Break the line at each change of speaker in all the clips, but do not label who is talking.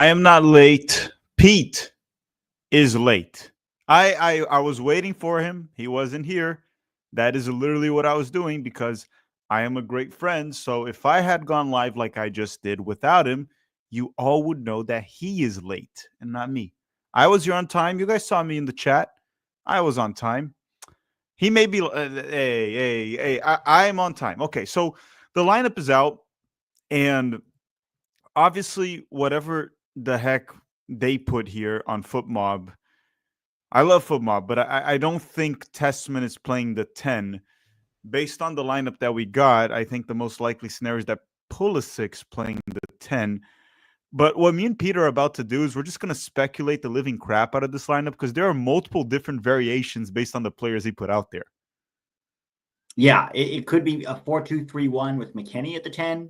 I am not late. Pete is late. I was waiting for him. He wasn't here. That is literally what I was doing because I am a great friend. So if I had gone live like I just did without him, you all would know that he is late and not me. I was here on time. You guys saw me in the chat. I was on time. He may be. Hey! I am on time. Okay, so the lineup is out, and obviously, whatever the heck they put here on FootMob, I love FootMob, but I don't think Testament is playing the 10. Based on the lineup that we got, I think the most likely scenario is that Pulisic's playing the 10. But what me and Peter are about to do is we're just going to speculate the living crap out of this lineup because there are multiple different variations based on the players he put out there.
Yeah, it could be a 4-2-3-1 with McKennie at the 10.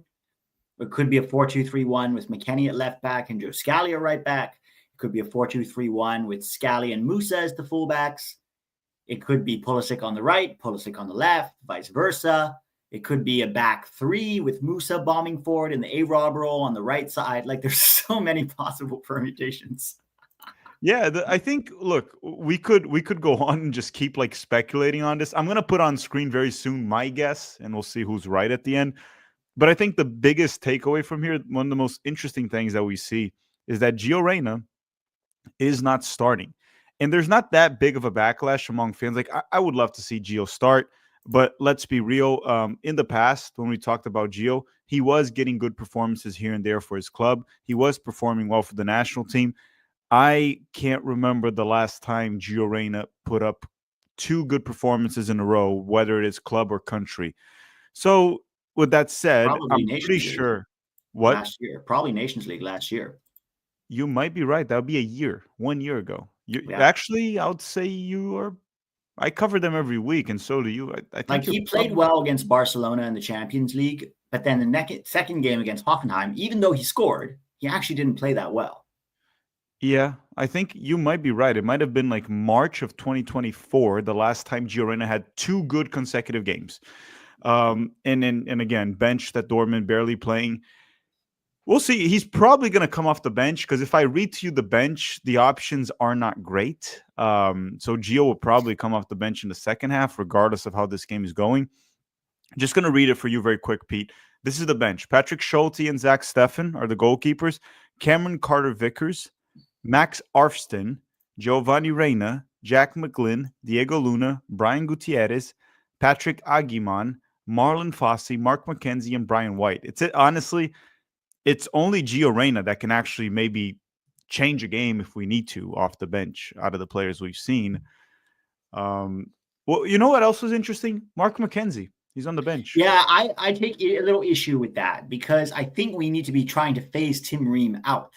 It could be a 4-2-3-1 with McKennie at left back and Joe Scally at right back. It could be a 4-2-3-1 with Scally and Musa as the fullbacks. It could be Pulisic on the right, Pulisic on the left, vice versa. It could be a back three with Musa bombing forward in the A-Rob role on the right side. Like, there's so many possible permutations.
Yeah, I think. Look, we could go on and just keep like speculating on this. I'm gonna put on screen very soon my guess, and we'll see who's right at the end. But I think the biggest takeaway from here, one of the most interesting things that we see, is that Gio Reyna is not starting, and there's not that big of a backlash among fans. Like I would love to see Gio start, but let's be real. In the past, when we talked about Gio, he was getting good performances here and there for his club. He was performing well for the national team. I can't remember the last time Gio Reyna put up two good performances in a row, whether it is club or country. So, with that said,
Probably
I'm pretty
Nations League
sure what
last year. Probably Nations League last year.
you might be right. That would be a year, 1 year ago.
Yeah.
Actually, I would say you are. I cover them every week, and so do you. I
Like,
think you're
he played
probably.
well against Barcelona in the Champions League, but then the second game against Hoffenheim, even though he scored, he actually didn't play that well.
Yeah, I think you might be right. It might have been like March of 2024, the last time Gio Reyna had two good consecutive games. And again, bench that Dortmund barely playing. We'll see. He's probably going to come off the bench because if I read to you the bench, the options are not great. So Gio will probably come off the bench in the second half, regardless of how this game is going. Just going to read it for you very quick, Pete. This is the bench. Patrick Schulte and Zach Steffen are the goalkeepers. Cameron Carter-Vickers, Max Arfston, Giovanni Reyna, Jack McGlynn, Diego Luna, Brian Gutierrez, Patrick Aguiman, Marlon Fossey, Mark McKenzie, and Brian White. Honestly, it's only Gio Reyna that can actually maybe change a game if we need to off the bench out of the players we've seen. Well, you know what else was interesting? Mark McKenzie. He's on the bench.
Yeah, I take a little issue with that because I think we need to be trying to phase Tim Ream out.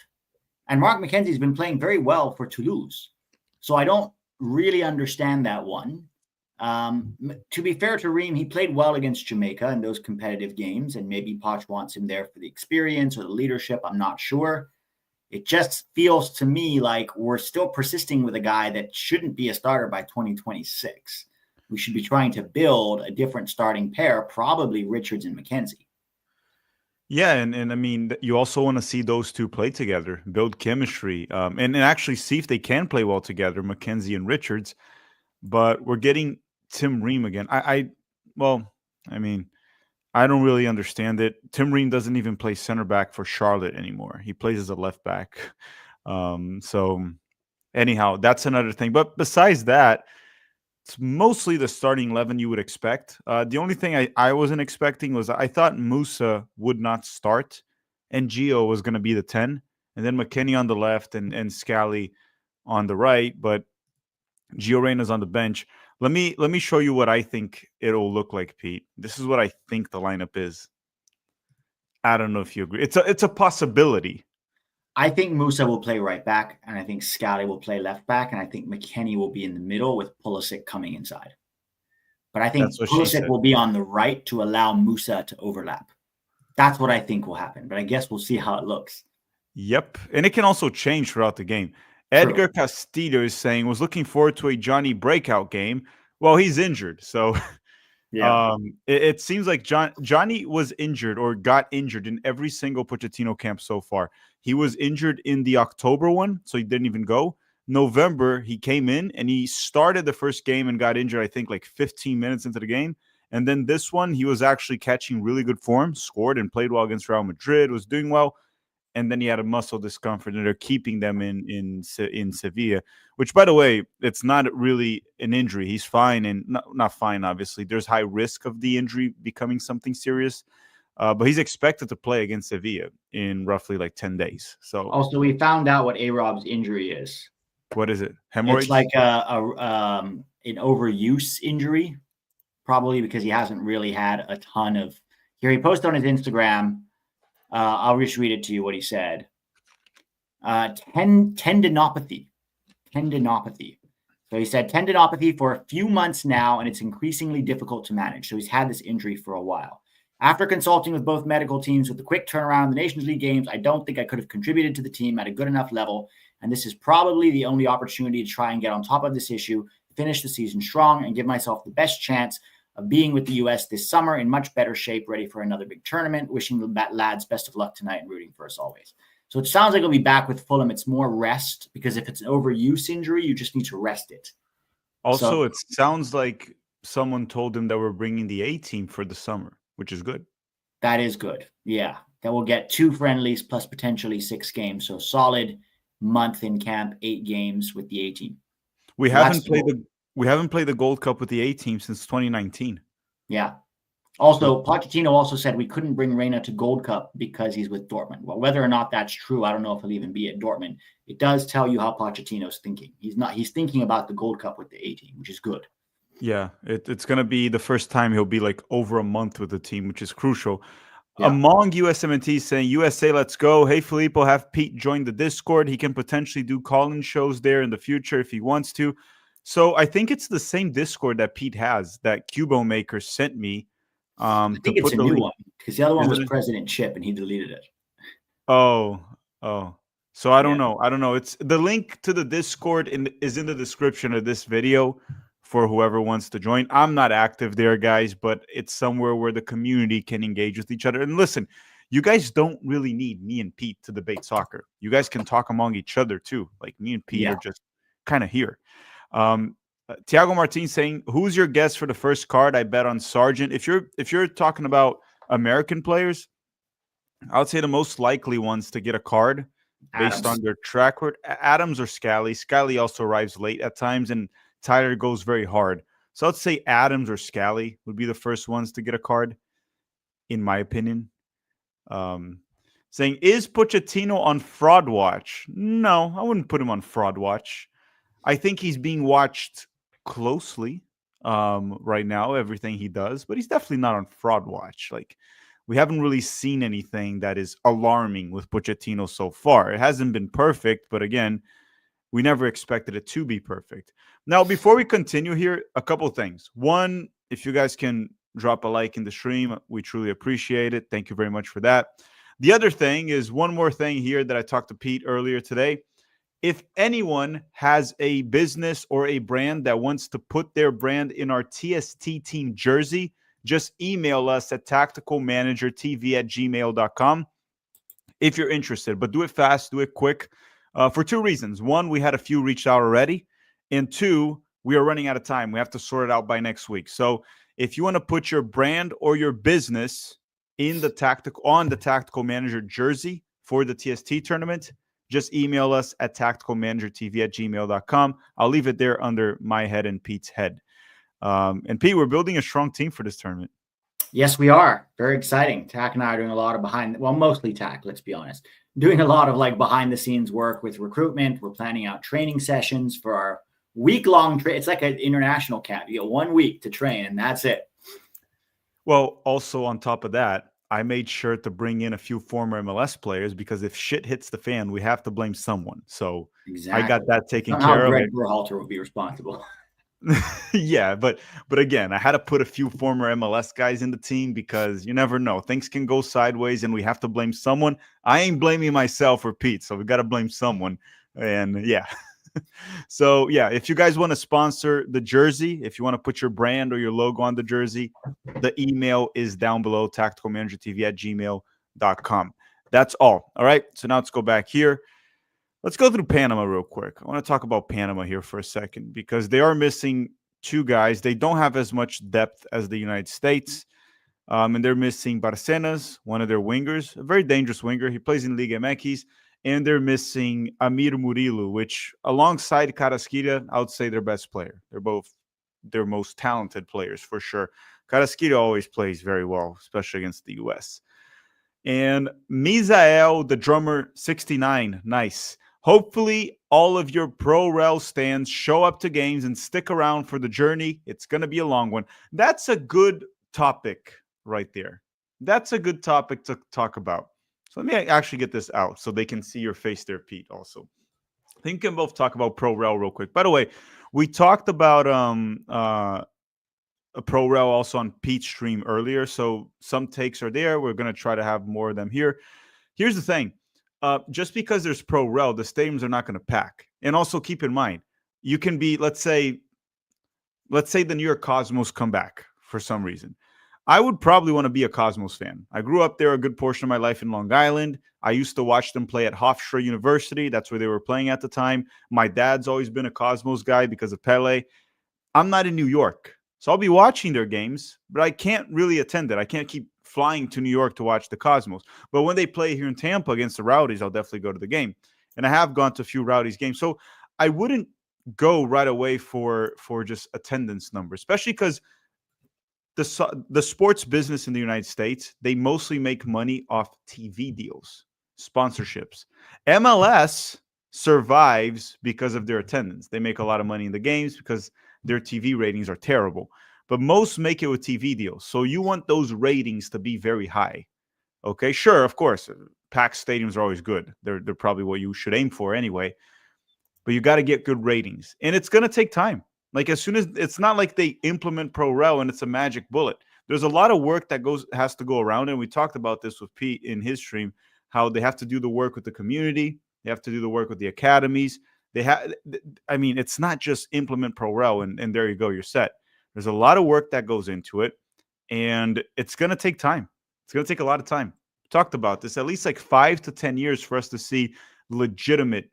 And Mark McKenzie's been playing very well for Toulouse. So I don't really understand that one. To be fair to Ream, he played well against Jamaica in those competitive games, and maybe Poch wants him there for the experience or the leadership. I'm not sure. It just feels to me like we're still persisting with a guy that shouldn't be a starter by 2026. We should be trying to build a different starting pair, probably Richards and McKenzie.
Yeah, and I mean, you also want to see those two play together, build chemistry, and actually see if they can play well together, McKenzie and Richards. But we're getting Tim Ream again. Well, I mean, I don't really understand it. Tim Ream doesn't even play center back for Charlotte anymore. He plays as a left back. So anyhow, that's another thing. But besides that, it's mostly the starting 11 you would expect. The only thing I wasn't expecting was I thought Musa would not start and Gio was going to be the 10, and then McKennie on the left and Scally on the right. But Gio Reyna's on the bench. Let me show you what I think it'll look like, Pete. This is what I think the lineup is. I don't know if you agree. It's a possibility.
I think Musa will play right back, and I think Scally will play left back, and I think McKennie will be in the middle with Pulisic coming inside. But I think Pulisic will be on the right to allow Musa to overlap. That's what I think will happen, but I guess we'll see how it looks.
Yep, and it can also change throughout the game. Edgar Castillo is saying was looking forward to a Johnny breakout game. Well, he's injured, so
Yeah.
It seems like Johnny was injured or got injured in every single Pochettino camp so far. He was injured in the October one, so he didn't even go. November, he came in and he started the first game and got injured, I think, like 15 minutes into the game. And then this one, he was actually catching really good form, scored and played well against Real Madrid, was doing well. And then he had a muscle discomfort, and they're keeping them in Sevilla. Which, by the way, it's not really an injury. He's fine, and not fine. Obviously, there's high risk of the injury becoming something serious, but he's expected to play against Sevilla in roughly like 10 days. So,
Also, we found out what A-Rob's injury is.
what is it?
It's
Hemorrhoids?
like an overuse injury, probably because he hasn't really had a ton of. Here, he posted on his Instagram. I'll just read it to you what he said. Tendinopathy. So he said tendinopathy for a few months now, and it's increasingly difficult to manage. So he's had this injury for a while. After consulting with both medical teams with the quick turnaround in the Nations League games, I don't think I could have contributed to the team at a good enough level. And this is probably the only opportunity to try and get on top of this issue, finish the season strong, and give myself the best chance of being with the U.S. this summer in much better shape, ready for another big tournament. Wishing the lads best of luck tonight and rooting for us always. So it sounds like he'll be back with Fulham. It's more rest, because if it's an overuse injury, you just need to rest it.
Also, it sounds like someone told him that we're bringing the A team for the summer, which is good.
That is good. Yeah. That will get 2 friendlies plus potentially 6 games. So solid month in camp, 8 games with the A team.
We haven't played the Gold Cup with the A team since 2019.
Yeah. Also, Pochettino also said we couldn't bring Reina to Gold Cup because he's with Dortmund. Well, whether or not that's true, I don't know if he'll even be at Dortmund. It does tell you how Pochettino's thinking. He's thinking about the Gold Cup with the A team, which is good.
Yeah, it's going to be the first time he'll be like over a month with the team, which is crucial.
Yeah.
Among USMNT saying, USA, let's go. Hey, Filippo, have Pete join the Discord. He can potentially do call-in shows there in the future if he wants to. So I think it's the same Discord that Pete has, that Cubo Maker sent me.
I think it's a new one, because the other one was President Chip and he deleted it.
Oh. So I don't know. It's the link to the Discord is in the description of this video for whoever wants to join. I'm not active there, guys, but it's somewhere where the community can engage with each other. And listen, you guys don't really need me and Pete to debate soccer. You guys can talk among each other too. Like me and Pete are just kind of here. Tiago Martin saying, who's your guess for the first card? I bet on Sargent. If you're talking about American players, I would say the most likely ones to get a card based on their track record, Adams or Scally. Scally also arrives late at times, and Tyler goes very hard. So I'd say Adams or Scally would be the first ones to get a card, in my opinion. Saying, is Pochettino on fraud watch? No, I wouldn't put him on fraud watch. I think he's being watched closely right now, everything he does, but he's definitely not on fraud watch. Like, we haven't really seen anything that is alarming with Pochettino so far. It hasn't been perfect, but again, we never expected it to be perfect. Now, before we continue here, a couple things. One, if you guys can drop a like in the stream, we truly appreciate it. Thank you very much for that. The other thing is one more thing here that I talked to Pete earlier today. If anyone has a business or a brand that wants to put their brand in our TST team jersey, just email us at tacticalmanagertv@gmail.com if you're interested. But do it fast, do it quick, for 2 reasons. One, we had a few reached out already. And 2, we are running out of time. We have to sort it out by next week. So if you want to put your brand or your business in the tactical manager jersey for the TST tournament, just email us at tacticalmanagertv@gmail.com. I'll leave it there under my head and Pete's head. And Pete, we're building a strong team for this tournament.
Yes, we are. Very exciting. Tack and I are doing a lot of mostly Tack, let's be honest. Doing a lot of behind the scenes work with recruitment. We're planning out training sessions for our week-long trip. It's like an international camp. You get 1 week to train, and that's it.
Well, also on top of that, I made sure to bring in a few former MLS players because if shit hits the fan, we have to blame someone. So exactly. I got that taken care of.
Greg Berhalter will be responsible.
Yeah, but again, I had to put a few former MLS guys in the team because you never know. Things can go sideways and we have to blame someone. I ain't blaming myself or Pete, so we got to blame someone. And yeah. So yeah, if you guys want to sponsor the jersey, if you want to put your brand or your logo on the jersey, the email is down below, tacticalmanagertv@gmail.com. That's all right. So now let's go back here. Let's go through Panama real quick. I want to talk about Panama here for a second because they are missing two guys. They don't have as much depth as the United States. And they're missing Barcenas, one of their wingers, a very dangerous winger. He plays in Liga MX. And they're missing Amir Murilu, which alongside Carrasquilla, I would say their best player. They're both their most talented players for sure. Carrasquilla always plays very well, especially against the US. And Misael, the drummer, 69. Nice. Hopefully, all of your Pro Rel stands show up to games and stick around for the journey. It's going to be a long one. That's a good topic right there. That's a good topic to talk about. So let me actually get this out so they can see your face there, Pete, also. I think we can both talk about Pro Rel real quick. By the way, we talked about a Pro Rel also on Pete's stream earlier, so some takes are there. We're going to try to have more of them here. Here's the thing. Just because there's Pro Rel, the stadiums are not going to pack. And also keep in mind, you can be, let's say the New York Cosmos come back for some reason. I would probably want to be a Cosmos fan. I grew up there a good portion of my life in Long Island. I used to watch them play at Hofstra University. That's where they were playing at the time. My dad's always been a Cosmos guy because of Pele. I'm not in New York, so I'll be watching their games, but I can't really attend it. I can't keep flying to New York to watch the Cosmos. But when they play here in Tampa against the Rowdies, I'll definitely go to the game. And I have gone to a few Rowdies games. So I wouldn't go right away for just attendance numbers, especially because the sports business in the United States, they mostly make money off TV deals, sponsorships. MLS survives because of their attendance. They make a lot of money in the games because their TV ratings are terrible. But most make it with TV deals. So you want those ratings to be very high. Okay, sure, of course. Packed stadiums are always good. They're probably what you should aim for anyway. But you got to get good ratings. And it's going to take time. Like as soon as it's not like they implement Pro Rel and it's a magic bullet. There's a lot of work that has to go around. And we talked about this with Pete in his stream, how they have to do the work with the community. They have to do the work with the academies. It's not just implement Pro Rel and there you go, you're set. There's a lot of work that goes into it. And it's going to take time. It's going to take a lot of time. We talked about this, at least like 5 to 10 years for us to see legitimate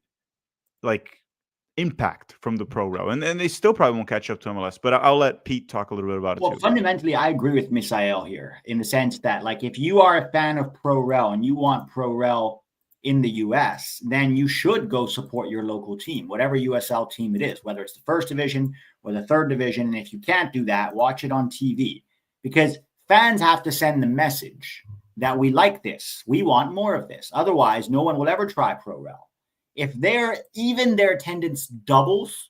impact from the Pro Rel. And they still probably won't catch up to MLS, but I'll let Pete talk a little bit about it
well,
too.
Fundamentally, I agree with Misael here in the sense that if you are a fan of Pro Rel and you want Pro Rel in the US, then you should go support your local team, whatever USL team it is, whether it's the first division or the third division. And if you can't do that, watch it on TV because fans have to send the message that we like this. We want more of this. Otherwise, no one will ever try Pro Rel. If their attendance doubles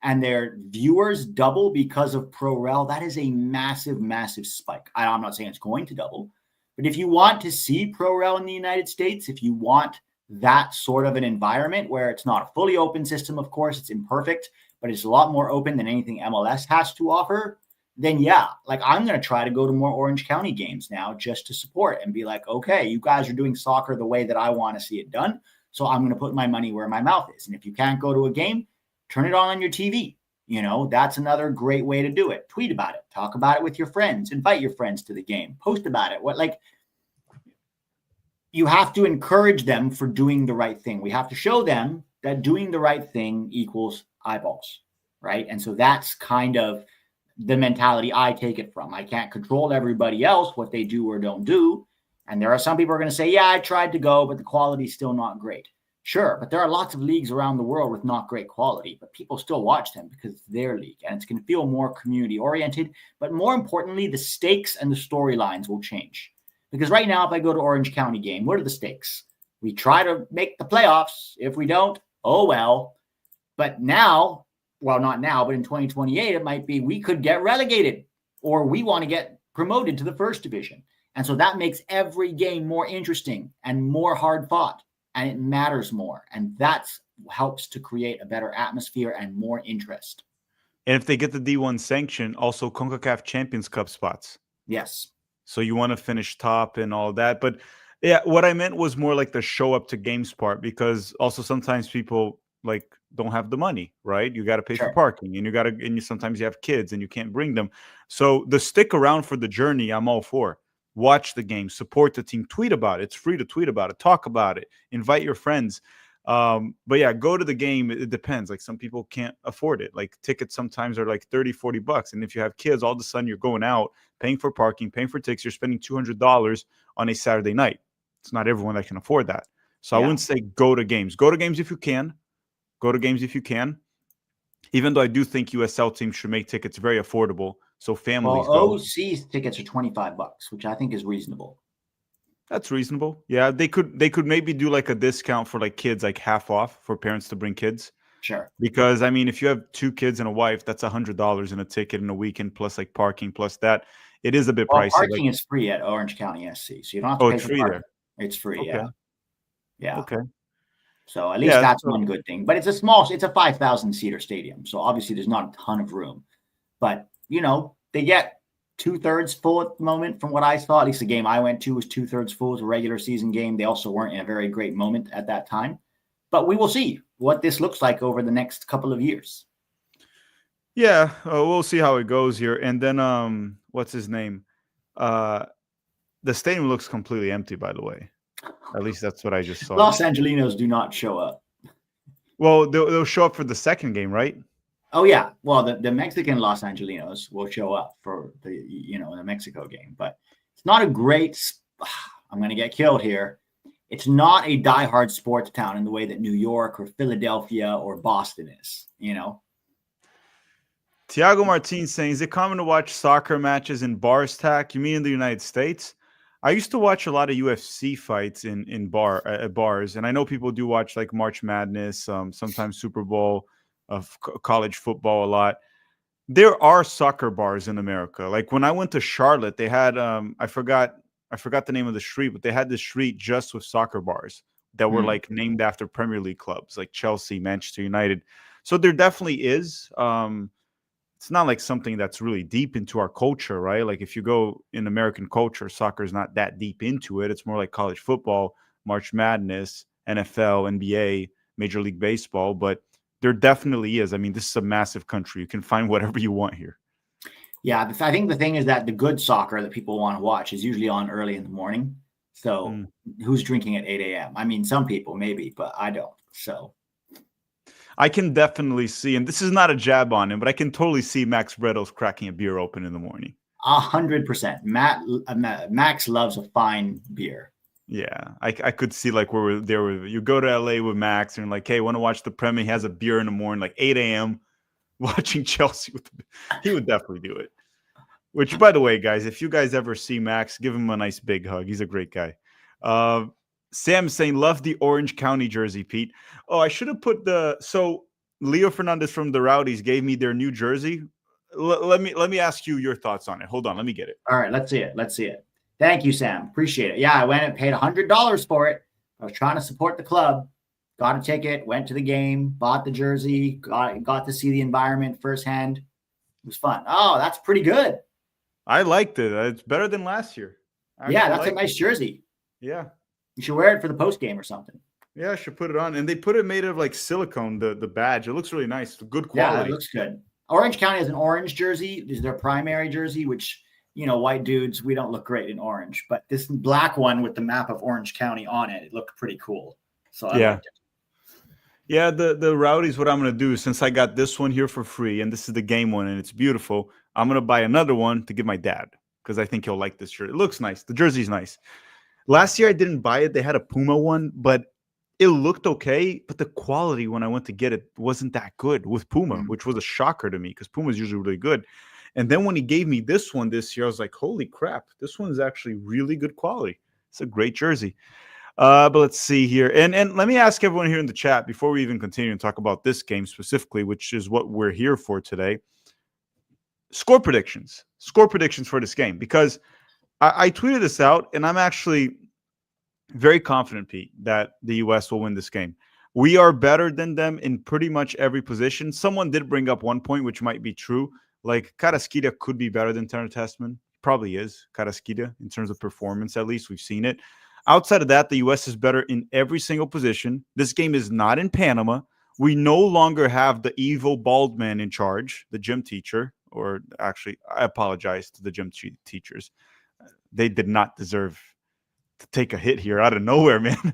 and their viewers double because of Pro Rel, that is a massive, massive spike. I'm not saying it's going to double, but if you want to see Pro Rel in the United States, if you want that sort of an environment where it's not a fully open system, of course, it's imperfect, but it's a lot more open than anything MLS has to offer, then yeah, I'm going to try to go to more Orange County games now just to support and be like, okay, you guys are doing soccer the way that I want to see it done. So I'm going to put my money where my mouth is. And if you can't go to a game, turn it on your TV. That's another great way to do it. Tweet about it. Talk about it with your friends. Invite your friends to the game. Post about it. You have to encourage them for doing the right thing. We have to show them that doing the right thing equals eyeballs, right? And so that's kind of the mentality I take it from. I can't control everybody else, what they do or don't do. And there are some people who are going to say, yeah, I tried to go, but the quality is still not great. Sure, but there are lots of leagues around the world with not great quality, but people still watch them because it's their league and it's going to feel more community-oriented. But more importantly, the stakes and the storylines will change. Because right now, if I go to Orange County game, what are the stakes? We try to make the playoffs. If we don't, oh well. But now, well, not now, but in 2028, it might be we could get relegated or we want to get promoted to the first division. And so that makes every game more interesting and more hard fought, and it matters more. And that helps to create a better atmosphere and more interest.
And if they get the D1 sanction, also CONCACAF Champions Cup spots.
Yes.
So you want to finish top and all that. But yeah, what I meant was more like the show up to games part, because also sometimes people don't have the money, right? You got to pay for
Sure.
parking, and you sometimes you have kids and you can't bring them. So the stick around for the journey, I'm all for. Watch the game, support the team, tweet about it. It's free to tweet about it, talk about it, invite your friends. But yeah, go to the game. It depends. Like some people can't afford it. Like tickets sometimes are like 30, $40. And if you have kids, all of a sudden you're going out, paying for parking, paying for tickets, you're spending $200 on a Saturday night. It's not everyone that can afford that. So I wouldn't say go to games. Go to games if you can. Go to games if you can. Even though I do think USL teams should make tickets very affordable so families go.
OC tickets are $25, which I think is reasonable.
That's reasonable. Yeah, they could maybe do like a discount for like kids, like half off for parents to bring kids.
Sure.
Because I mean, if you have 2 kids and a wife, that's $100 in a ticket in a weekend plus like parking plus that. It is a bit pricey.
Parking is free at Orange County SC, so you don't have to pay
it's
for
free
parking.
there.
It's free.
Okay.
Yeah.
Okay.
So at least that's one good thing. But it's a 5,000 seater stadium. So obviously there's not a ton of room. But, they get 2/3 full at the moment from what I saw. At least the game I went to was 2/3 full. It was a regular season game. They also weren't in a very great moment at that time. But we will see what this looks like over the next couple of years.
Yeah, we'll see how it goes here. And then, what's his name? The stadium looks completely empty, by the way. At least that's what I just saw.
Los Angelinos do not show up.
Well, they'll show up for the second game, right?
Oh, yeah. Well, the Mexican Los Angelinos will show up for the Mexico game. But it's not a great – I'm going to get killed here. It's not a diehard sports town in the way that New York or Philadelphia or Boston is,
Tiago Martins saying, is it common to watch soccer matches in bars, Tack? You mean in the United States? I used to watch a lot of UFC fights in bars, and I know people do watch like March Madness, sometimes Super Bowl, of college football a lot. There are soccer bars in America. Like when I went to Charlotte, they had I forgot the name of the street, but they had this street just with soccer bars that were like named after Premier League clubs like Chelsea, Manchester United. So there definitely is. It's not like something that's really deep into our culture, right? Like if you go in American culture, soccer is not that deep into it. It's more like college football, March Madness, NFL, NBA, Major League Baseball. But there definitely is. I mean, this is a massive country. You can find whatever you want here.
Yeah, I think the thing is that the good soccer that people want to watch is usually on early in the morning. So who's drinking at 8 a.m.? I mean, some people maybe, but I don't. So
I can definitely see, and this is not a jab on him, but I can totally see Max Bretos cracking a beer open in the morning.
100%. Max loves a fine beer.
Yeah, I could see like where we're there. You go to LA with Max and like, hey, want to watch the Premier? He has a beer in the morning, like 8 a.m. watching Chelsea. He would definitely do it. Which, by the way, guys, if you guys ever see Max, give him a nice big hug. He's a great guy. Sam saying, love the Orange County jersey, Pete. Oh, I should have put so Leo Fernandez from the Rowdies gave me their new jersey. Let me ask you your thoughts on it. Hold on, let me get it.
All right, let's see it. Thank you, Sam. Appreciate it. Yeah, I went and paid $100 for it. I was trying to support the club. Got a ticket, went to the game, bought the jersey, got to see the environment firsthand. It was fun. Oh, that's pretty good.
I liked it. It's better than last year.
Yeah, that's a nice jersey.
Yeah.
You should wear it for the post game or something.
Yeah, I should put it on. And they put it made of like silicone, the badge. It looks really nice. Good quality.
Yeah, it looks good. Orange County has an orange jersey. This is their primary jersey, which, white dudes, we don't look great in orange. But this black one with the map of Orange County on it, it looked pretty cool. So I liked it.
Yeah, the Rowdies, what I'm going to do, since I got this one here for free, and this is the game one, and it's beautiful, I'm going to buy another one to give my dad, because I think he'll like this shirt. It looks nice. The jersey's nice. Last year, I didn't buy it. They had a Puma one, but it looked okay. But the quality when I went to get it wasn't that good with Puma, which was a shocker to me, because Puma is usually really good. And then when he gave me this one this year, I was like, holy crap, this one's actually really good quality. It's a great jersey. But let's see here. And let me ask everyone here in the chat before we even continue and talk about this game specifically, which is what we're here for today. Score predictions for this game, because I tweeted this out, and I'm actually very confident, Pete, that the U.S. will win this game. We are better than them in pretty much every position. Someone did bring up one point, which might be true. Like, Carrasquilla could be better than Tanner Tessman. Probably is, Carrasquilla, in terms of performance, at least. We've seen it. Outside of that, the U.S. is better in every single position. This game is not in Panama, We no longer have the evil bald man in charge, the gym teacher, or actually, I apologize to the gym teachers. They did not deserve to take a hit here out of nowhere, man.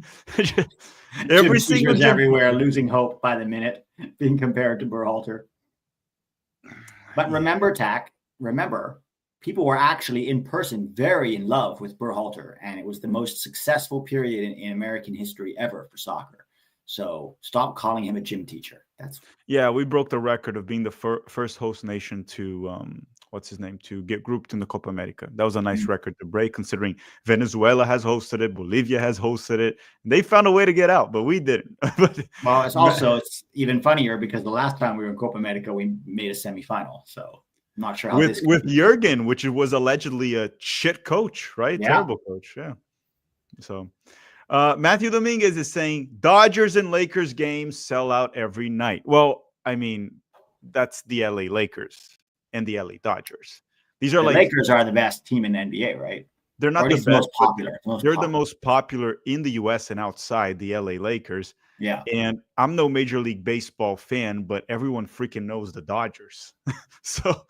Every
Gym
single
teachers
gym
everywhere
teacher.
losing hope by the minute, being compared to Berhalter. But remember, people were actually in person very in love with Berhalter, and it was the most successful period in American history ever for soccer. So stop calling him a gym teacher.
Yeah, we broke the record of being the first host nation to to get grouped in the Copa America. That was a nice record to break, considering Venezuela has hosted it, Bolivia has hosted it. They found a way to get out, but we didn't.
Well, it's even funnier because the last time we were in Copa America, we made a semifinal. So I'm not sure how
with Jurgen, which was allegedly a shit coach, right?
Yeah.
Terrible coach. Yeah. So Matthew Dominguez is saying Dodgers and Lakers games sell out every night. Well, I mean, that's the LA Lakers and the LA Dodgers. These are
the
like
Lakers are the best team in the NBA, right?
They're not the best,
most popular.
They're the most popular in the US and outside, the LA Lakers.
Yeah.
And I'm no Major League Baseball fan, but everyone freaking knows the Dodgers. So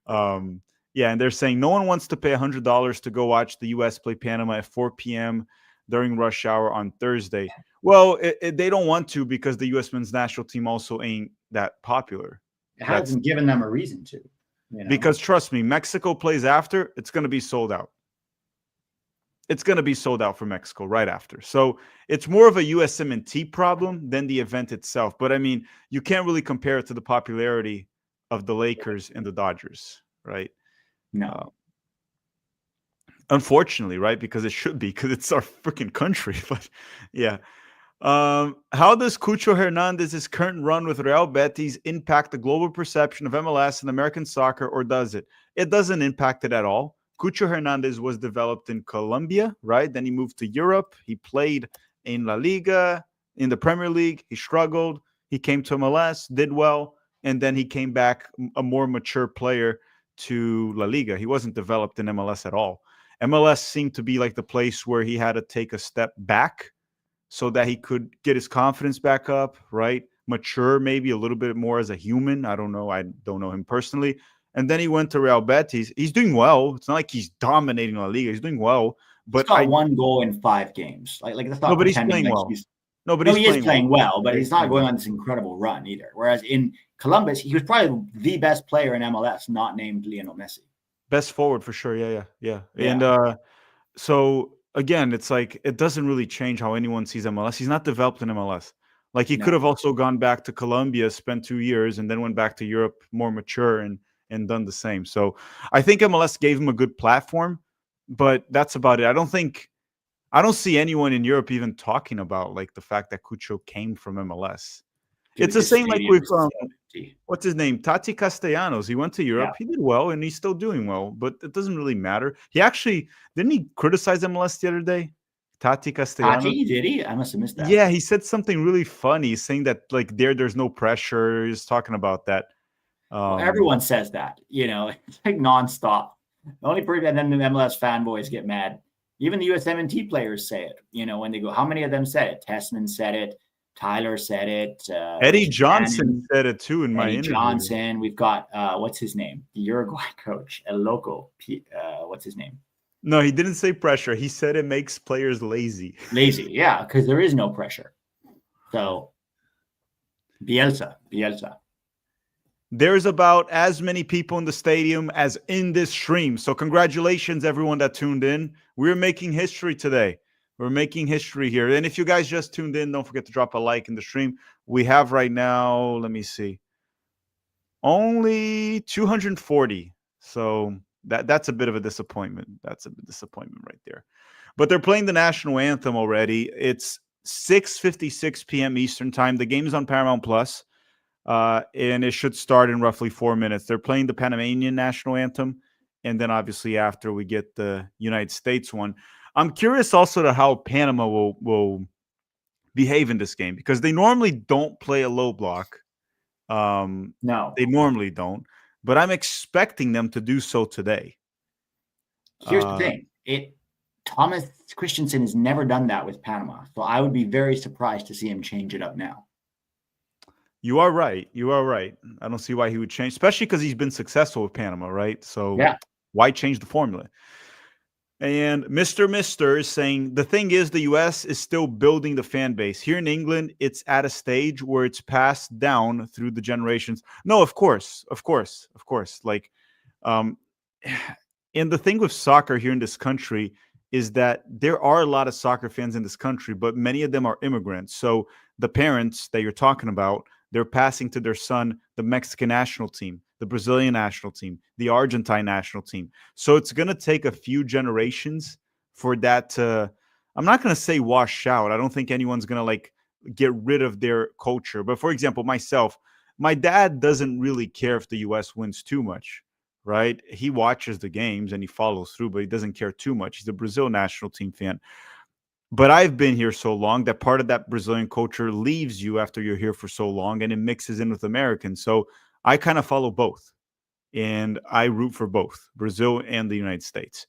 yeah, and they're saying no one wants to pay $100 to go watch the US play Panama at 4 p.m. during rush hour on Thursday. Well, they don't want to because the US men's national team also ain't that popular.
It hasn't given them a reason to.
Because trust me, Mexico plays after, it's going to be sold out. It's going to be sold out for Mexico right after. So it's more of a USMNT problem than the event itself. But I mean, you can't really compare it to the popularity of the Lakers and the Dodgers, right?
No.
Unfortunately, right? Because it should be, because it's our freaking country. But yeah. How does Cucho Hernandez's current run with Real Betis impact the global perception of MLS and American soccer, or does it? It doesn't impact it at all. Cucho Hernandez was developed in Colombia, right? Then he moved to Europe. He played in La Liga, in the Premier League. He struggled. He came to MLS, did well, and then he came back a more mature player to La Liga. He wasn't developed in MLS at all. MLS seemed to be like the place where he had to take a step back so that he could get his confidence back up, right? Mature maybe a little bit more as a human. I don't know. I don't know him personally. And then he went to Real Betis. He's doing well. It's not like he's dominating La Liga. He's doing well. But
he's got 1 goal in 5 games. Like that's not.
No, but he's playing well.
He is playing well, but he's not going on this incredible run either. Whereas in Columbus, he was probably the best player in MLS, not named Lionel Messi.
Best forward for sure. Yeah. And so again, it's like it doesn't really change how anyone sees MLS. He's not developed in MLS. Like he could have also gone back to Colombia, spent 2 years, and then went back to Europe more mature and done the same. So I think MLS gave him a good platform, but that's about it. I don't see anyone in Europe even talking about like the fact that Cucho came from MLS. It's the same like with what's his name? Tati Castellanos. He went to Europe. Yeah. He did well, and he's still doing well, but it doesn't really matter. He actually didn't he criticize MLS the other day? Tati Castellanos.
Did he? I must have missed that.
Yeah, he said something really funny, saying that like there's no pressure. He's talking about that.
Well, everyone says that, it's like nonstop. The only person, and then the MLS fanboys get mad. Even the USMNT players say it, when they go, how many of them said it? Tessman said it. Tyler said it.
Eddie Johnson said it too in my interview.
Johnson. We've got, what's his name? The Uruguay coach, El Loco. What's his name?
No, he didn't say pressure. He said it makes players lazy.
Lazy, yeah, because there is no pressure. So, Bielsa.
There's about as many people in the stadium as in this stream. So congratulations, everyone that tuned in. We're making history today. We're making history here. And if you guys just tuned in, don't forget to drop a like in the stream. We have right now, let me see, only 240. So that's a bit of a disappointment. That's a disappointment right there. But they're playing the national anthem already. It's 6:56 p.m. Eastern time. The game is on Paramount Plus. And it should start in roughly 4 minutes. They're playing the Panamanian national anthem, and then obviously after we get the United States one. I'm curious also to how Panama will behave in this game because they normally don't play a low block.
No,
they normally don't, but I'm expecting them to do so today.
Here's the thing: Thomas Christensen has never done that with Panama, so I would be very surprised to see him change it up now.
You are right. You are right. I don't see why he would change, especially because he's been successful with Panama, right? So
Yeah.
why change the formula? And Mister is saying the thing is the US is still building the fan base. Here in England, it's at a stage where it's passed down through the generations. No, of course, of course, of course. Like, um, and the thing with soccer here in this country is that there are a lot of soccer fans in this country, but many of them are immigrants. So the parents that you're talking about, they're passing to their son the Mexican national team, the Brazilian national team, the Argentine national team. So it's going to take a few generations for that to, I'm not going to say wash out. I don't think anyone's going to like get rid of their culture. But for example, myself, my dad doesn't really care if the US wins too much, right? He watches the games and he follows through, but he doesn't care too much. He's a Brazil national team fan. But I've been here so long that part of that Brazilian culture leaves you after you're here for so long and it mixes in with Americans. So I kind of follow both and I root for both Brazil and the United States.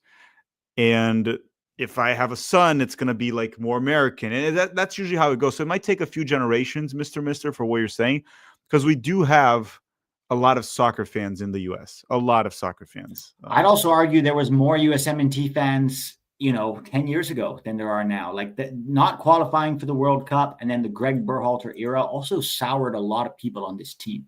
And if I have a son, it's going to be like more American. And that's usually how it goes. So it might take a few generations, Mister, for what you're saying, because we do have a lot of soccer fans in the US, a lot of soccer fans.
I'd also argue there was more USMNT fans, 10 years ago than there are now. Like not qualifying for the World Cup and then the Greg Berhalter era also soured a lot of people on this team,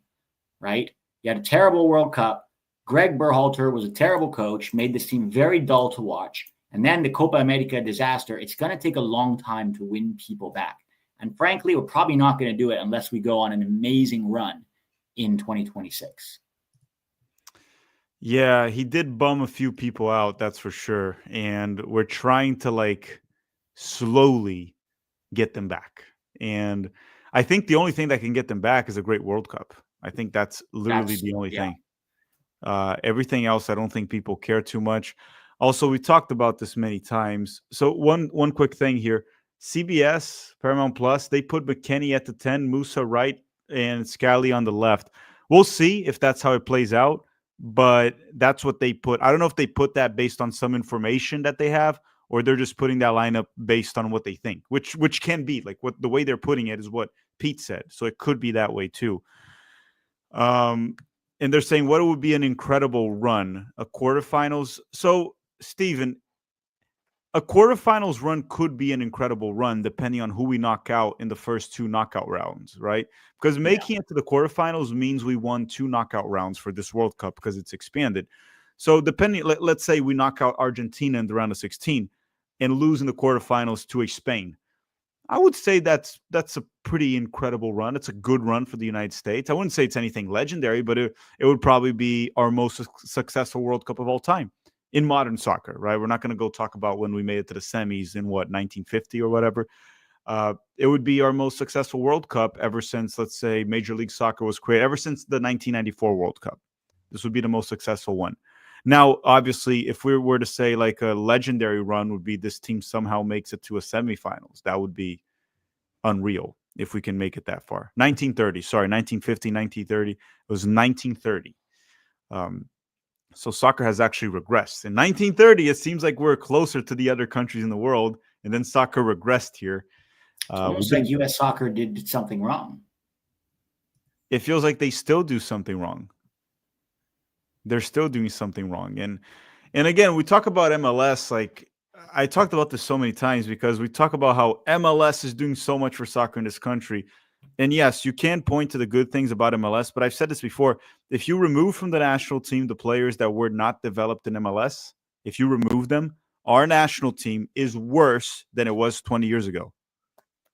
right? You had a terrible World Cup. Greg Berhalter was a terrible coach, made this team very dull to watch. And then the Copa America disaster. It's going to take a long time to win people back. And frankly, we're probably not going to do it unless we go on an amazing run in 2026.
Yeah, he did bum a few people out, that's for sure. And we're trying to like slowly get them back. And I think the only thing that can get them back is a great World Cup. I think that's literally the only thing. Everything else, I don't think people care too much. Also, we talked about this many times. So one quick thing here: CBS, Paramount Plus, they put McKennie at the 10, Musa right, and Scally on the left. We'll see if that's how it plays out, but that's what they put. I don't know if they put that based on some information that they have, or they're just putting that lineup based on what they think, which can be like what the way they're putting it is what Pete said. So it could be that way too. And they're saying what would be an incredible run, a quarterfinals. So, Steven, a quarterfinals run could be an incredible run depending on who we knock out in the first two knockout rounds, right? Because making it to the quarterfinals means we won two knockout rounds for this World Cup because it's expanded. So, depending, let's say we knock out Argentina in the round of 16 and lose in the quarterfinals to a Spain. I would say that's a pretty incredible run. It's a good run for the United States. I wouldn't say it's anything legendary, but it would probably be our most successful World Cup of all time in modern soccer, right? We're not going to go talk about when we made it to the semis in 1950 or whatever. It would be our most successful World Cup ever since, let's say, Major League Soccer was created, ever since the 1994 World Cup. This would be the most successful one. Now, obviously, if we were to say like a legendary run would be this team somehow makes it to a semifinals, that would be unreal if we can make it that far. 1930, sorry, 1950, 1930. It was 1930. So soccer has actually regressed. In 1930, it seems like we're closer to the other countries in the world, and then soccer regressed here.
It's almost like U.S. soccer did something wrong.
It feels like they still do something wrong. They're still doing something wrong. And again, we talk about MLS, like I talked about this so many times because we talk about how MLS is doing so much for soccer in this country. And yes, you can point to the good things about MLS, but I've said this before. If you remove from the national team the players that were not developed in MLS, if you remove them, our national team is worse than it was 20 years ago.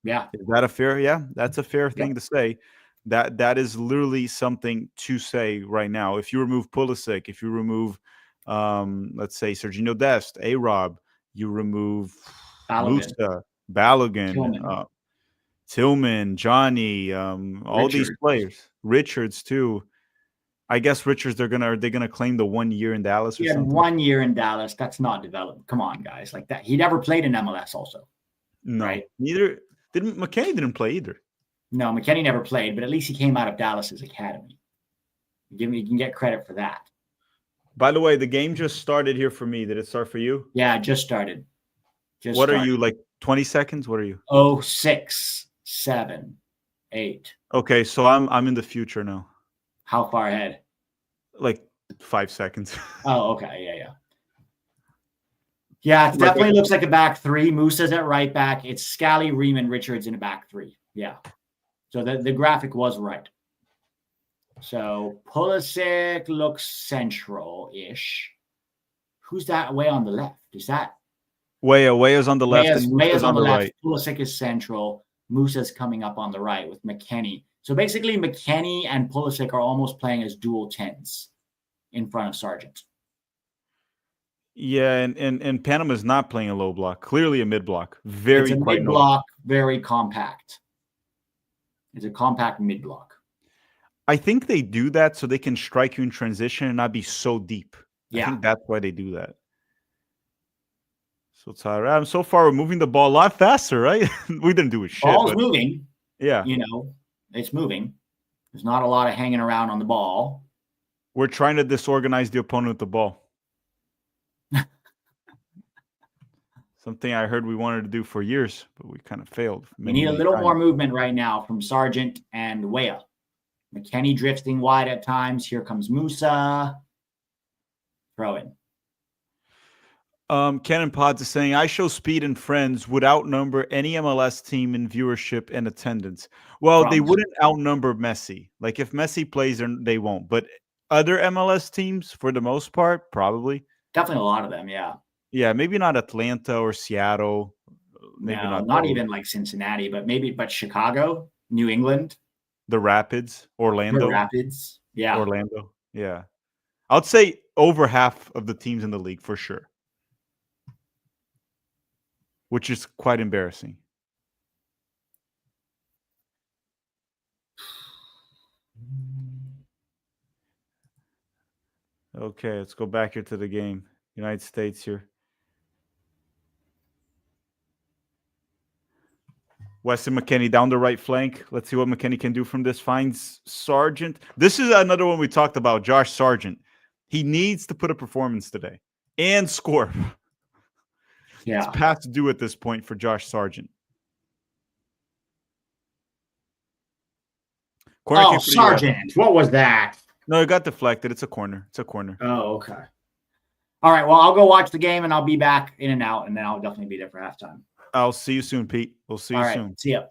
Yeah.
Is that a fair? Yeah, that's a fair thing to say. That is literally something to say right now. If you remove Pulisic, if you remove, let's say Serginho Dest, A-Rob, you remove Musa, Balogun, Tillman, Johnny, all these players, Richards too. I guess Richards, are they gonna claim the 1 year in Dallas or something?
1 year in Dallas. That's not developed. Come on, guys, like that. He never played in MLS. Also,
no,
right?
Neither didn't McKennie didn't play either.
No, McKennie never played, but at least he came out of Dallas's academy. You can get credit for that.
By the way, the game just started here for me. Did it start for you?
Yeah, it just started.
What are you, like 20 seconds? What are you?
0-6-7. 8.
Okay, so I'm in the future now.
How far ahead?
Like 5 seconds.
Oh, okay. Yeah. Yeah, it
Like,
definitely looks like a back 3. Musa's at right back. It's Scally, Ream, and Richards in a back 3. Yeah. So the graphic was right. So Pulisic looks central-ish. Who's that way on the left? Is that
Weah's on the left and
Weah's
Musa's
on
on
the
the
left.
right.
Pulisic is central. Musa's coming up on the right with McKennie. So basically, McKennie and Pulisic are almost playing as dual 10s in front of Sargent.
Yeah, and Panama's not playing a low block. Clearly a mid block.
It's
Very
a
quite
mid
noticeable.
block, very compact. It's a compact mid block.
I think they do that so they can strike you in transition and not be so deep. I
Yeah.
think that's why they do that. So Tyra, so far we're moving the ball a lot faster, right? We didn't do a shit.
Ball's
But
moving.
yeah.
It's moving. There's not a lot of hanging around on the ball.
We're trying to disorganize the opponent with the ball. Something I heard we wanted to do for years, but we kind of failed.
We need a little more movement right now from Sargent and Weah. McKennie drifting wide at times. Here comes Musa. Throw in.
Cannon Pods is saying, I show Speed and Friends would outnumber any MLS team in viewership and attendance. Well, they wouldn't outnumber Messi. Like, if Messi plays, they won't. But other MLS teams, for the most part, probably.
Definitely a lot of them, yeah.
Yeah, maybe not Atlanta or Seattle. Maybe
not even like Cincinnati, but Chicago, New England.
The Rapids, Orlando.
The Rapids, yeah.
Orlando, yeah. I'd say over half of the teams in the league for sure. Which is quite embarrassing. Okay, let's go back here to the game. United States here. Weston McKennie down the right flank. Let's see what McKennie can do from this. Finds Sargent. This is another one we talked about, Josh Sargent. He needs to put a performance today and score.
Yeah.
It's past due at this point for Josh Sargent.
Corner Sargent. What was that?
No, it got deflected. It's a corner. It's a corner.
Oh, okay. All right. Well, I'll go watch the game and I'll be back in and out, and then I'll definitely be there for halftime.
I'll see you soon, Pete. We'll see you soon.
See ya.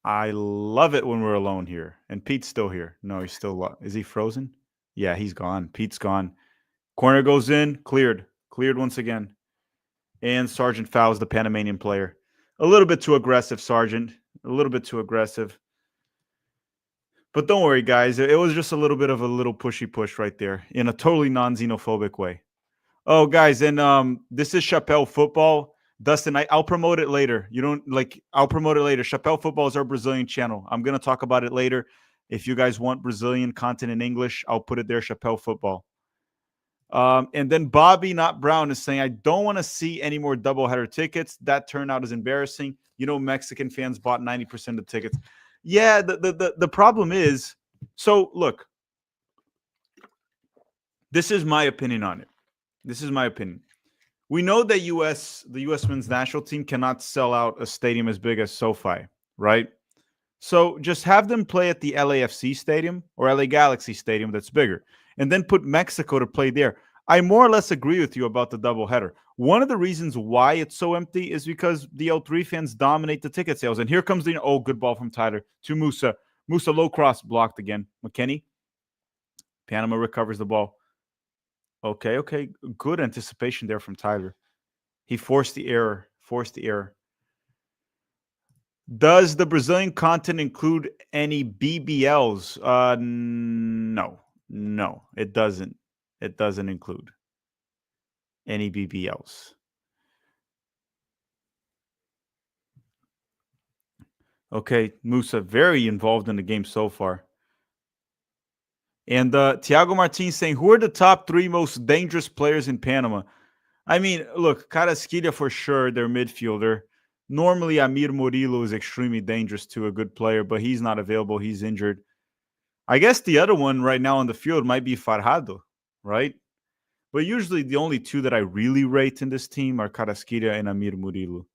I love it when we're alone here. And Pete's still here. No, he's still... Is he frozen? Yeah, he's gone. Pete's gone. Corner goes in. Cleared. Cleared once again. And Sargent fouls the Panamanian player. A little bit too aggressive, Sargent. A little bit too aggressive. But don't worry, guys. It was just a little bit of a little pushy push right there in a totally non-xenophobic way. Oh, guys, and this is Chappelle Football. Dustin, I'll promote it later. I'll promote it later. Chappelle Football is our Brazilian channel. I'm going to talk about it later. If you guys want Brazilian content in English, I'll put it there, Chappelle Football. And then Bobby, not Brown, is saying, I don't want to see any more doubleheader tickets. That turnout is embarrassing. Mexican fans bought 90% of the tickets. Yeah, the problem is, so look, this is my opinion on it. This is my opinion. We know that the U.S. men's national team cannot sell out a stadium as big as SoFi, right? So just have them play at the LAFC stadium or LA Galaxy stadium that's bigger, and then put Mexico to play there. I more or less agree with you about the doubleheader. One of the reasons why it's so empty is because the L3 fans dominate the ticket sales. And here comes the good ball from Tyler to Musa. Musa low cross blocked again. McKennie. Panama recovers the ball. Okay. Good anticipation there from Tyler. He forced the error. Does the Brazilian content include any BBLs? No, it doesn't. It doesn't include any BBLs. Okay, Musa, very involved in the game so far. And Thiago Martins saying, who are the top 3 most dangerous players in Panama? I mean, look, Carrasquilla for sure, their midfielder. Normally, Amir Murillo is extremely dangerous to a good player, but he's not available. He's injured. I guess the other one right now on the field might be Farhado, right? But usually the only 2 that I really rate in this team are Carrasquilla and Amir Murillo.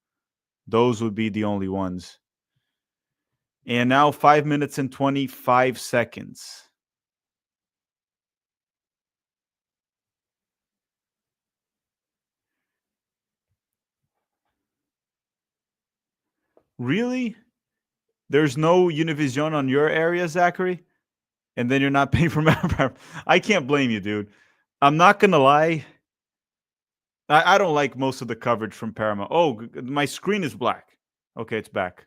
Those would be the only ones. And now 5 minutes and 25 seconds. Really? There's no Univision on your area, Zachary? And then you're not paying for member. I can't blame you, dude. I'm not going to lie. I don't like most of the coverage from Paramount. Oh, my screen is black. Okay, it's back.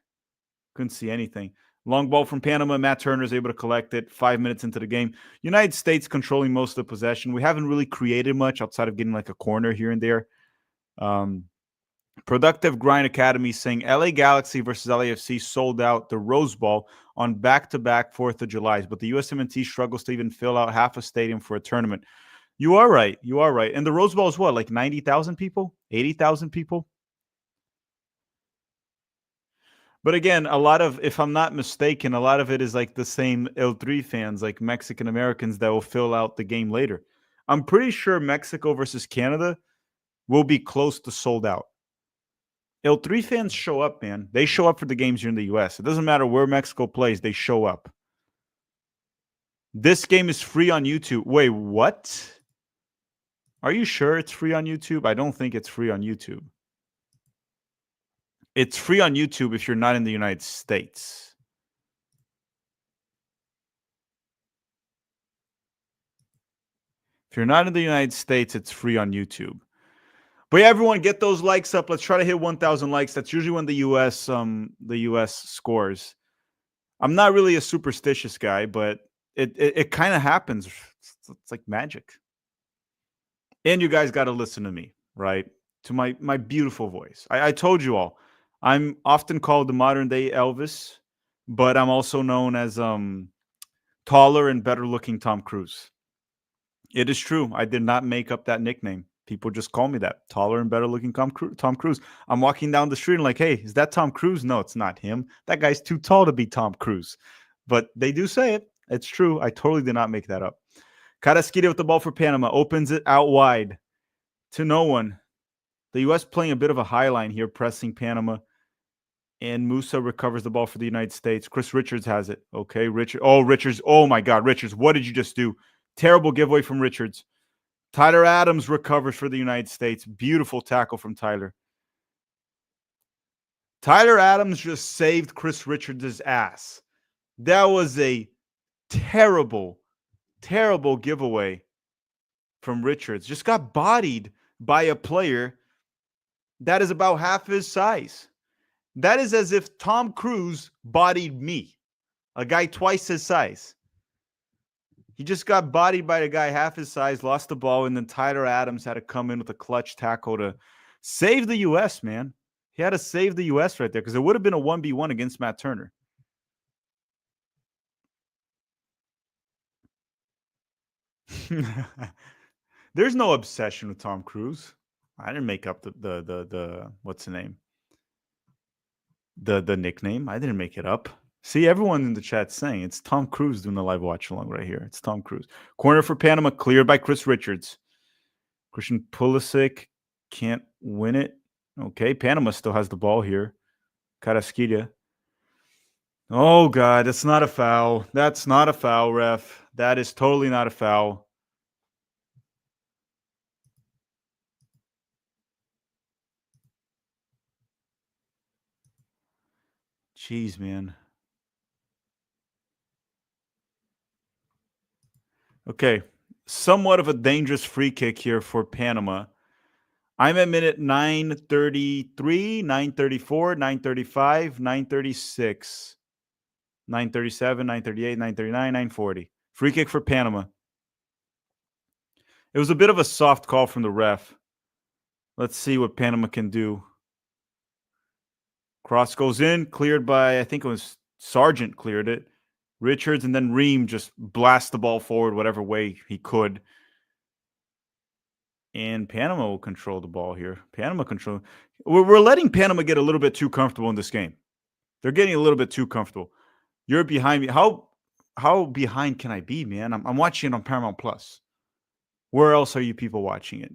Couldn't see anything. Long ball from Panama. Matt Turner is able to collect it 5 minutes into the game. United States controlling most of the possession. We haven't really created much outside of getting like a corner here and there. Productive Grind Academy saying LA Galaxy versus LAFC sold out the Rose Bowl on back-to-back 4th of Julys, but the USMNT struggles to even fill out half a stadium for a tournament. You are right. You are right. And the Rose Bowl is what, like 90,000 people? 80,000 people? But again, a lot of, if I'm not mistaken, a lot of it is like the same El Tri fans, like Mexican Americans that will fill out the game later. I'm pretty sure Mexico versus Canada will be close to sold out. El Tri fans show up, man. They show up for the games here in the US. It doesn't matter where Mexico plays, they show up. This game is free on YouTube. Wait, what? Are you sure it's free on YouTube? I don't think it's free on YouTube. It's free on YouTube if you're not in the United States. If you're not in the United States, it's free on YouTube. But yeah, everyone, get those likes up. Let's try to hit 1,000 likes. That's usually when the US scores. I'm not really a superstitious guy, but it kind of happens. It's like magic. And you guys got to listen to me, right? To my beautiful voice. I told you all, I'm often called the modern day Elvis, but I'm also known as taller and better looking Tom Cruise. It is true. I did not make up that nickname. People just call me that. Taller and better looking Tom Cruise. I'm walking down the street and like, hey, is that Tom Cruise? No, it's not him. That guy's too tall to be Tom Cruise. But they do say it. It's true. I totally did not make that up. Carrasquilla with the ball for Panama. Opens it out wide to no one. The U.S. playing a bit of a high line here, pressing Panama. And Musa recovers the ball for the United States. Chris Richards has it. Okay, Richard. Oh, Richards. Oh, my God. Richards, what did you just do? Terrible giveaway from Richards. Tyler Adams recovers for the United States. Beautiful tackle from Tyler. Tyler Adams just saved Chris Richards' ass. That was a terrible, terrible giveaway from Richards. Just got bodied by a player that is about half his size. That is as if Tom Cruise bodied me, a guy twice his size. He just got bodied by a guy half his size, lost the ball, and then Tyler Adams had to come in with a clutch tackle to save the U.S., man. He had to save the U.S. right there because it would have been a 1v1 against Matt Turner. There's no obsession with Tom Cruise. I didn't make up the what's the name? The nickname. I didn't make it up. See, everyone in the chat saying it's Tom Cruise doing the live watch along right here. It's Tom Cruise. Corner for Panama, cleared by Chris Richards. Christian Pulisic can't win it. Okay, Panama still has the ball here. Carrasquilla. Oh, God, that's not a foul. That's not a foul, ref. That is totally not a foul. Jeez, man. Okay, somewhat of a dangerous free kick here for Panama. I'm at minute 9:33, 9:34, 9:35, 9:36, 9:37, 9:38, 9:39, 9:40. Free kick for Panama. It was a bit of a soft call from the ref. Let's see what Panama can do. Cross goes in, cleared by, I think it was Sargent cleared it. Richards, and then Ream just blasts the ball forward whatever way he could. And Panama will control the ball here. Panama control. We're letting Panama get a little bit too comfortable in this game. They're getting a little bit too comfortable. You're behind me. How behind can I be, man? I'm watching it on Paramount Plus. Where else are you people watching it?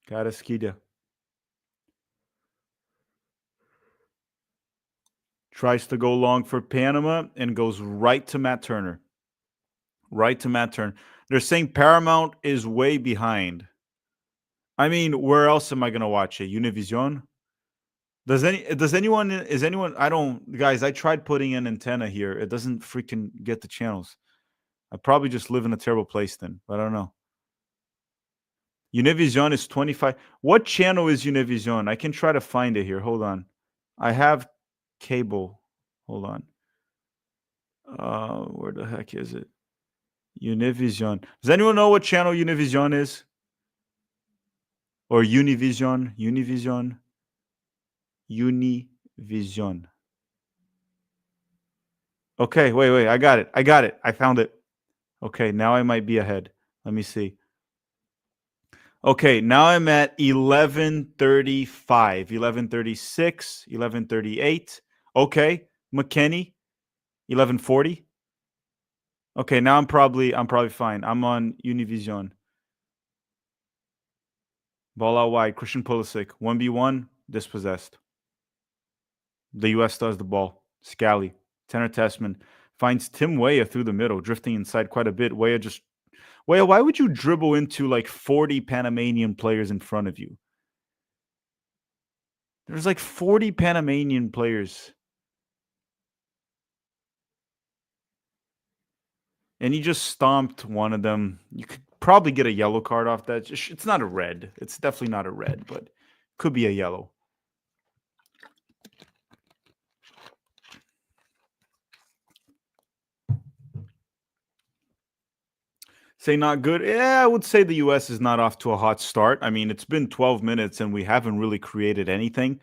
Carrasquilla. Tries to go long for Panama and goes right to Matt Turner. Right to Matt Turner. They're saying Paramount is way behind. I mean, where else am I gonna watch it? Univision? Does anyone is anyone I don't guys, I tried putting an antenna here. It doesn't freaking get the channels. I probably just live in a terrible place then, but I don't know. Univision is 25. What channel is Univision? I can try to find it here. Hold on. I have cable. Hold on. Where the heck is it? Univision. Does anyone know what channel Univision is? Or Univision? Univision? Univision. Okay, wait. I got it. I found it. Okay, now I might be ahead. Let me see. Okay, now I'm at 11:35, 11:36, 11:38. Okay, McKenny, 11:40. Okay, now I'm probably fine. I'm on Univision. Ball out wide. Christian Pulisic, 1v1, dispossessed. The U.S. does the ball. Scally, Tanner Tessman finds Tim Weah through the middle, drifting inside quite a bit. Weah, why would you dribble into like 40 Panamanian players in front of you? There's like 40 Panamanian players. And he just stomped one of them. You could probably get a yellow card off that. It's not a red. It's definitely not a red, but could be a yellow. Say not good. Yeah, I would say the U.S. is not off to a hot start. I mean, it's been 12 minutes and we haven't really created anything.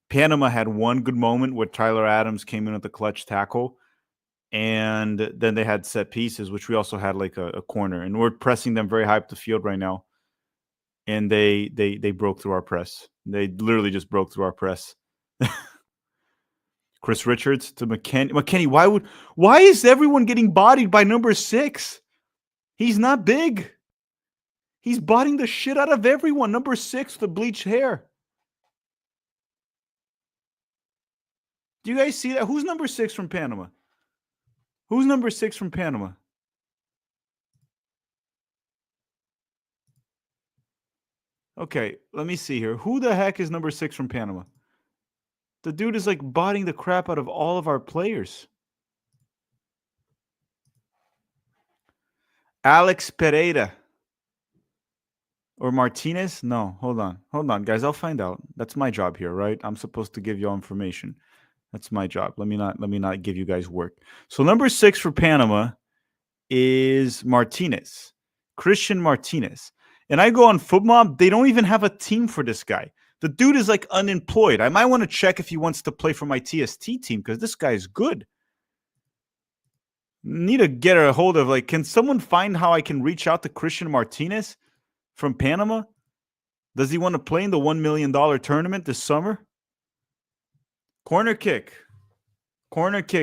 Panama had one good moment where Tyler Adams came in with the clutch tackle. And then they had set pieces, which we also had like a corner. And we're pressing them very high up the field right now. And they broke through our press. They literally just broke through our press. Chris Richards to McKenny. McKenny, why is everyone getting bodied by number 6? He's not big. He's bodying the shit out of everyone. Number 6 with the bleached hair. Do you guys see that? Who's number 6 from Panama? Who's number 6 from Panama? Okay, let me see here. Who the heck is number 6 from Panama? The dude is like bodying the crap out of all of our players. Alex Pereira. Or Martinez? No, hold on, guys. I'll find out. That's my job here, right? I'm supposed to give y'all information. That's my job. Let me not give you guys work. So number 6 for Panama is Martinez, Christian Martinez. And I go on FootMob. They don't even have a team for this guy. The dude is like unemployed. I might want to check if he wants to play for my TST team because this guy is good. Need to get a hold of, like, can someone find how I can reach out to Christian Martinez from Panama? Does he want to play in the $1 million tournament this summer? Corner kick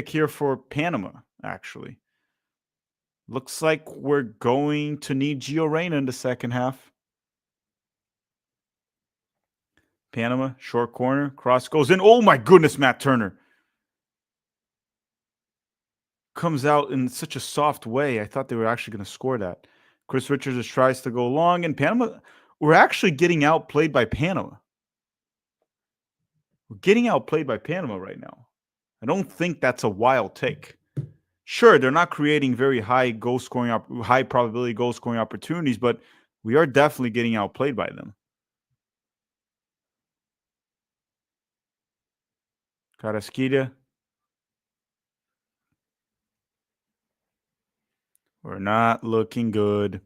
here for Panama, actually. Looks like we're going to need Gio Reyna in the second half. Panama, short corner, cross goes in. Oh my goodness, Matt Turner. Comes out in such a soft way. I thought they were actually going to score that. Chris Richards just tries to go long, and Panama, we're actually getting outplayed by Panama. We're getting outplayed by Panama right now. I don't think that's a wild take. Sure, they're not creating very high high probability goal scoring opportunities, but we are definitely getting outplayed by them. Carrasquilla. We're not looking good.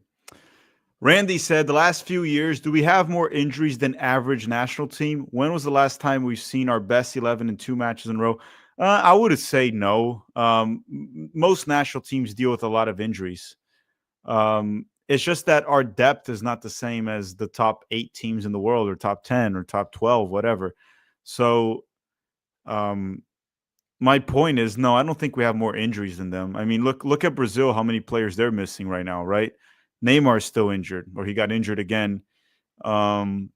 Randy said, the last few years, do we have more injuries than average national team? When was the last time we've seen our best 11 in 2 matches in a row? I would say no. Most national teams deal with a lot of injuries. It's just that our depth is not the same as the top 8 teams in the world, or top 10 or top 12, whatever. So my point is, no, I don't think we have more injuries than them. I mean, look at Brazil, how many players they're missing right now, right? Neymar is still injured, or he got injured again. Um,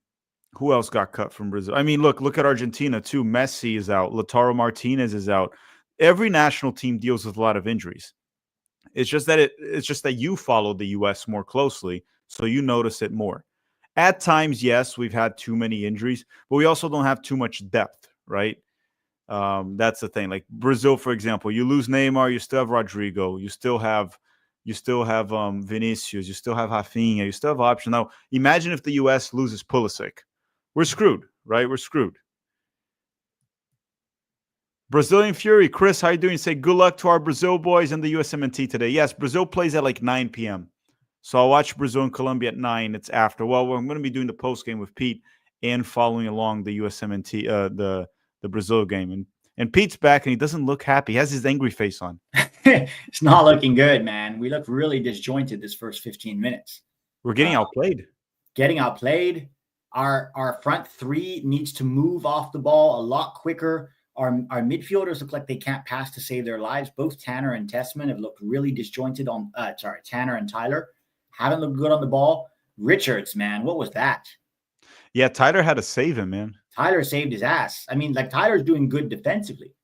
who else got cut from Brazil? I mean, look at Argentina too. Messi is out. Lautaro Martinez is out. Every national team deals with a lot of injuries. It's just that you follow the U.S. more closely, so you notice it more. At times, yes, we've had too many injuries, but we also don't have too much depth, right? That's the thing. Like Brazil, for example, you lose Neymar, you still have Rodrigo, you still have Vinicius, you still have Rafinha, you still have options. Now, imagine if the U.S. loses Pulisic, we're screwed, right? We're screwed. Brazilian Fury, Chris, how you doing? Say good luck to our Brazil boys and the USMNT today. Yes, Brazil plays at like 9 p.m. So I'll watch Brazil and Colombia at 9. It's after. Well, I'm going to be doing the post game with Pete and following along the USMNT, the Brazil game. And Pete's back and he doesn't look happy. He has his angry face on.
It's not looking good, man. We look really disjointed this first 15 minutes.
We're getting outplayed.
Getting outplayed. Our front three needs to move off the ball a lot quicker. Our midfielders look like they can't pass to save their lives. Both Tanner and Tessman have looked really disjointed on. Tanner and Tyler haven't looked good on the ball. Richards, man, what was that?
Yeah, Tyler had to save him, man.
Tyler saved his ass. I mean, like Tyler's doing good defensively,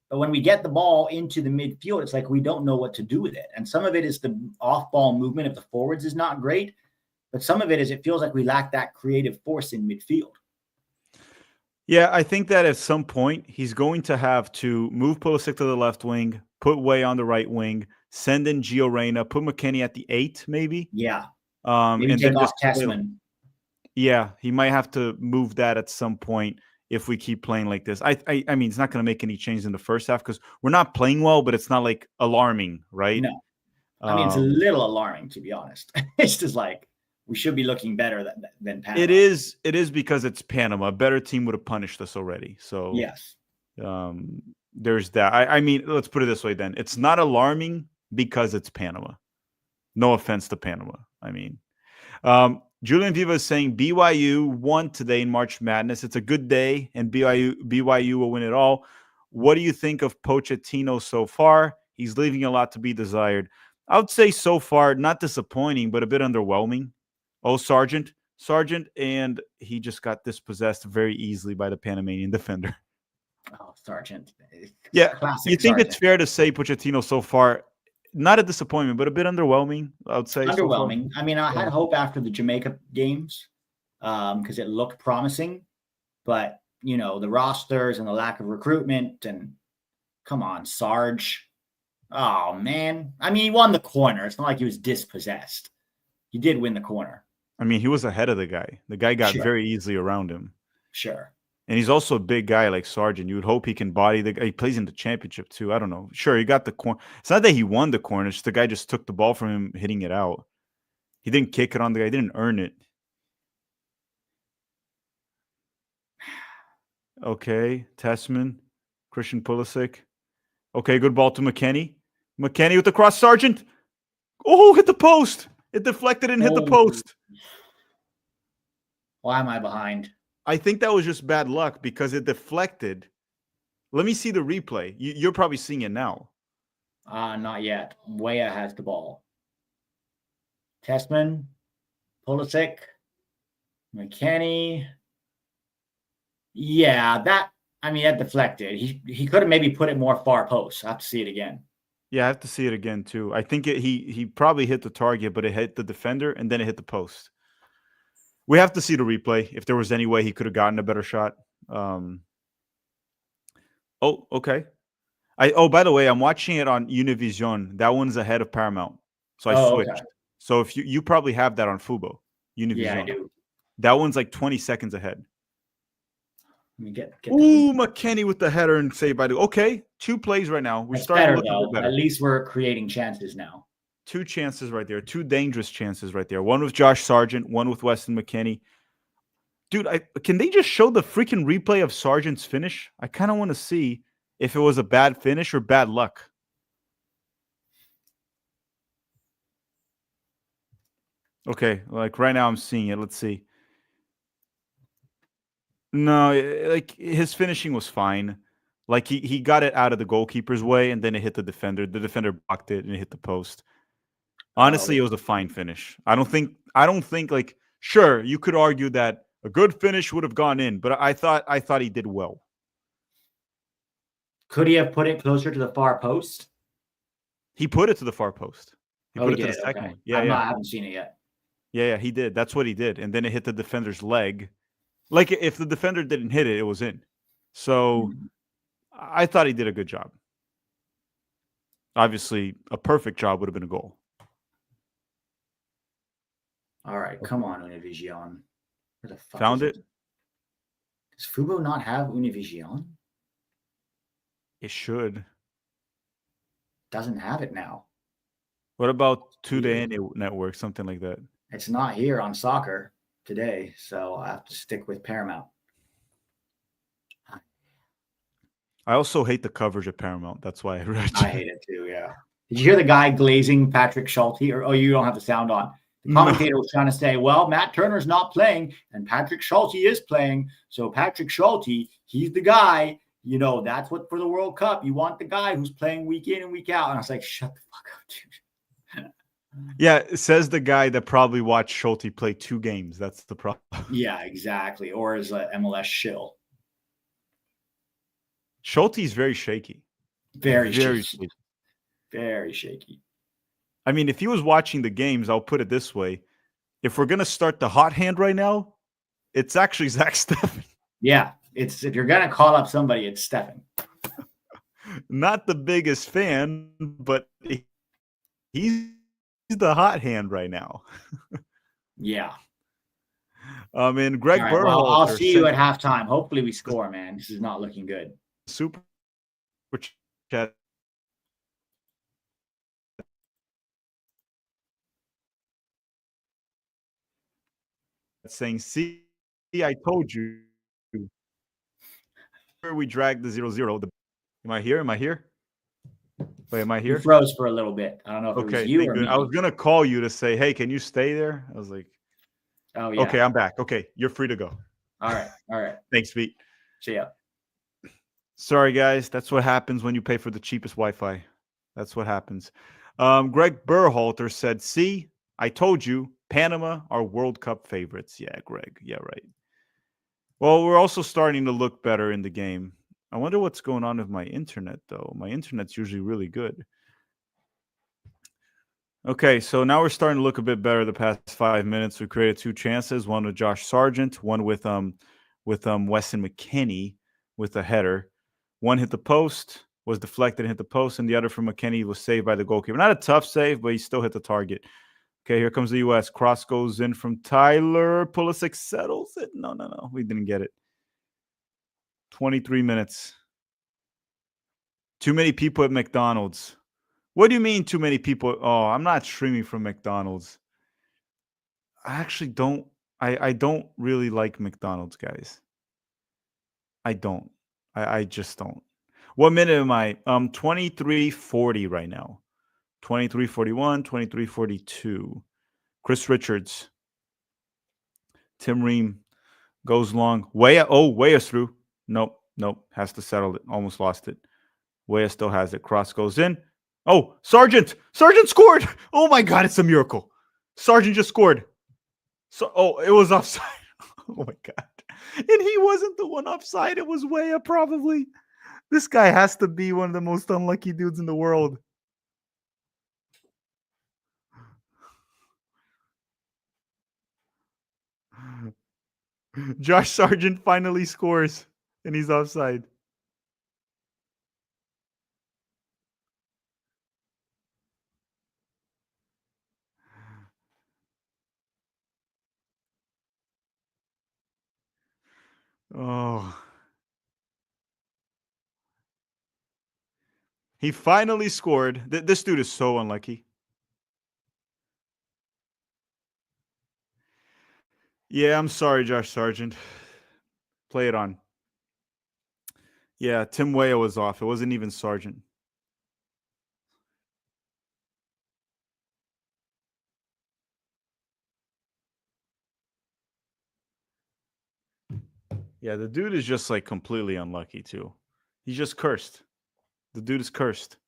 but when we get the ball into the midfield, it's like we don't know what to do with it. And some of it is the off-ball movement of the forwards is not great, but some of it is it feels like we lack that creative force in midfield.
Yeah, I think that at some point he's going to have to move Pulisic to the left wing, put Way on the right wing, send in Gio Reyna, put McKennie at the 8, maybe.
Yeah.
Maybe
and take off Tessman.
Yeah, he might have to move that at some point if we keep playing like this. I mean, it's not going to make any change in the first half because we're not playing well, but it's not like alarming, right?
No. I mean, it's a little alarming, to be honest. It's just like we should be looking better than Panama.
It is because it's Panama. A better team would have punished us already. So
yes,
there's that. I mean, let's put it this way then. It's not alarming because it's Panama. No offense to Panama. I mean, Julian Viva is saying BYU won today in March Madness. It's a good day, and BYU will win it all. What do you think of Pochettino so far? He's leaving a lot to be desired. I would say so far, not disappointing, but a bit underwhelming. Oh, Sargent, and he just got dispossessed very easily by the Panamanian defender.
Oh, Sargent.
Yeah,
classic.
You think
Sargent.
It's fair to say Pochettino so far, not a disappointment, but a bit underwhelming, I would say.
Underwhelming. So I mean, I had hope after the Jamaica games because it looked promising, but, you know, the rosters and the lack of recruitment and come on, Sarge. Oh, man. I mean, he won the corner. It's not like he was dispossessed. He did win the corner.
I mean, he was ahead of the guy. The guy got very easily around him.
Sure.
And he's also a big guy like Sargent. You would hope he can body the guy. He plays in the championship too. I don't know. Sure, he got the corner. It's not that he won the corner. It's just the guy just took the ball from him, hitting it out. He didn't kick it on the guy. He didn't earn it. Okay, Tessman, Christian Pulisic. Okay, good ball to McKennie. McKennie with the cross. Sargent. Oh, hit the post. It deflected and hit the post.
Why am I behind?
I think that was just bad luck because it deflected. Let me see the replay. You're probably seeing it now.
Not yet. Weah has the ball. Tessman, Pulisic, McKennie. Yeah, that deflected. He could have maybe put it more far post. I have to see it again.
Yeah, I have to see it again too. I think he probably hit the target, but it hit the defender and then it hit the post. We have to see the replay if there was any way he could have gotten a better shot. Oh, okay. By the way, I'm watching it on Univision. That one's ahead of Paramount, so I switched. Okay. So if you probably have that on Fubo, Univision.
Yeah, I do.
That one's like 20 seconds ahead.
Let me get
Ooh, McKennie with the header and save by the. Okay, 2 plays right now. We're starting to look better.
At least we're creating chances now.
2 chances right there. 2 dangerous chances right there. One with Josh Sargent, one with Weston McKennie. Dude, can they just show the freaking replay of Sargent's finish? I kind of want to see if it was a bad finish or bad luck. Okay, like right now I'm seeing it. Let's see. No, like his finishing was fine. Like he got it out of the goalkeeper's way and then it hit the defender. The defender blocked it and it hit the post. Honestly, it was a fine finish. I don't think like Sure, you could argue that a good finish would have gone in, but I thought he did well.
Could he have put it closer to the far post?
He put it to the far post. He
Oh,
put
he
it to the
did.
second
Okay.
one. Yeah, yeah.
I haven't seen it yet.
Yeah, he did. That's what he did. And then it hit the defender's leg. Like if the defender didn't hit it, it was in. So
Mhm.
I thought he did a good job. Obviously, a perfect job would have been a goal.
All right, come on, Univision. Where the fuck
Found
is
it?
it? Does Fubo not have Univision?
It should.
Doesn't have it now.
What about
Weird.
Today Network, something like that?
It's not here on soccer today, so I have to stick with Paramount.
I also hate the coverage of Paramount. That's why I read.
I hate it too. Yeah. Did you hear the guy glazing Patrick Schulte? Or you don't have the sound on. The
No.
commentator was trying to say, well, Matt Turner's not playing and Patrick Schulte is playing. So Patrick Schulte, he's the guy. You know, that's what for the World Cup. You want the guy who's playing week in and week out. And I was like, shut the fuck up, dude.
Yeah, it says the guy that probably watched Schulte play 2 games. That's the problem.
Yeah, exactly. Or is a MLS shill.
Schulte's very shaky.
Very
Very
shaky.
shaky.
Very shaky.
I mean, if he was watching the games, I'll put it this way. If we're going to start the hot hand right now, it's actually Zach Steffen.
Yeah. It's if you're gonna call up somebody, it's Steffen.
Not the biggest fan, but he's the hot hand right now.
Yeah.
And Greg
All right,
Berhalter.
well, I'll see you at halftime. Hopefully we score, man. This is not looking good.
Super chat saying, "See, I told you. We dragged the 0-0. Am I here? Am I here? Wait, am I
You
here?
froze for a little bit. I don't know if it was
Okay,
you
thank
or
you.
me.
I was gonna call you to say, "Hey, can you stay there?" I was like,
Oh yeah.
"Okay, I'm back. Okay, you're free to go."
All right. All right.
Thanks, Pete.
See ya.
Sorry, guys. That's what happens when you pay for the cheapest Wi-Fi. That's what happens. Greg Berhalter said, "See, I told you, Panama are World Cup favorites." Yeah, Greg. Yeah, right. Well, we're also starting to look better in the game. I wonder what's going on with my internet, though. My internet's usually really good. Okay, so now we're starting to look a bit better the past 5 minutes. We created 2 chances, one with Josh Sargent, one with Weston McKennie with a header. One hit the post, was deflected and hit the post, and the other from McKennie was saved by the goalkeeper. Not a tough save, but he still hit the target. Okay, here comes the U.S. Cross goes in from Tyler. Pulisic settles it. No, we didn't get it. 23 minutes. Too many people at McDonald's. What do you mean too many people? Oh, I'm not streaming from McDonald's. I actually don't. I don't really like McDonald's, guys. I don't. I just don't. What minute am I? 23:40 right now. 23:41, 23:42. Chris Richards. Tim Ream goes long. Weah's through. Nope. Has to settle it. Almost lost it. Weah still has it. Cross goes in. Oh, Sargent scored. Oh my God, it's a miracle. Sargent just scored. So, it was offside. Oh my God. And he wasn't the one offside. It was Weah, probably. This guy has to be one of the most unlucky dudes in the world. Josh Sargent finally scores, and he's offside. Oh. He finally scored. This dude is so unlucky. Yeah, I'm sorry, Josh Sargent. Play it on. Yeah, Tim Weah was off. It wasn't even Sargent. Yeah, the dude is just like completely unlucky too. He's just cursed. The dude is cursed.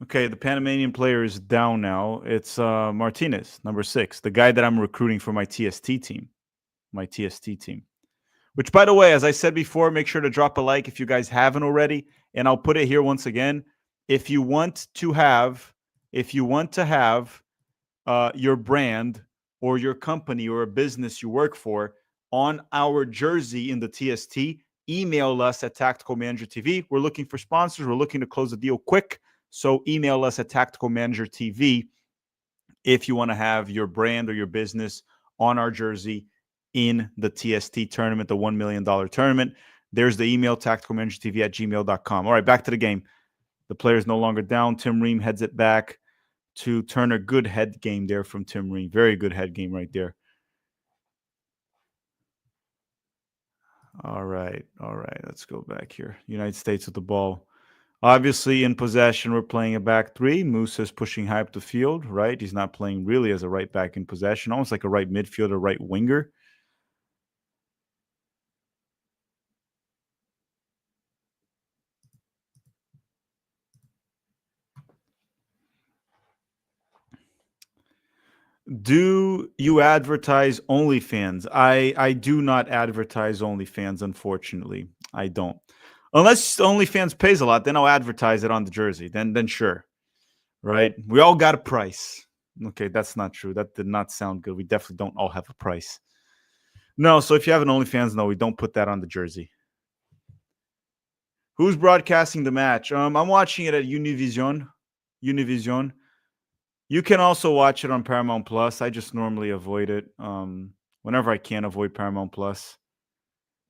Okay, the Panamanian player is down now. It's Martinez, number 6, the guy that I'm recruiting for my TST team. My TST team. Which, by the way, as I said before, make sure to drop a like if you guys haven't already, and I'll put it here once again. If you want to have, your brand or your company or a business you work for on our jersey in the TST, email us at Tactical Manager TV. We're looking for sponsors. We're looking to close the deal quick. So email us at Tactical Manager TV if you want to have your brand or your business on our jersey in the TST tournament, the $1 million tournament. There's the email, tacticalmanagertv@gmail.com. All right, back to the game. The player is no longer down. Tim Ream heads it back to Turner. Good head game there from Tim Ream. Very good head game right there. All right. Let's go back here. United States with the ball. Obviously, in possession, we're playing a back three. Musa's pushing high up the field, right? He's not playing really as a right back in possession, almost like a right midfielder, right winger. Do you advertise OnlyFans? I do not advertise OnlyFans, unfortunately. I don't. Unless OnlyFans pays a lot, then I'll advertise it on the jersey. Then sure. Right? We all got a price. Okay, that's not true. That did not sound good. We definitely don't all have a price. No, so if you have an OnlyFans, no, we don't put that on the jersey. Who's broadcasting the match? I'm watching it at Univision. You can also watch it on Paramount Plus. I just normally avoid it. Whenever I can avoid Paramount Plus.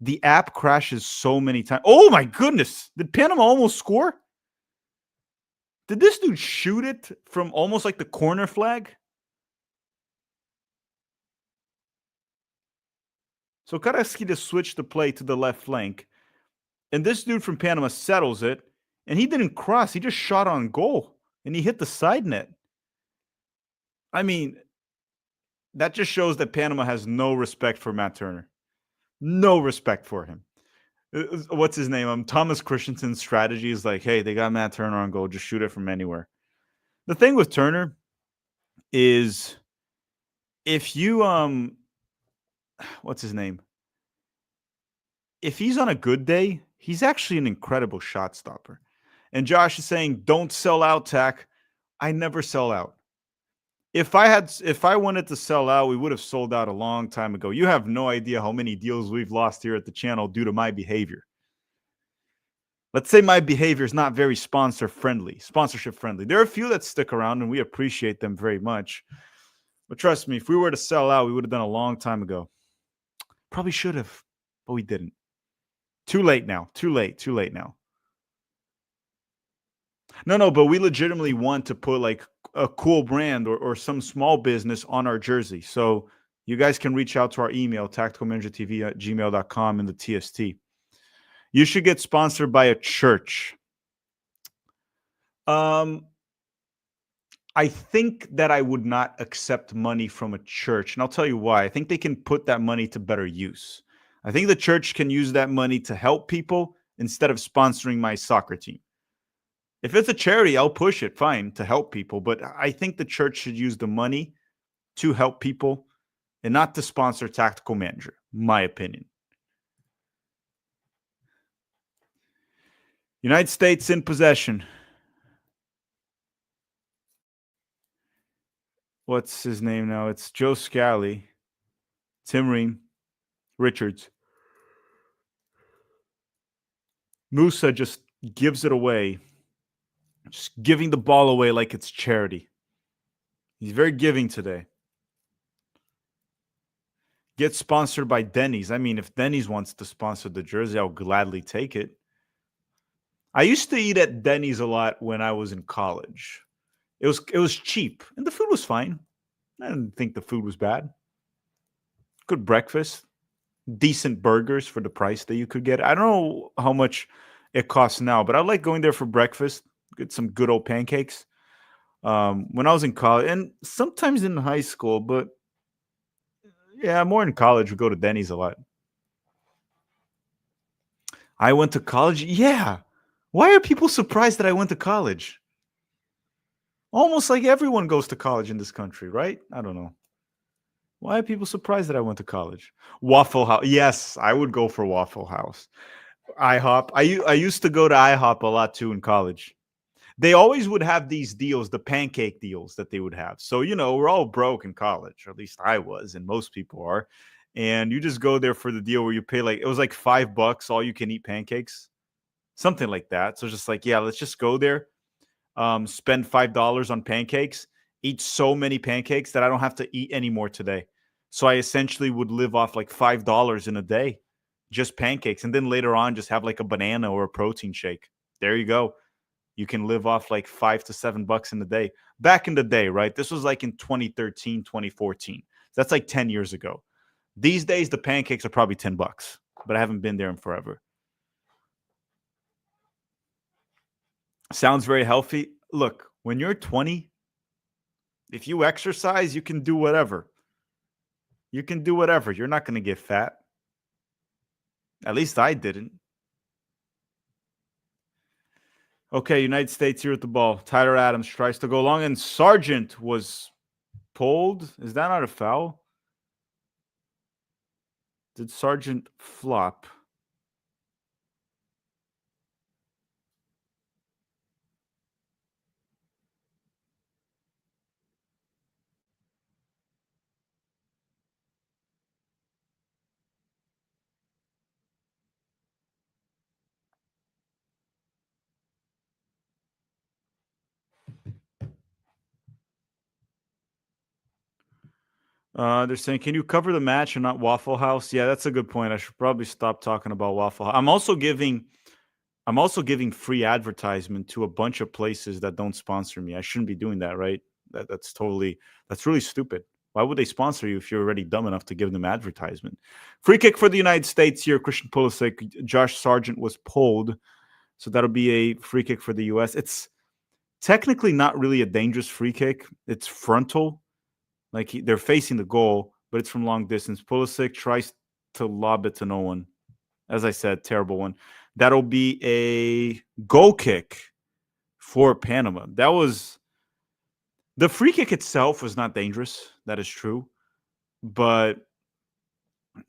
The app crashes so many times. Oh my goodness. Did Panama almost score? Did this dude shoot it from almost like the corner flag? So Karaski just switched the play to the left flank. And this dude from Panama settles it. And he didn't cross. He just shot on goal. And he hit the side net. I mean, that just shows that Panama has no respect for Matt Turner. No respect for him. What's his name? Thomas Christensen's strategy is like, hey, they got Matt Turner on goal. Just shoot it from anywhere. The thing with Turner is if you what's his name? If he's on a good day, he's actually an incredible shot stopper. And Josh is saying, don't sell out, Tack. I never sell out. If I wanted to sell out, we would have sold out a long time ago. You have no idea how many deals we've lost here at the channel due to my behavior. Let's say my behavior is not very sponsorship friendly. There are a few that stick around and we appreciate them very much. But trust me, if we were to sell out, we would have done a long time ago. Probably should have, but we didn't. Too late now. Too late now. No, but we legitimately want to put like a cool brand or some small business on our jersey. So you guys can reach out to our email, tacticalmanagertv@gmail.com in the TST. You should get sponsored by a church. I think that I would not accept money from a church. And I'll tell you why. I think they can put that money to better use. I think the church can use that money to help people instead of sponsoring my soccer team. If it's a charity, I'll push it, fine, to help people. But I think the church should use the money to help people and not to sponsor Tactical Manager, my opinion. United States in possession. What's his name now? It's Joe Scally, Tim Ream, Richards. Musa just gives it away. Just giving the ball away like it's charity. He's very giving today. Get sponsored by Denny's. I mean, if Denny's wants to sponsor the jersey, I'll gladly take it. I used to eat at Denny's a lot when I was in college. It was cheap, and the food was fine. I didn't think the food was bad. Good breakfast, decent burgers for the price that you could get. I don't know how much it costs now, but I like going there for breakfast. Get some good old pancakes. When I was in college, and sometimes in high school, but yeah, more in college, we go to Denny's a lot. I went to college? Yeah. Why are people surprised that I went to college? Almost like everyone goes to college in this country, right? I don't know. Why are people surprised that I went to college? Waffle House. Yes, I would go for Waffle House. IHOP. I used to go to IHOP a lot too in college. They always would have these deals, the pancake deals that they would have. So, we're all broke in college, or at least I was, and most people are. And you just go there for the deal where you pay it was like $5, all you can eat pancakes, something like that. So, just like, yeah, let's just go there, spend $5 on pancakes, eat so many pancakes that I don't have to eat anymore today. So, I essentially would live off like $5 in a day, just pancakes. And then later on, just have like a banana or a protein shake. There you go. You can live off like $5 to $7 in a day. Back in the day, right? This was like in 2013, 2014. That's like 10 years ago. These days, the pancakes are probably $10, but I haven't been there in forever. Sounds very healthy. Look, when you're 20, if you exercise, you can do whatever. You can do whatever. You're not going to get fat. At least I didn't. Okay, United States here at the ball. Tyler Adams tries to go long, and Sargent was pulled. Is that not a foul? Did Sargent flop? They're saying, can you cover the match and not Waffle House? Yeah, that's a good point. I should probably stop talking about Waffle House. I'm also giving free advertisement to a bunch of places that don't sponsor me. I shouldn't be doing that, right? That's really stupid. Why would they sponsor you if you're already dumb enough to give them advertisement? Free kick for the United States here. Christian Pulisic, Josh Sargent was pulled, so that'll be a free kick for the U.S. It's technically not really a dangerous free kick. It's frontal. Like they're facing the goal, but it's from long distance. Pulisic tries to lob it to no one. As I said, terrible one. That'll be a goal kick for Panama. That was the free kick itself was not dangerous. That is true, but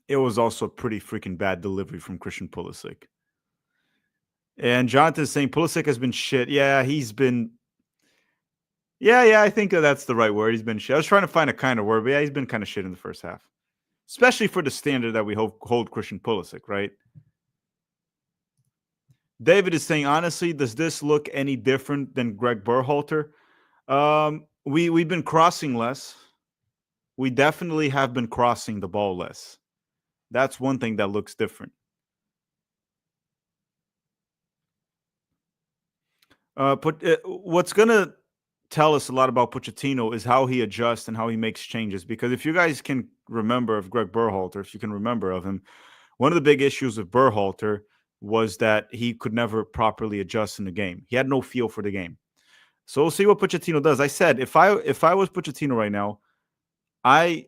it was also a pretty freaking bad delivery from Christian Pulisic. And Jonathan's saying Pulisic has been shit. Yeah, he's been. Yeah, I think that's the right word. He's been shit. I was trying to find a kind of word, but yeah, he's been kind of shit in the first half, especially for the standard that we hold Christian Pulisic, right? David is saying, honestly, does this look any different than Greg Berhalter? We've been crossing less. We definitely have been crossing the ball less. That's one thing that looks different. What's gonna tell us a lot about Pochettino is how he adjusts and how he makes changes. Because if you guys can remember of Greg Berhalter, if you can remember of him, one of the big issues of Berhalter was that he could never properly adjust in the game. He had no feel for the game. So we'll see what Pochettino does. I said if I was Pochettino right now, I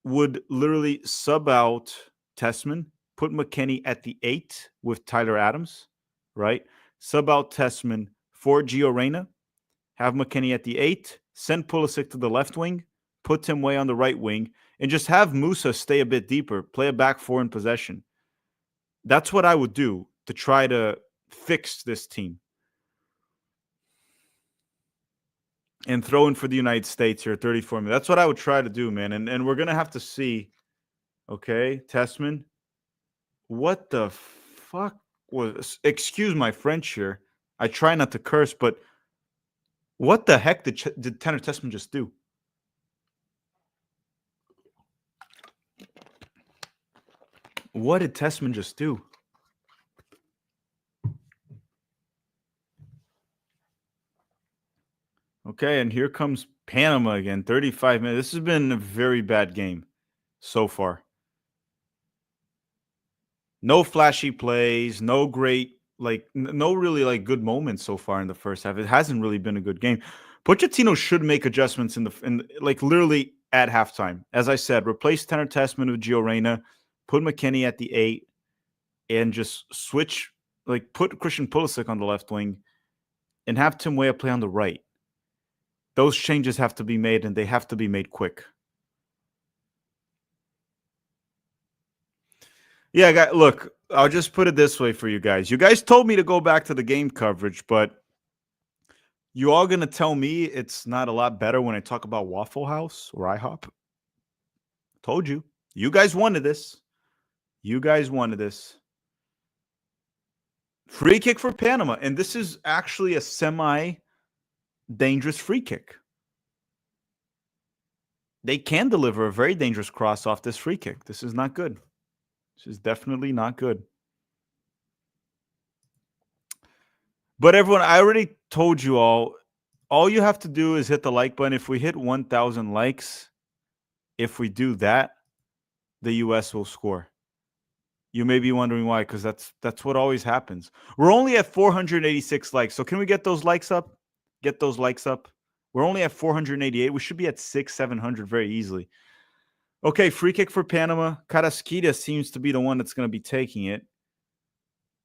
would literally sub out Tessman, put McKennie at the 8 with Tyler Adams, right? Sub out Tessman for Gio Reyna, have McKennie at the 8, send Pulisic to the left wing, put Tim Way on the right wing, and just have Musa stay a bit deeper, play a back four in possession. That's what I would do to try to fix this team. And throw in for the United States here, 34 minutes. That's what I would try to do, man. And we're going to have to see, okay, Tessman, what the fuck was, excuse my French here. I try not to curse, but what the heck did Tanner Tessman just do? What did Tessman just do? Okay, and here comes Panama again, 35 minutes. This has been a very bad game so far. No flashy plays, no great, no really good moments so far in the first half. It hasn't really been a good game. Pochettino should make adjustments in literally at halftime. As I said, replace Tanner Tessman with Gio Reyna, put McKennie at the 8, and just switch, put Christian Pulisic on the left wing and have Tim Weah play on the right. Those changes have to be made, and they have to be made quick. Yeah, look, I'll just put it this way for you guys. You guys told me to go back to the game coverage, but you all going to tell me it's not a lot better when I talk about Waffle House or IHOP? Told you. You guys wanted this. You guys wanted this. Free kick for Panama. And this is actually a semi-dangerous free kick. They can deliver a very dangerous cross off this free kick. This is not good. This is definitely not good. But everyone, I already told you all you have to do is hit the like button. If we hit 1,000 likes, if we do that, the U.S. will score. You may be wondering why, because that's what always happens. We're only at 486 likes. So can we get those likes up? Get those likes up. We're only at 488. We should be at 700 very easily. Okay, free kick for Panama. Carrasquilla seems to be the one that's going to be taking it.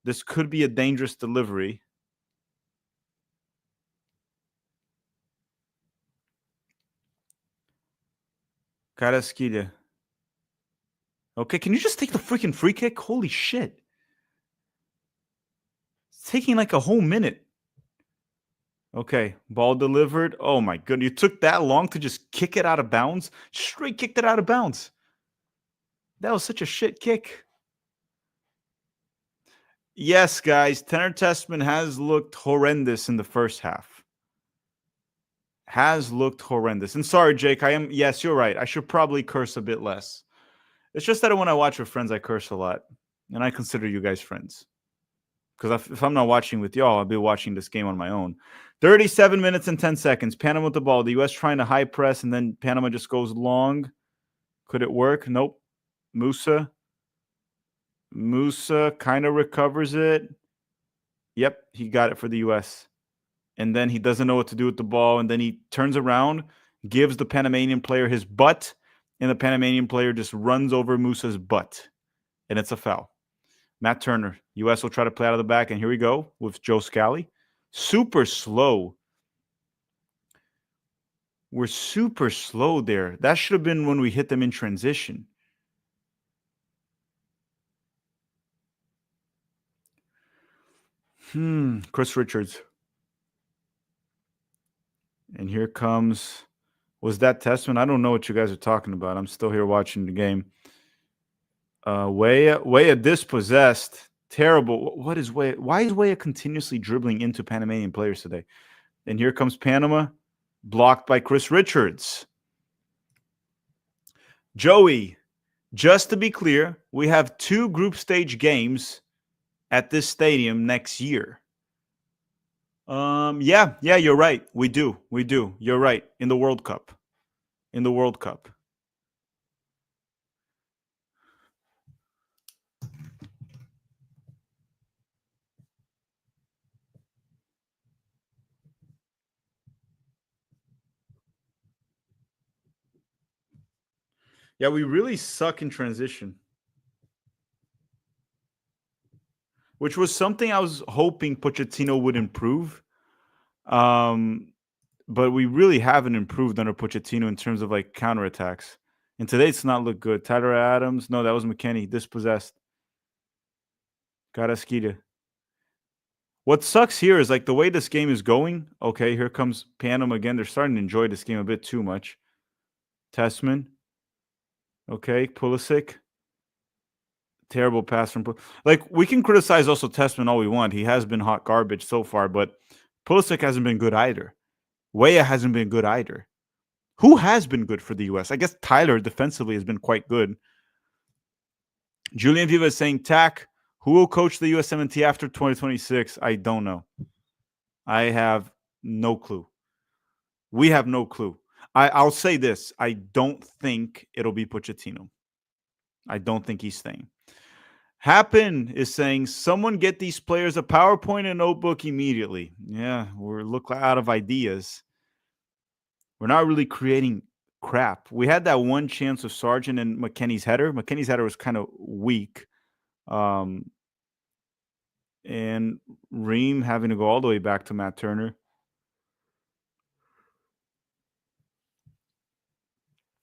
This could be a dangerous delivery. Carrasquilla. Okay, can you just take the freaking free kick? Holy shit. It's taking like a whole minute. Okay, ball delivered. Oh my goodness. You took that long to just kick it out of bounds? Straight kicked it out of bounds. That was such a shit kick. Yes, guys, Tanner Testman has looked horrendous in the first half. Has looked horrendous. And sorry, Jake, yes, you're right. I should probably curse a bit less. It's just that when I watch with friends, I curse a lot. And I consider you guys friends. Because if I'm not watching with y'all, I'll be watching this game on my own. 37 minutes and 10 seconds. Panama with the ball. The U.S. trying to high press, and then Panama just goes long. Could it work? Nope. Musa kind of recovers it. Yep, he got it for the U.S. And then he doesn't know what to do with the ball, and then he turns around, gives the Panamanian player his butt, and the Panamanian player just runs over Musa's butt, and it's a foul. Matt Turner, U.S. will try to play out of the back, and here we go with Joe Scally. Super slow. We're super slow there. That should have been when we hit them in transition. Chris Richards. And here comes, was that Testman? I don't know what you guys are talking about. I'm still here watching the game. Weah dispossessed. Terrible. What is Weah? Why is Weah continuously dribbling into Panamanian players today? And here comes Panama, blocked by Chris Richards. Joey, just to be clear, we have 2 group stage games at this stadium next year. Yeah, you're right. We do. You're right. In the World Cup. Yeah, we really suck in transition. Which was something I was hoping Pochettino would improve. But we really haven't improved under Pochettino in terms of like counterattacks. And today it's not looked good. Tyler Adams. No, that was McKennie. Dispossessed. Carrasquilla. What sucks here is like the way this game is going. Okay, here comes Panama again. They're starting to enjoy this game a bit too much. Testman. Okay, Pulisic. Terrible pass from like we can criticize also Testman all we want. He has been hot garbage so far, but Pulisic hasn't been good either. Weah hasn't been good either. Who has been good for the U.S.? I guess Tyler defensively has been quite good. Julian Viva is saying, Tack, who will coach the USMNT after 2026? I don't know. I have no clue. We have no clue. I'll say this. I don't think it'll be Pochettino. I don't think he's staying. Happen is saying, someone get these players a PowerPoint and notebook immediately. Yeah, we're looking out of ideas. We're not really creating crap. We had that one chance with Sargent and McKennie's header. McKennie's header was kind of weak. And Ream having to go all the way back to Matt Turner.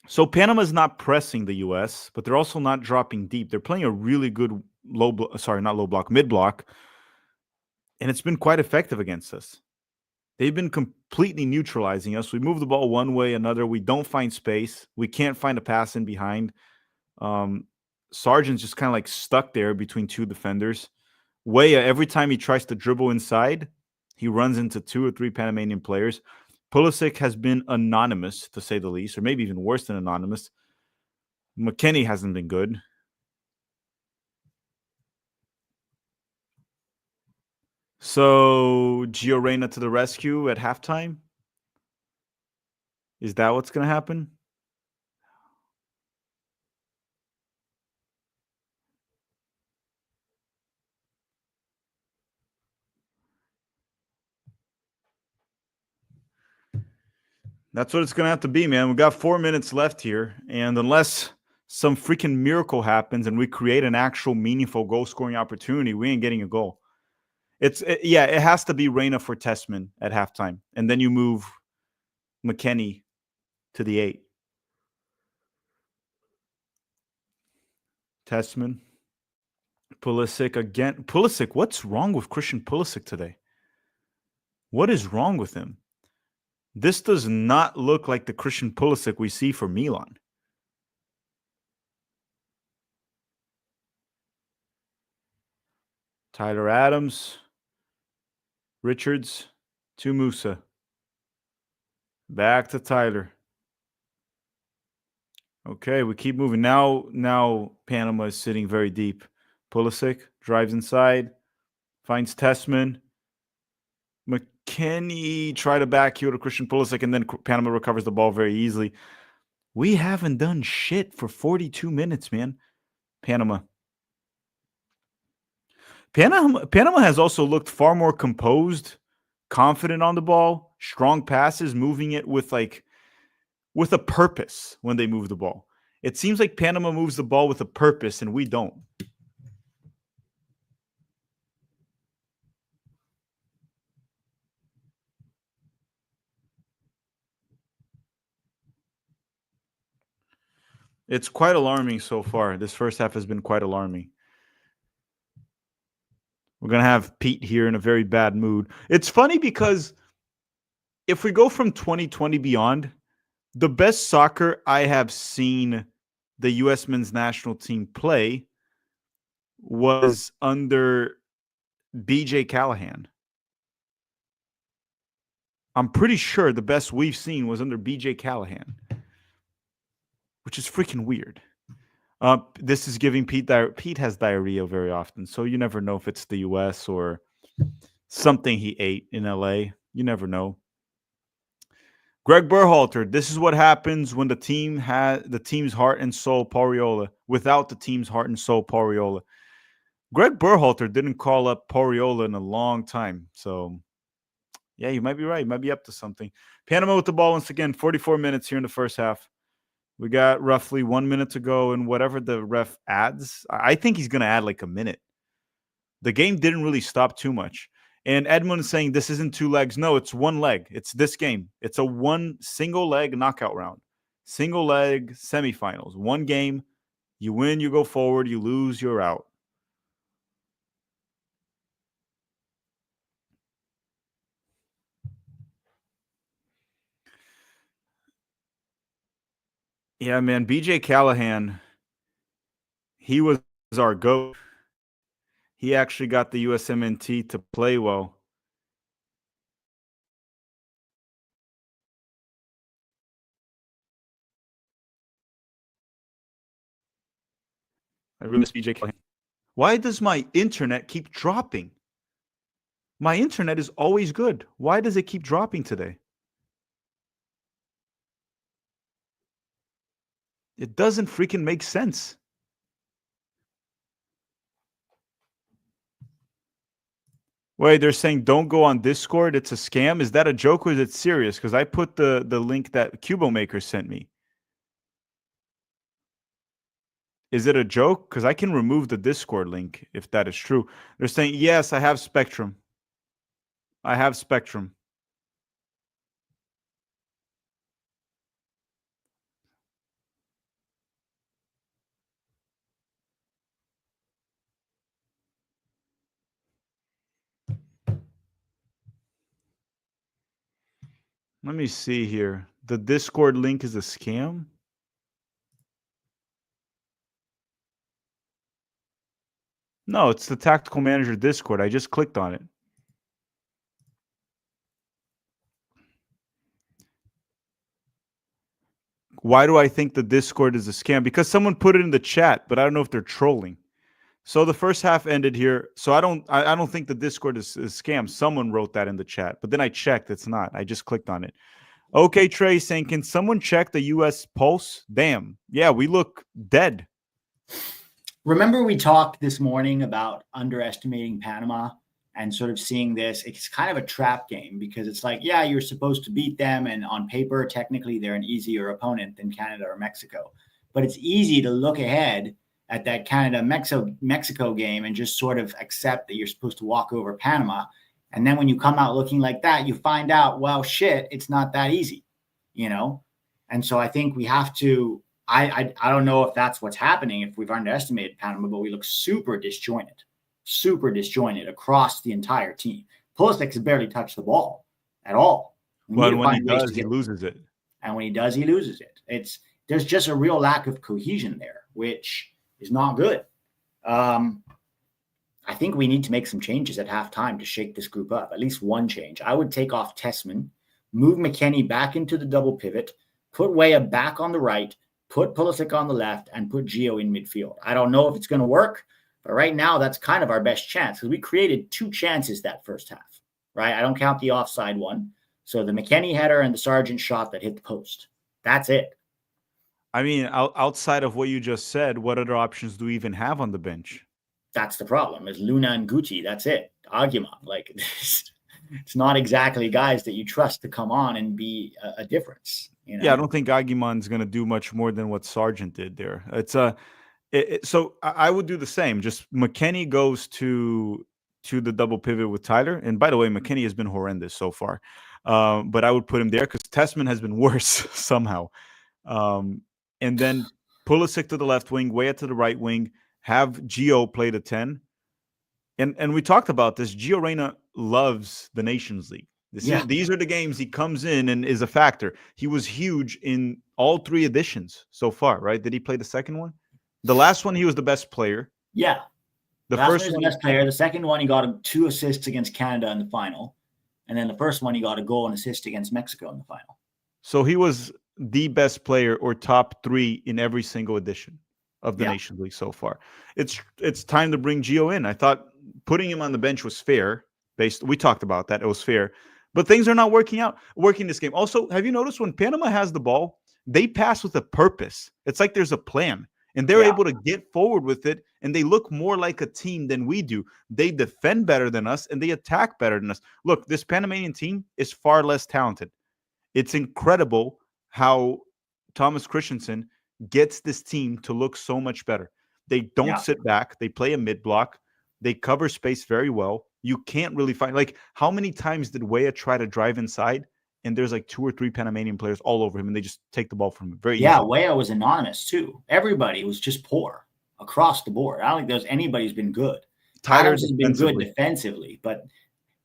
So Panama's not pressing the US, but they're also not dropping deep. They're playing a really good mid block, and it's been quite effective against us. They've been completely neutralizing us. We move the ball one way, another. We don't find space. We can't find a pass in behind. Sargent's just kind of like stuck there between two defenders. Weah, every time he tries to dribble inside, he runs into 2 or 3 Panamanian players. Pulisic has been anonymous, to say the least, or maybe even worse than anonymous. McKennie hasn't been good. So Gio Reyna to the rescue at halftime? Is that what's going to happen? That's what it's going to have to be, man. We got 4 minutes left here, and unless some freaking miracle happens and we create an actual meaningful goal-scoring opportunity, we ain't getting a goal. It has to be Reyna for Tessman at halftime, and then you move McKennie to the 8. Tessman, Pulisic again. Pulisic, what's wrong with Christian Pulisic today? What is wrong with him? This does not look like the Christian Pulisic we see for Milan. Tyler Adams, Richards, to Musa. Back to Tyler. Okay, we keep moving. Now Panama is sitting very deep. Pulisic drives inside, finds Tessman. McKennie try to back heel to Christian Pulisic, and then Panama recovers the ball very easily. We haven't done shit for 42 minutes, man. Panama has also looked far more composed, confident on the ball, strong passes, moving it with a purpose when they move the ball. It seems like Panama moves the ball with a purpose and we don't. It's quite alarming so far. This first half has been quite alarming. We're going to have Pete here in a very bad mood. It's funny because if we go from 2020 beyond, the best soccer I have seen the U.S. men's national team play was under B.J. Callahan. I'm pretty sure the best we've seen was under B.J. Callahan, which is freaking weird. This is giving Pete Pete has diarrhea very often, so you never know if it's the U.S. or something he ate in L.A. You never know. Greg Berhalter, this is what happens when the team has the team's heart and soul, Poriola, without the team's heart and soul, Poriola. Greg Berhalter didn't call up Poriola in a long time, so yeah, you might be right. You might be up to something. Panama with the ball once again, 44 minutes here in the first half. We got roughly 1 minute to go, and whatever the ref adds, I think he's going to add like a minute. The game didn't really stop too much. And Edmund is saying this isn't 2 legs. No, it's 1 leg. It's this game. It's a one single leg knockout round. Single leg semifinals. 1 game. You win, you go forward. You lose, you're out. Yeah, man. BJ Callahan, he was our GOAT. He actually got the USMNT to play well. I really miss BJ Callahan. Why does my internet keep dropping? My internet is always good. Why does it keep dropping today? It doesn't freaking make sense. Wait, they're saying don't go on Discord. It's a scam. Is that a joke or is it serious? Because I put the link that Cubo Maker sent me. Is it a joke? Because I can remove the Discord link if that is true. They're saying, yes, I have Spectrum. I have Spectrum. Let me see here. The Discord link is a scam? No, it's the Tactical Manager Discord. I just clicked on it. Why do I think the Discord is a scam? Because someone put it in the chat, but I don't know if they're trolling. So the first half ended here. So I don't think the Discord is scam. Someone wrote that in the chat, but then I checked. It's not. I just clicked on it. Okay, Trey saying, can someone check the U.S. pulse? Damn. Yeah, we look dead.
Remember we talked this morning about underestimating Panama and sort of seeing this. It's kind of a trap game because it's like, yeah, you're supposed to beat them. And on paper, technically, they're an easier opponent than Canada or Mexico. But it's easy to look ahead at that Canada-Mexico game and just sort of accept that you're supposed to walk over Panama. And then when you come out looking like that, you find out, well, shit, it's not that easy, you know? And so I think we have to, I don't know if that's what's happening, if we've underestimated Panama, but we look super disjointed across the entire team. Pulisic has barely touched the ball at all.
Well, when he does, he loses it.
And when he does, he loses it. There's just a real lack of cohesion there, which is not good. I think we need to make some changes at halftime to shake this group up. At least one change. I would take off Tessman, move McKennie back into the double pivot, put Weah back on the right, put Pulisic on the left, and put Gio in midfield. I don't know if it's going to work, but right now that's kind of our best chance because we created 2 chances that first half, right? I don't count the offside one. So the McKennie header and the Sargent shot that hit the post. That's it.
I mean, outside of what you just said, what other options do we even have on the bench?
That's the problem. Is Luna and Guti. That's it. Aguiman. Like, it's not exactly guys that you trust to come on and be a difference. You know?
Yeah, I don't think Aguiman's going to do much more than what Sargent did there. So I would do the same. Just McKennie goes to the double pivot with Tyler. And by the way, McKennie has been horrendous so far. But I would put him there because Tessman has been worse somehow. And then Pulisic to the left wing, Weah to the right wing, have Gio play the 10. And we talked about this. Gio Reyna loves the Nations League. These are the games he comes in and is a factor. He was huge in all 3 editions so far, right? Did he play the second one? The last one, he was the best player.
Yeah.
The first
one, he was the best player. The second one, he got 2 assists against Canada in the final. And then the first one, he got a goal and assist against Mexico in the final.
So he was the best player or top 3 in every single edition of the Nations League so far. It's time to bring Gio in. I thought putting him on the bench was fair. We talked about that. It was fair. But things are not working this game. Also, have you noticed when Panama has the ball, they pass with a purpose. It's like there's a plan. And they're able to get forward with it, and they look more like a team than we do. They defend better than us, and they attack better than us. Look, this Panamanian team is far less talented. It's incredible how Thomas Christensen gets this team to look so much better. They don't sit back. They play a mid-block. They cover space very well. You can't really find, like, how many times did Weah try to drive inside, and there's like 2 or 3 Panamanian players all over him, and they just take the ball from him very easily.
Weah was anonymous too. Everybody was just poor across the board. I don't think there's anybody who's been good. Adams has been good defensively, but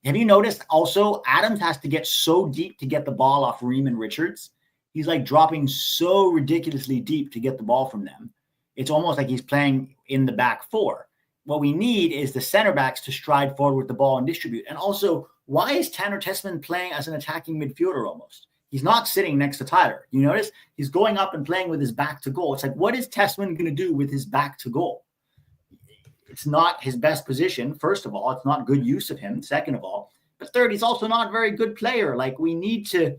have you noticed also Adams has to get so deep to get the ball off Ream and Richards? He's like dropping so ridiculously deep to get the ball from them. It's almost like he's playing in the back 4. What we need is the center backs to stride forward with the ball and distribute. And also, why is Tanner Tessman playing as an attacking midfielder almost? He's not sitting next to Tyler. You notice he's going up and playing with his back to goal. It's like, what is Tessman going to do with his back to goal? It's not his best position. First of all, it's not good use of him. Second of all, but third, he's also not a very good player. Like, we need to,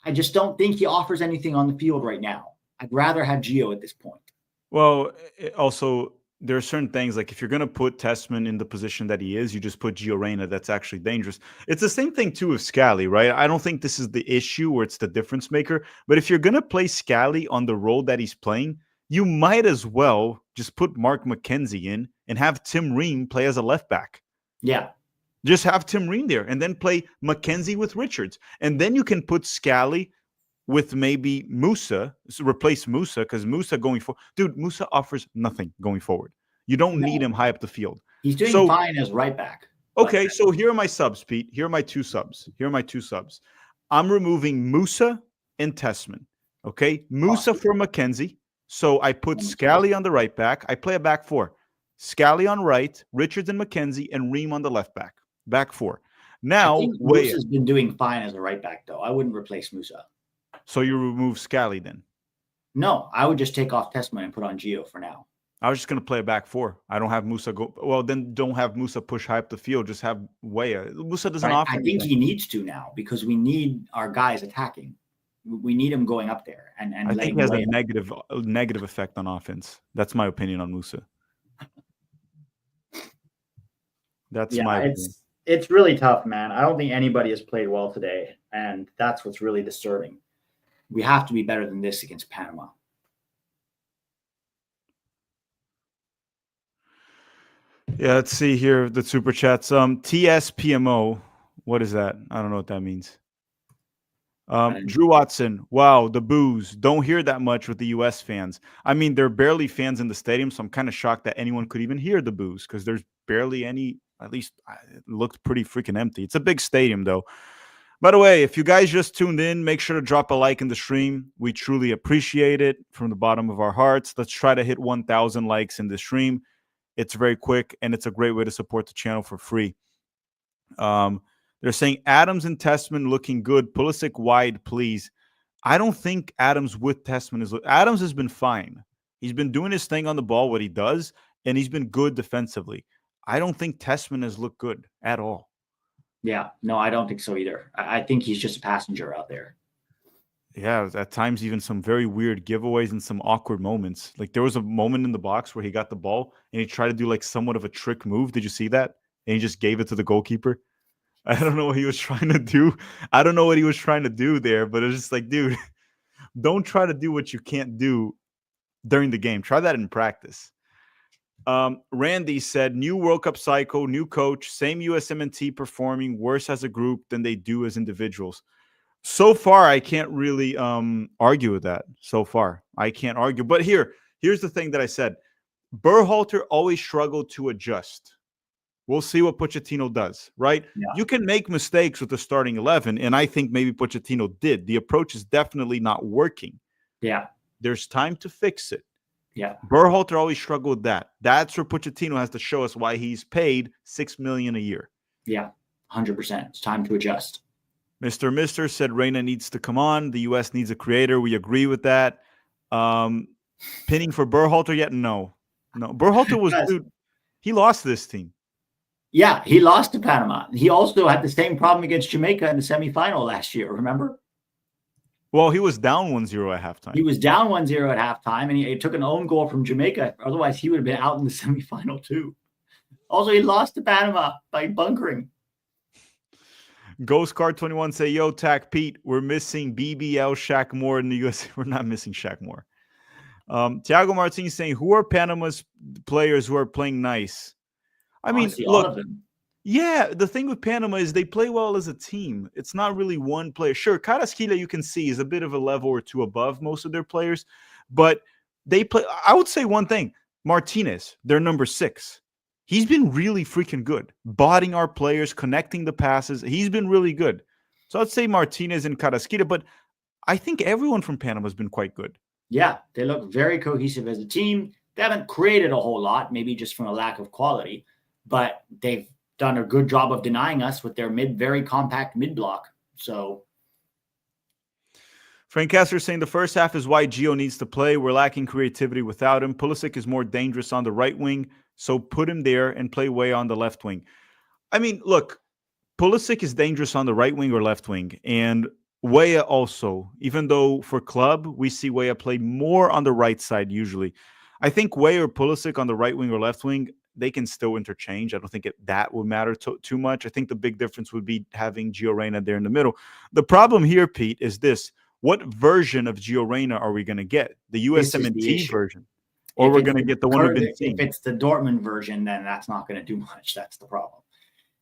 I just don't think he offers anything on the field right now. I'd rather have Gio at this point.
Well, also, there are certain things, like if you're going to put Tessman in the position that he is, you just put Gio Reyna. That's actually dangerous. It's the same thing, too, with Scally, right? I don't think this is the issue where it's the difference maker. But if you're going to play Scally on the role that he's playing, you might as well just put Mark McKenzie in and have Tim Ream play as a left back.
Yeah.
Just have Tim Ream there and then play McKenzie with Richards. And then you can put Scally with maybe Musa, so replace Musa, because Musa going forward. Dude, Musa offers nothing going forward. You don't need him high up the field.
He's doing fine as right back.
Okay, so here are my subs, Pete. Here are my two subs. I'm removing Musa and Tessman. Okay, Musa for McKenzie. So I put Scally on the right back. I play a back four. Scally on right, Richards and McKenzie, and Ream on the left back. Back four. Now,
I think Musa's been doing fine as a right back, though. I wouldn't replace Musa.
So you remove Scally then?
No, I would just take off Tessman and put on Gio for now.
I was just going to play a back four. I don't have Musa go. Well, then don't have Musa push high up the field. Just have Weah. Musa doesn't offer.
I think he needs to now because we need our guys attacking. We need him going up there. And
I think he has a negative effect on offense. That's my opinion on Musa. That's my opinion.
It's really tough, man. I don't think anybody has played well today, and that's what's really disturbing.
We have to be better than this against Panama.
Yeah, let's see here the super chats. TSPMO, what is that? I don't know what that means. Drew Watson, wow, the boos. Don't hear that much with the U.S. fans. I mean, there are barely fans in the stadium, so I'm kind of shocked that anyone could even hear the boos because there's barely any. At least it looked pretty freaking empty. It's a big stadium, though. By the way, if you guys just tuned in, make sure to drop a like in the stream. We truly appreciate it from the bottom of our hearts. Let's try to hit 1,000 likes in the stream. It's very quick, and it's a great way to support the channel for free. They're saying Adams and Tessman looking good. Pulisic wide, please. I don't think Adams with Tessman is... Adams has been fine. He's been doing his thing on the ball, what he does, and he's been good defensively. I don't think Tessman has looked good at all.
Yeah, no, I don't think so either. I think he's just a passenger out there.
Yeah, at times even some very weird giveaways and some awkward moments. Like there was a moment in the box where he got the ball and he tried to do like somewhat of a trick move. Did you see that? And he just gave it to the goalkeeper. I don't know what he was trying to do. I don't know what he was trying to do there, but it's just like, dude, don't try to do what you can't do during the game. Try that in practice. Randy said, new World Cup cycle, new coach, same USMNT performing worse as a group than they do as individuals. So far, I can't really argue with that. So far, I can't argue. But here's the thing that I said. Berhalter always struggled to adjust. We'll see what Pochettino does, right? Yeah. You can make mistakes with the starting 11, and I think maybe Pochettino did. The approach is definitely not working.
Yeah.
There's time to fix it.
Yeah.
Berhalter always struggled with that. That's where Pochettino has to show us why he's paid $6 million a year.
Yeah, 100%. It's time to adjust.
Mr. said Reina needs to come on. The U.S. needs a creator. We agree with that. Pinning for Berhalter yet? No. Berhalter was, dude, he lost this team.
Yeah, he lost to Panama. He also had the same problem against Jamaica in the semifinal last year, remember?
Well, he was down 1-0 at halftime.
He was down 1-0 at halftime, and he took an own goal from Jamaica. Otherwise, he would have been out in the semifinal too. Also, he lost to Panama by bunkering.
Ghost Card 21 say, yo, Tack Pete, we're missing BBL Shaq Moore in the US. We're not missing Shaq Moore. Thiago Martins saying, who are Panama's players who are playing nice? I mean,
honestly,
look,
all of them.
Yeah, the thing with Panama is they play well as a team. It's not really one player. Sure, Carrasquilla, you can see, is a bit of a level or two above most of their players, but they play. I would say one thing. Martinez, their number 6. He's been really freaking good. Botting our players, connecting the passes. He's been really good. So I'd say Martinez and Carrasquilla, but I think everyone from Panama has been quite good.
Yeah, they look very cohesive as a team. They haven't created a whole lot, maybe just from a lack of quality, but they've done a good job of denying us with their very compact mid block. So
Frank Castor saying the first half is why Gio needs to play. We're lacking creativity without him. Pulisic is more dangerous on the right wing, so put him there and play Weah on the left wing. I mean, look, Pulisic is dangerous on the right wing or left wing, and Weah also, even though for club, we see Weah play more on the right side usually. I think Weah or Pulisic on the right wing or left wing, they can still interchange. I don't think that would matter too much. I think the big difference would be having Gio Reyna there in the middle. The problem here, Pete, is this. What version of Gio Reyna are we going to get? The USMNT version? Or we're going to get the one we've been seeing?
If it's the Dortmund version, then that's not going to do much. That's the problem.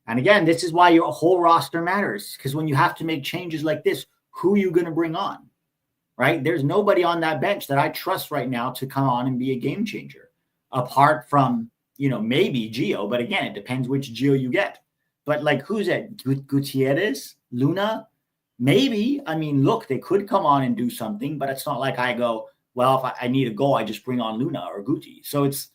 And again, this is why your whole roster matters. Because when you have to make changes like this, who are you going to bring on? Right? There's nobody on that bench that I trust right now to come on and be a game changer. Apart from, maybe Gio. But again, it depends which Gio you get. But like, who's that? Gutierrez, Luna, maybe. I mean, look, they could come on and do something, but it's not like I go, well, if I need a goal, I just bring on Luna or Guti. So it's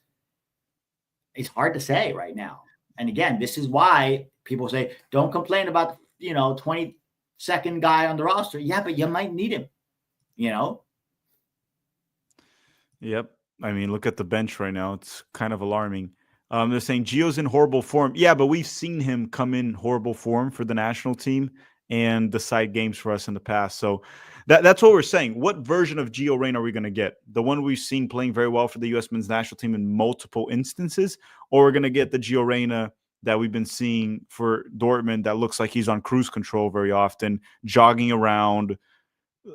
hard to say right now. And again, this is why people say, don't complain about, 22nd guy on the roster. Yeah, but you might need him,
Yep. I mean, look at the bench right now. It's kind of alarming. They're saying Gio's in horrible form. Yeah, but we've seen him come in horrible form for the national team and decide games for us in the past. So that's what we're saying. What version of Gio Reyna are we going to get? The one we've seen playing very well for the U.S. men's national team in multiple instances, or we're going to get the Gio Reyna that we've been seeing for Dortmund that looks like he's on cruise control very often, jogging around.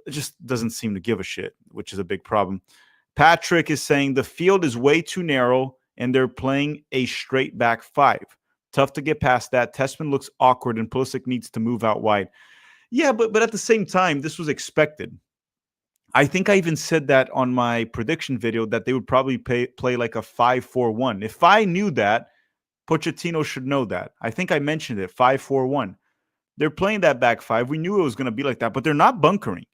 It just doesn't seem to give a shit, which is a big problem. Patrick is saying the field is way too narrow and they're playing a straight back five. Tough to get past that. Tessman looks awkward and Pulisic needs to move out wide. Yeah, but at the same time, this was expected. I think I even said that on my prediction video that they would probably play like a 5-4-1. If I knew that, Pochettino should know that. I think I mentioned it, 5-4-1. They're playing that back five. We knew it was going to be like that, but they're not bunkering.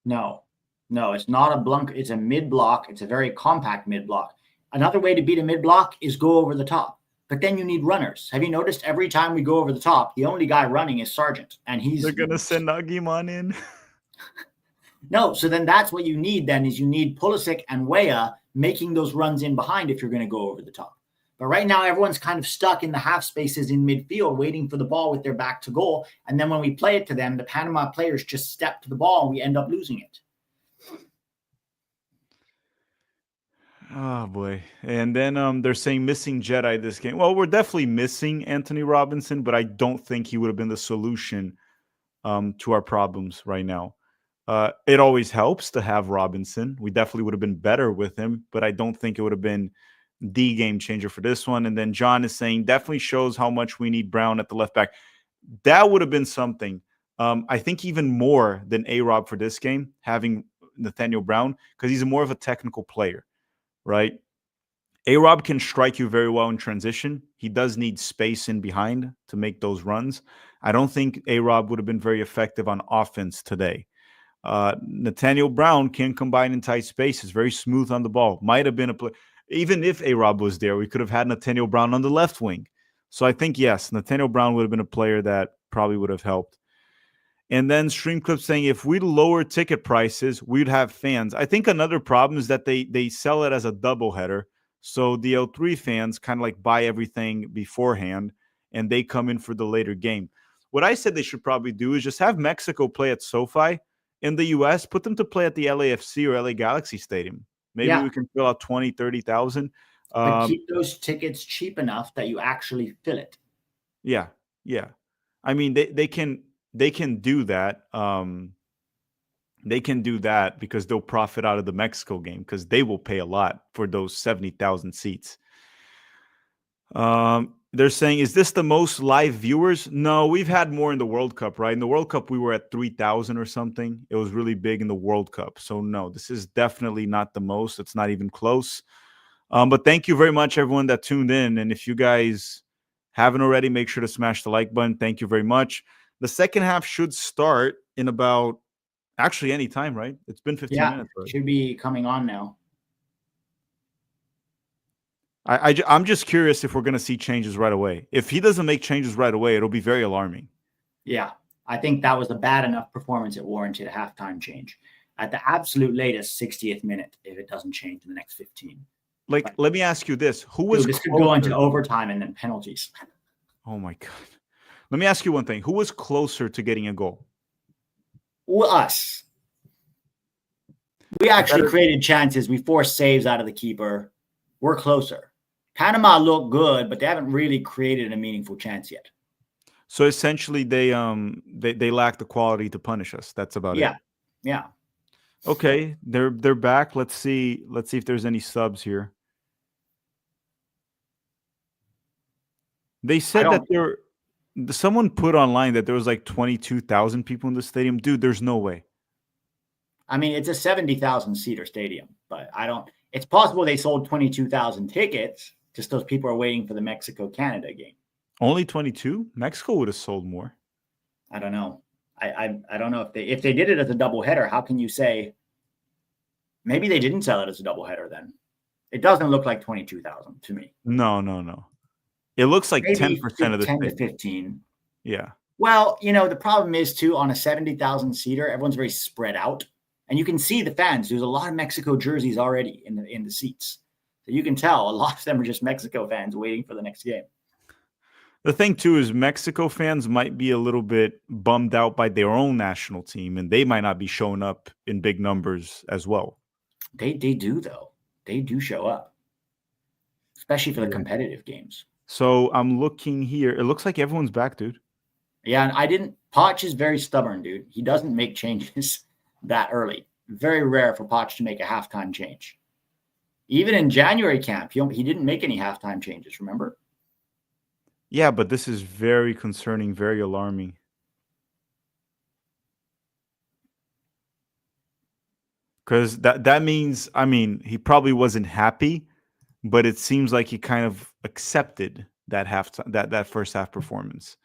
No, it's not a bunker. It's a mid-block. It's a very compact mid-block. Another way to beat a mid-block is go over the top. But then you need runners. Have you noticed every time we go over the top, the only guy running is Sargent, and he's...
They're going to send Nagiman in.
No, so then that's what you need then is you need Pulisic and Weah making those runs in behind if you're going to go over the top. But right now, everyone's kind of stuck in the half spaces in midfield waiting for the ball with their back to goal. And then when we play it to them, the Panama players just step to the ball and we end up losing it.
Oh, boy. And then they're saying missing Jedi this game. Well, we're definitely missing Anthony Robinson, but I don't think he would have been the solution to our problems right now. It always helps to have Robinson. We definitely would have been better with him, but I don't think it would have been the game changer for this one. And then John is saying definitely shows how much we need Brown at the left back. That would have been something. I think even more than A-Rob for this game, having Nathaniel Brown, because he's more of a technical player. Right? A-Rob can strike you very well in transition. He does need space in behind to make those runs. I don't think A-Rob would have been very effective on offense today. Nathaniel Brown can combine in tight spaces, very smooth on the ball. Might have been a play. Even if A-Rob was there, we could have had Nathaniel Brown on the left wing. So I think, yes, Nathaniel Brown would have been a player that probably would have helped. And then Streamclip saying if we lower ticket prices, we'd have fans. I think another problem is that they sell it as a doubleheader. So the L3 fans kind of like buy everything beforehand and they come in for the later game. What I said they should probably do is just have Mexico play at SoFi. In the U.S., put them to play at the LAFC or LA Galaxy Stadium. Maybe we can fill out 20, 30,000.
But keep those tickets cheap enough that you actually fill it.
Yeah. I mean, they can do that. They can do that because they'll profit out of the Mexico game because they will pay a lot for those 70,000 seats. They're saying, is this the most live viewers? No, we've had more in the World Cup, right? In the World Cup, we were at 3,000 or something. It was really big in the World Cup. So no, this is definitely not the most. It's not even close. But thank you very much, everyone that tuned in. And if you guys haven't already, make sure to smash the like button. Thank you very much. The second half should start in about actually any time, right? It's been 15 minutes.
Right? Should be coming on now.
I'm just curious if we're going to see changes right away. If he doesn't make changes right away, it'll be very alarming.
Yeah, I think that was a bad enough performance it warranted a halftime change. At the absolute latest, 60th minute, if it doesn't change in the next 15.
Like, let me ask you this. Who was
this could go into overtime and then penalties.
Oh, my God. Let me ask you one thing. Who was closer to getting a goal?
Well, us. We actually created chances. We forced saves out of the keeper. We're closer. Panama look good, but they haven't really created a meaningful chance yet.
So essentially, they lack the quality to punish us. That's about it.
Yeah.
Okay, they're back. Let's see if there's any subs here. They said that someone put online that there was like 22,000 people in the stadium. Dude, there's no way.
I mean, it's a 70,000 seater stadium, but it's possible they sold 22,000 tickets. Just those people are waiting for the Mexico-Canada game.
Only 22? Mexico would have sold more.
I don't know. I don't know if they did it as a doubleheader. How can you say maybe they didn't sell it as a doubleheader? Then it doesn't look like 22,000 to me.
No. It looks like
Maybe
10% of the
10 to
stadium.
15.
Yeah.
Well, the problem is too on a 70,000 seater, everyone's very spread out, and you can see the fans. There's a lot of Mexico jerseys already in the seats, so you can tell a lot of them are just Mexico fans waiting for the next game.
The thing, too, is Mexico fans might be a little bit bummed out by their own national team, and they might not be showing up in big numbers as well.
They do, though. They do show up, especially for the competitive games.
So I'm looking here. It looks like everyone's back, dude.
Yeah, and Poch is very stubborn, dude. He doesn't make changes that early. Very rare for Poch to make a halftime change. Even in January camp, he didn't make any halftime changes, remember?
Yeah, but this is very concerning, very alarming. Because that means, I mean, he probably wasn't happy, but it seems like he kind of accepted that that first half performance,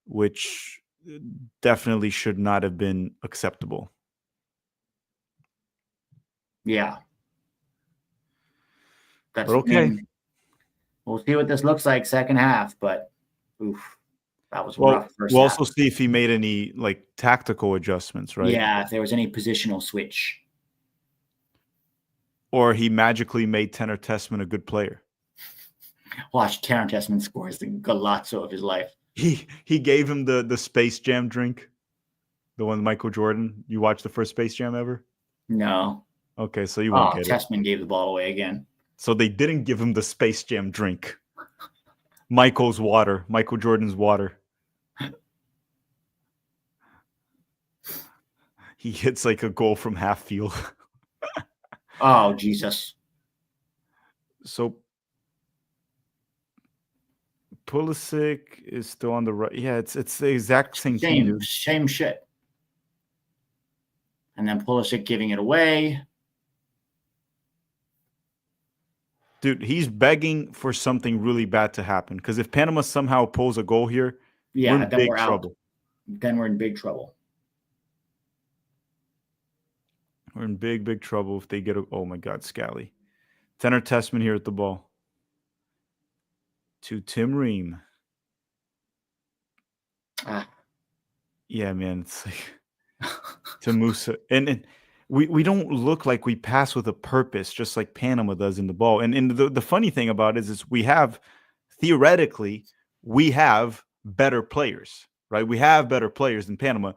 which definitely should not have been acceptable.
Yeah.
But okay.
We'll see what this looks like second half, but oof, that was rough first
we'll
half.
also see if he made any tactical adjustments, right?
Yeah, if there was any positional switch.
Or he magically made Tanner Tessman a good player.
Watch, Tanner Tessman scores the golazo of his life.
He gave him the Space Jam drink, the one Michael Jordan. You watched the first Space Jam ever?
No.
Okay, so you won't get it.
Tessman gave the ball away again.
So they didn't give him the Space Jam drink. Michael Jordan's water. He hits like a goal from half field.
Oh, Jesus.
So Pulisic is still on the right. Yeah, it's the exact same thing, dude.
Same shit. And then Pulisic giving it away.
Dude, he's begging for something really bad to happen. Because if Panama somehow pulls a goal here, we're in big trouble.
Then we're in big trouble.
We're in big trouble if they get a... Oh, my God, Scally. Tanner Tessman here at the ball. To Tim Ream. Yeah, man. It's like... to Musa. And we don't look like we pass with a purpose, just like Panama does in the ball. And the funny thing about it is theoretically, we have better players, right? We have better players than Panama.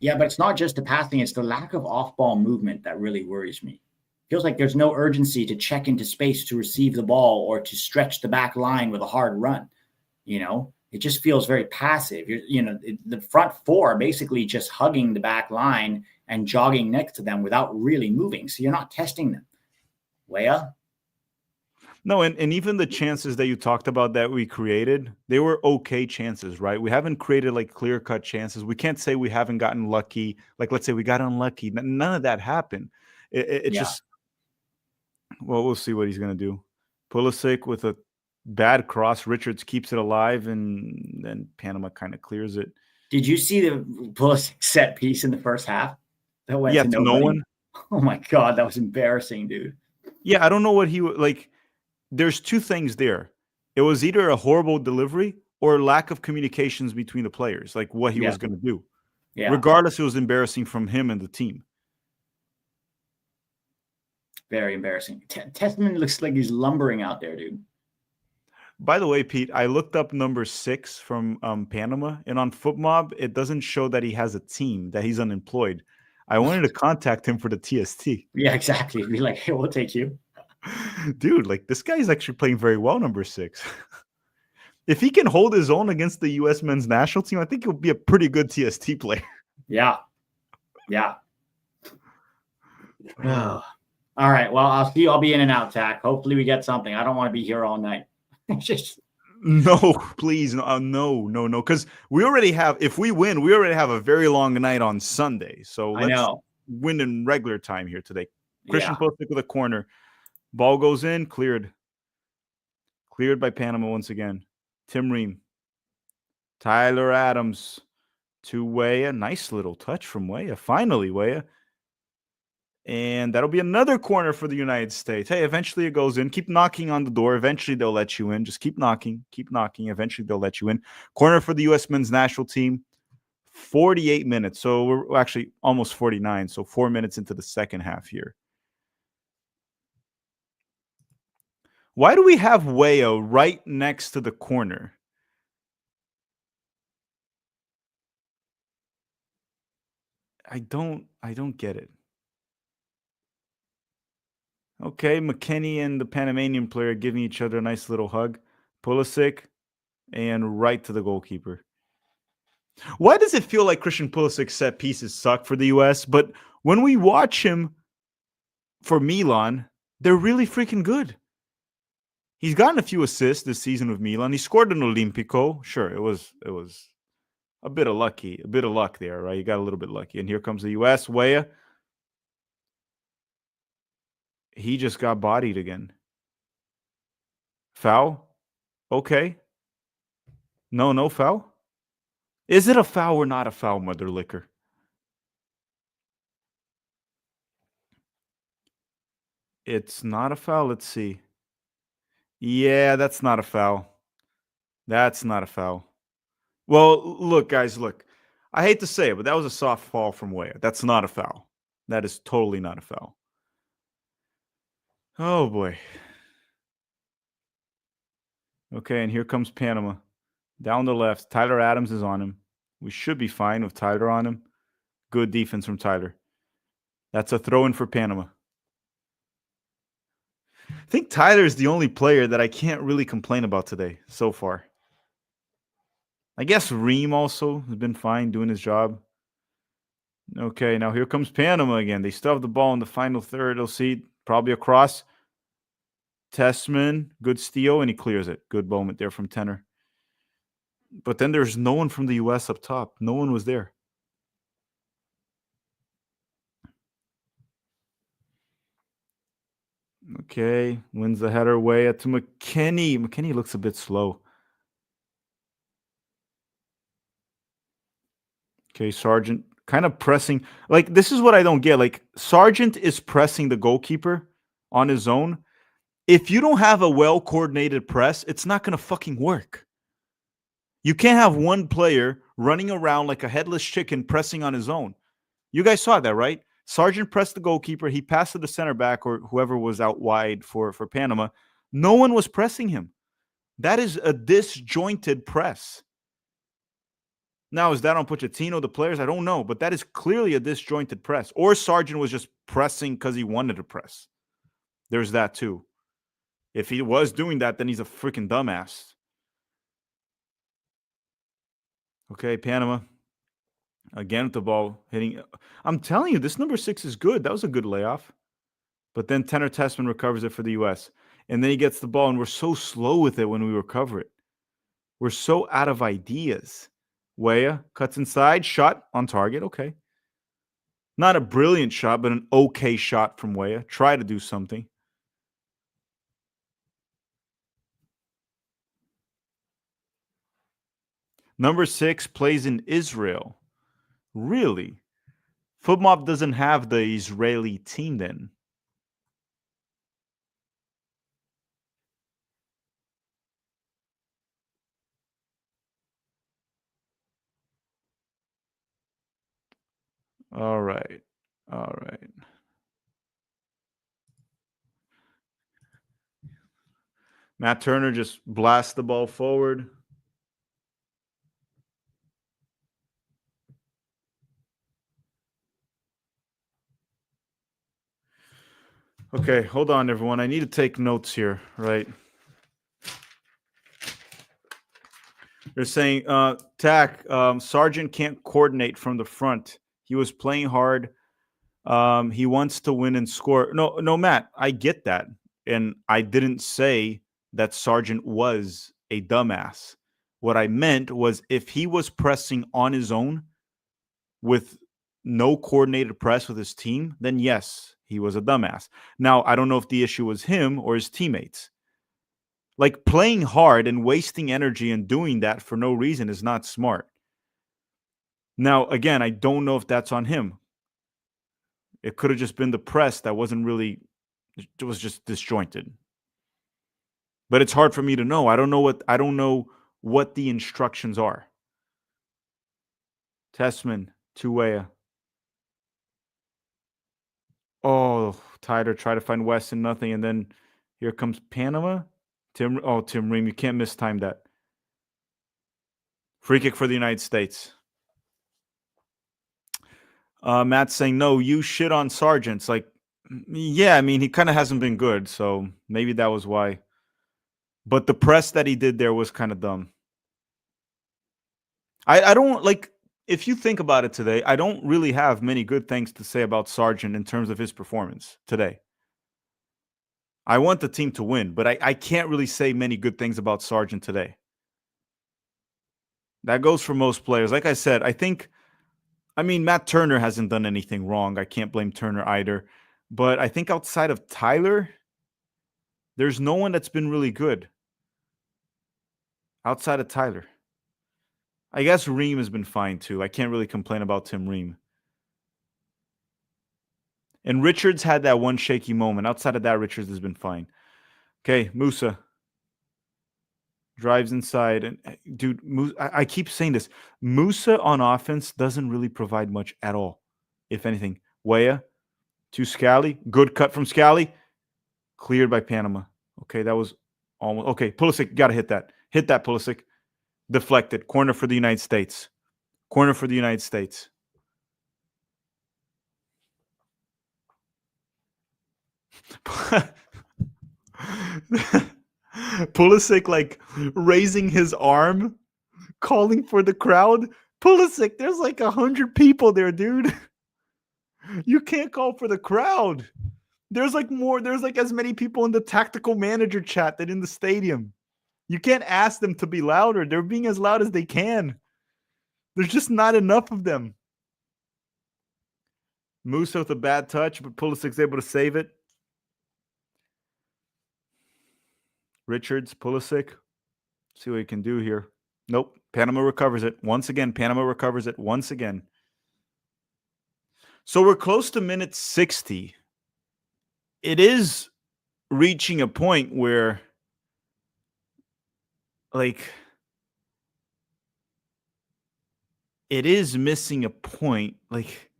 Yeah, but it's not just the passing. It's the lack of off-ball movement that really worries me. Feels like there's no urgency to check into space to receive the ball or to stretch the back line with a hard run. It just feels very passive. The front four are basically just hugging the back line and jogging next to them without really moving. So you're not testing them. Weah?
No, and even the chances that you talked about that we created, they were okay chances, right? We haven't created clear-cut chances. We can't say we haven't gotten lucky. Let's say we got unlucky. None of that happened. Just, well, we'll see what he's going to do. Pulisic with a bad cross. Richards keeps it alive, and then Panama kind of clears it.
Did you see the Pulisic set piece in the first half? That went to
no one.
Oh, my God. That was embarrassing, dude.
Yeah, I don't know what he would like. There's two things there. It was either a horrible delivery or lack of communications between the players, like what he was going to do. Yeah. Regardless, it was embarrassing from him and the team.
Very embarrassing. Tessman looks like he's lumbering out there, dude.
By the way, Pete, I looked up number 6 from Panama, and on FootMob, it doesn't show that he has a team, that he's unemployed. I wanted to contact him for the TST.
Yeah, exactly. Be like, hey, we'll take you.
Dude, this guy's actually playing very well, number 6. If he can hold his own against the U.S. men's national team, I think he'll be a pretty good TST player.
Yeah. All right. Well, I'll see you. I'll be in and out, Tack. Hopefully we get something. I don't want to be here all night.
No, please. No. Because we already have, if we win, we already have a very long night on Sunday. So let's win in regular time here today. Christian Pulisic with a corner. Ball goes in, cleared Cleared by Panama once again. Tim Ream. Tyler Adams to Weah. Nice little touch from Weah. Finally, Weah. And that'll be another corner for the United States. Hey, eventually it goes in. Keep knocking on the door. Eventually they'll let you in. Just keep knocking. Keep knocking. Eventually they'll let you in. Corner for the U.S. men's national team. 48 minutes. So we're actually almost 49. So 4 minutes into the second half here. Why do we have Weah right next to the corner? I don't get it. Okay, McKennie and the Panamanian player giving each other a nice little hug. Pulisic and right to the goalkeeper. Why does it feel like Christian Pulisic's set pieces suck for the U.S., but when we watch him for Milan, they're really freaking good? He's gotten a few assists this season with Milan. He scored an Olimpico. Sure, it was a bit of luck there, right? You got a little bit lucky. And here comes the U.S. Weah. He just got bodied again. Foul? Okay. No foul? Is it a foul or not a foul, Mother Liquor? It's not a foul. Let's see. Yeah, that's not a foul. That's not a foul. Well, look, guys, look. I hate to say it, but that was a soft fall from Weah. That's not a foul. That is totally not a foul. Oh, boy. Okay, and here comes Panama. Down the left. Tyler Adams is on him. We should be fine with Tyler on him. Good defense from Tyler. That's a throw-in for Panama. I think Tyler is the only player that I can't really complain about today so far. I guess Ream also has been fine doing his job. Okay, now here comes Panama again. They still have the ball in the final third. They'll see probably a cross. Tessman, good steal, and he clears it. Good moment there from Tenor. But then there's no one from the U.S. up top. No one was there. Okay, wins the header way to McKennie. McKennie looks a bit slow. Okay, Sargent kind of pressing. Like, this is what I don't get. Like, Sargent is pressing the goalkeeper on his own. If you don't have a well-coordinated press, it's not going to fucking work. You can't have one player running around like a headless chicken pressing on his own. You guys saw that, right? Sargent pressed the goalkeeper. He passed to the center back or whoever was out wide for Panama. No one was pressing him. That is a disjointed press. Now, is that on Pochettino, the players? I don't know, but that is clearly a disjointed press. Or Sargent was just pressing because he wanted to press. There's that too. If he was doing that, then he's a freaking dumbass. Okay, Panama. Again with the ball hitting. I'm telling you, this number 6 is good. That was a good layoff. But then Tenor Tessman recovers it for the U.S. And then he gets the ball, and we're so slow with it when we recover it. We're so out of ideas. Weah cuts inside, shot on target. Okay. Not a brilliant shot, but an okay shot from Weah. Try to do something. Number 6 plays in Israel. Really? FootMob doesn't have the Israeli team then. All right. All right. Matt Turner just blasts the ball forward. Okay, hold on, everyone. I need to take notes here, right? They're saying, Sargent can't coordinate from the front. He was playing hard. He wants to win and score. No, Matt, I get that. And I didn't say that Sargent was a dumbass. What I meant was if he was pressing on his own with no coordinated press with his team, then yes, he was a dumbass. Now, I don't know if the issue was him or his teammates. Like, playing hard and wasting energy and doing that for no reason is not smart. Now, again, I don't know if that's on him. It could have just been the press that wasn't really, it was just disjointed. But it's hard for me to know. I don't know what the instructions are. Tessman, Tuwea. Oh, Tyler try to find Weston, nothing, and then here comes Panama. Tim Ream, you can't mistime that. Free kick for the United States. Matt's saying, no, you shit on Sargent's. Like, yeah, I mean, he kind of hasn't been good, so maybe that was why. But the press that he did there was kind of dumb. I don't, like, if you think about it today, I don't really have many good things to say about Sargent in terms of his performance today. I want the team to win, but I can't really say many good things about Sargent today. That goes for most players. Like I said, I mean, Matt Turner hasn't done anything wrong. I can't blame Turner either. But I think outside of Tyler, there's no one that's been really good. Outside of Tyler. I guess Ream has been fine too. I can't really complain about Tim Ream. And Richards had that one shaky moment. Outside of that, Richards has been fine. Okay, Musa drives inside. And dude, I keep saying this. Musa on offense doesn't really provide much at all, if anything. Weah to Scally. Good cut from Scally. Cleared by Panama. Okay, that was almost. Okay, Pulisic, got to hit that. Hit that, Pulisic. Deflected. Corner for the United States. Corner for the United States. Pulisic, like, raising his arm, calling for the crowd. Pulisic, there's like 100 people there, dude. You can't call for the crowd. There's like as many people in the tactical manager chat than in the stadium. You can't ask them to be louder. They're being as loud as they can. There's just not enough of them. Musa with a bad touch, but Pulisic's able to save it. Richards, Pulisic. See what he can do here. Nope. Panama recovers it. Once again, Panama recovers it once again. So we're close to minute 60. It is reaching a point where, like, it is missing a point. Like,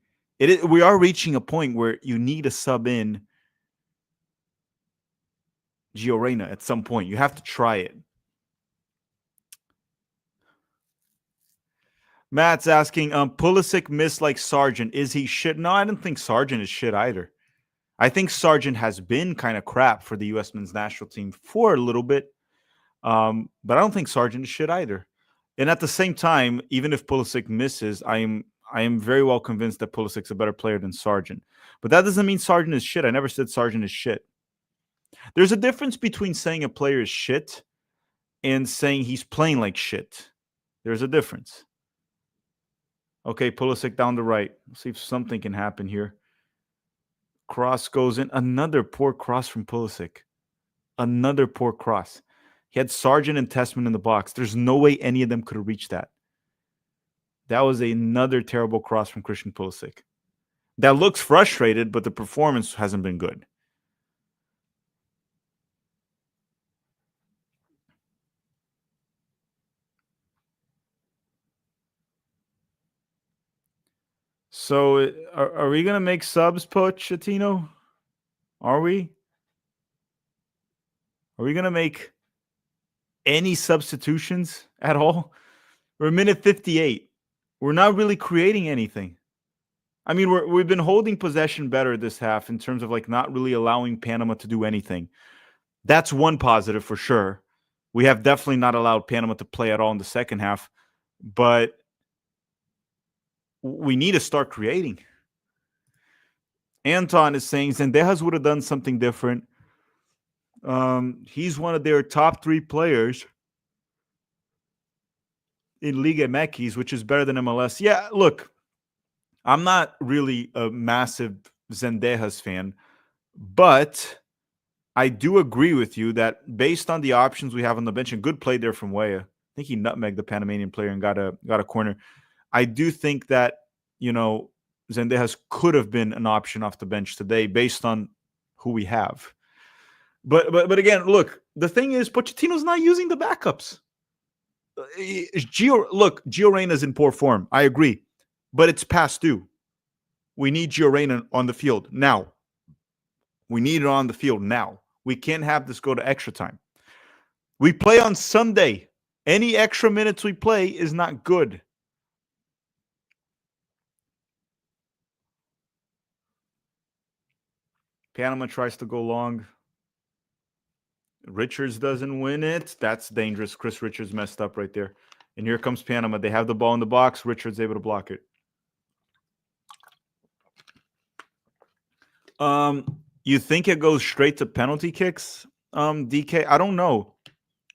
we are reaching a point where you need to sub in Gio Reyna at some point. You have to try it. Matt's asking, Pulisic missed like Sargent. Is he shit? No, I don't think Sargent is shit either. I think Sargent has been kind of crap for the U.S. men's national team for a little bit. But I don't think Sargent is shit either. And at the same time, even if Pulisic misses, I am very well convinced that Pulisic's a better player than Sargent. But that doesn't mean Sargent is shit. I never said Sargent is shit. There's a difference between saying a player is shit and saying he's playing like shit. There's a difference. Okay, Pulisic down the right. Let's see if something can happen here. Cross goes in. Another poor cross from Pulisic. Another poor cross. He had Sargent and Tessman in the box. There's no way any of them could have reached that. That was another terrible cross from Christian Pulisic. That looks frustrated, but the performance hasn't been good. So are we going to make subs, Pochettino? Are we? Are we going to make any substitutions at all? We're minute 58. We're not really creating anything. I mean, we've been holding possession better this half in terms of like not really allowing Panama to do anything. That's one positive for sure. We have definitely not allowed Panama to play at all in the second half, but we need to start creating. Anton is saying Zendejas would have done something different. He's one of their top 3 players in Liga MX, which is better than MLS. Yeah, look, I'm not really a massive Zendejas fan, but I do agree with you that based on the options we have on the bench, and good play there from Weah. I think he nutmegged the Panamanian player and got a corner. I do think that, Zendejas could have been an option off the bench today based on who we have. But again, look, the thing is Pochettino's not using the backups. Gio Reyna's in poor form. I agree. But it's past due. We need Gio Reyna on the field now. We need it on the field now. We can't have this go to extra time. We play on Sunday. Any extra minutes we play is not good. Panama tries to go long. Richards doesn't win it. That's dangerous. Chris Richards messed up right there. And here comes Panama. They have the ball in the box. Richards able to block it. You think it goes straight to penalty kicks, DK? I don't know.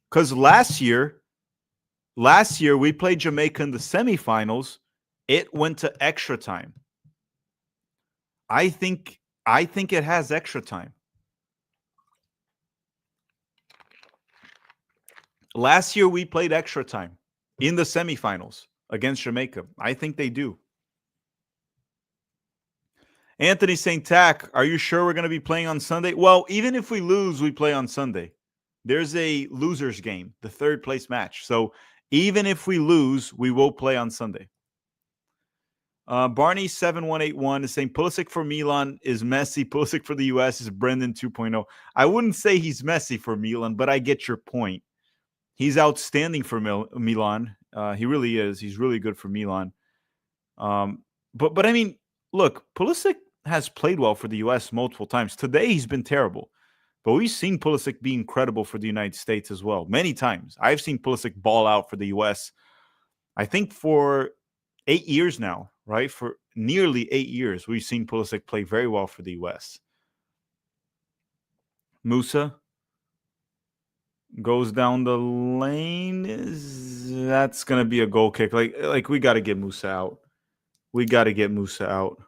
Because last year we played Jamaica in the semifinals. It went to extra time. I think it has extra time. Last year we played extra time in the semifinals against Jamaica. I think they do. Anthony saying, Tack, are you sure we're going to be playing on Sunday? Well, even if we lose, we play on Sunday. There's a loser's game, the third place match. So even if we lose, we will play on Sunday. Barney7181 is saying Pulisic for Milan is Messi. Pulisic for the US is Brendan 2.0. I wouldn't say he's Messi for Milan, but I get your point. He's outstanding for Milan. He really is. He's really good for Milan. But I mean, look, Pulisic has played well for the U.S. multiple times. Today, he's been terrible. But we've seen Pulisic be incredible for the United States as well. Many times. I've seen Pulisic ball out for the U.S., I think for 8 years now, right? For nearly 8 years, we've seen Pulisic play very well for the U.S. Musa goes down the lane. That's going to be a goal kick. Like we got to get Musa out. We got to get Musa out.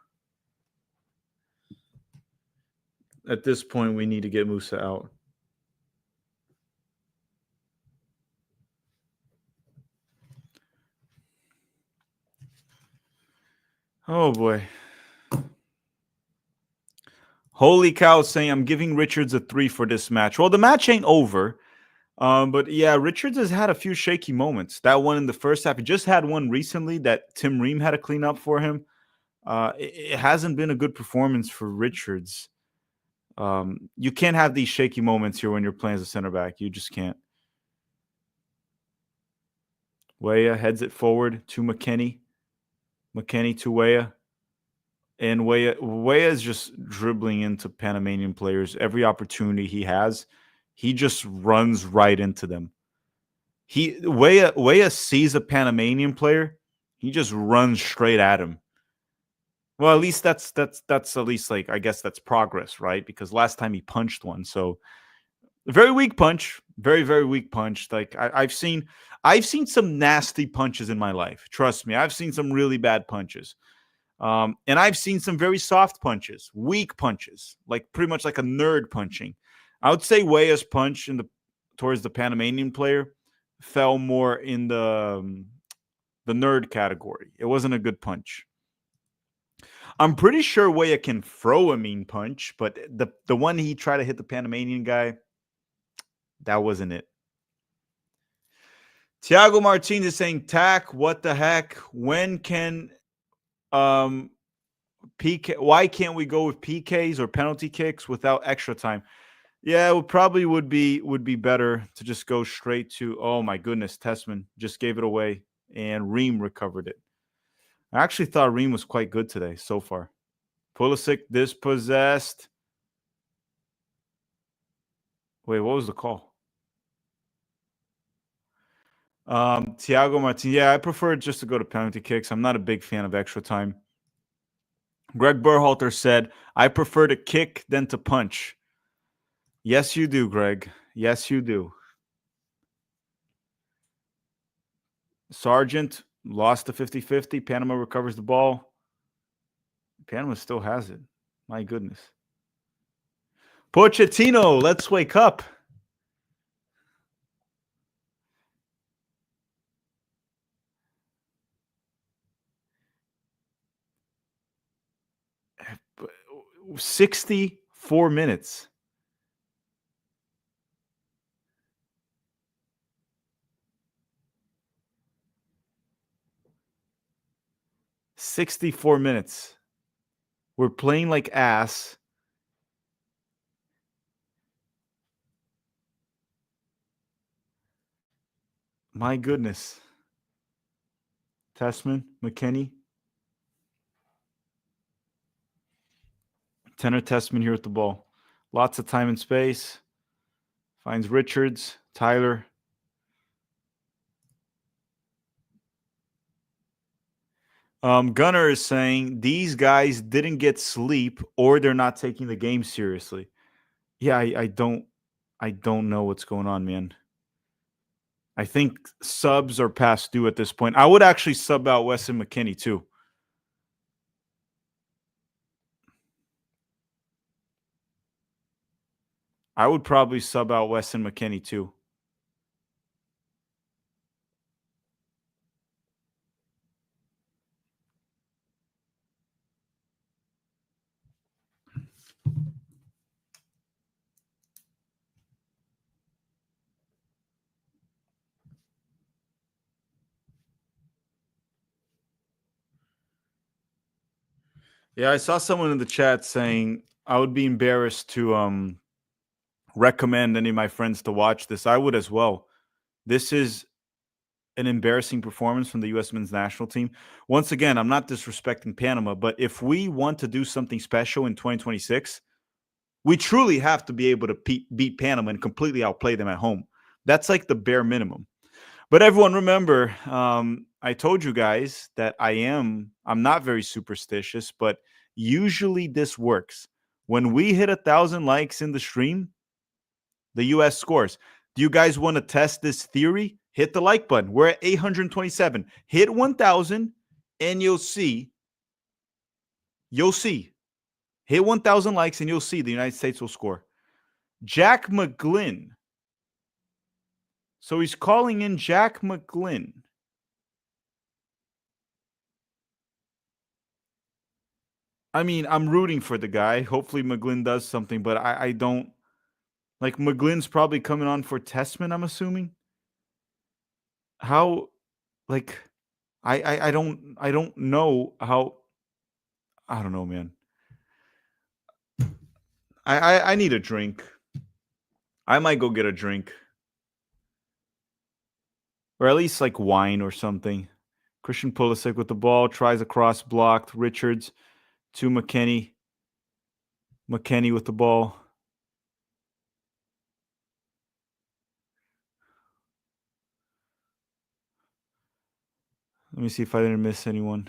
At this point, we need to get Musa out. Oh, boy. Holy cow, saying I'm giving Richards a 3 for this match. Well, the match ain't over. But yeah, Richards has had a few shaky moments. That one in the first half. He just had one recently that Tim Ream had to clean up for him. It hasn't been a good performance for Richards. You can't have these shaky moments here when you're playing as a center back. You just can't. Weah heads it forward to McKennie. McKennie to Weah. And Weah is just dribbling into Panamanian players. Every opportunity he has, he just runs right into them. Weah sees a Panamanian player, he just runs straight at him. Well, at least that's at least, like, I guess that's progress, right? Because last time he punched one. So very weak punch. Very, very weak punch. Like I've seen some nasty punches in my life. Trust me, I've seen some really bad punches. And I've seen some very soft punches, weak punches, like pretty much like a nerd punching. I would say Weah's punch towards the Panamanian player fell more in the nerd category. It wasn't a good punch. I'm pretty sure Weah can throw a mean punch, but the one he tried to hit the Panamanian guy, that wasn't it. Thiago Martinez is saying, Tack, what the heck? When can PK? Why can't we go with PKs or penalty kicks without extra time? Yeah, it probably would be better to just go straight to. Oh my goodness, Tessman just gave it away, and Ream recovered it. I actually thought Ream was quite good today so far. Pulisic dispossessed. Wait, what was the call? Thiago Martin. Yeah, I prefer just to go to penalty kicks. I'm not a big fan of extra time. Greg Berhalter said, I prefer to kick than to punch. Yes, you do, Greg. Yes, you do. Sargent lost the 50-50. Panama recovers the ball. Panama still has it. My goodness. Pochettino, let's wake up. But 64 minutes. We're playing like ass. My goodness. Tessman, McKennie. Tenor Tessman here with the ball. Lots of time and space. Finds Richards, Tyler. Gunnar is saying these guys didn't get sleep or they're not taking the game seriously. Yeah, I don't know what's going on, man. I think subs are past due at this point. I would actually sub out Weston McKennie too. I would probably sub out Weston McKennie too. Yeah, I saw someone in the chat saying I would be embarrassed to recommend any of my friends to watch this. I would as well. This is an embarrassing performance from the U.S. men's national team. Once again, I'm not disrespecting Panama, but if we want to do something special in 2026, we truly have to be able to beat Panama and completely outplay them at home. That's like the bare minimum. But everyone remember, I told you guys that I'm not very superstitious, but usually this works. When we hit 1,000 likes in the stream, the U.S. scores. Do you guys want to test this theory? Hit the like button. We're at 827. Hit 1,000 and you'll see. Hit 1,000 likes and you'll see the United States will score. Jack McGlynn. So he's calling in Jack McGlynn. I mean, I'm rooting for the guy. Hopefully McGlynn does something, but I don't. Like, McGlynn's probably coming on for Tessman, I'm assuming. How, like, I don't know how. I don't know, man. I need a drink. I might go get a drink. Or at least like wine or something. Christian Pulisic with the ball, tries a cross, blocked. Richards to McKennie. McKennie with the ball. Let me see if I didn't miss anyone.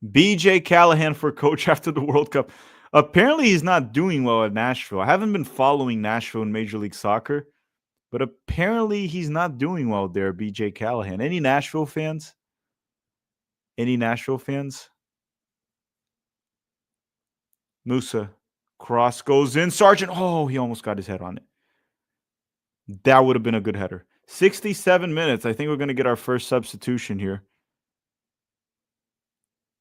BJ Callahan for coach after the World Cup. Apparently he's not doing well at Nashville. I haven't been following Nashville in Major League Soccer, but apparently he's not doing well there, BJ Callahan. Any Nashville fans? Musa. Cross goes in. Sargent. Oh, he almost got his head on it. That would have been a good header. 67 minutes. I think we're going to get our first substitution here.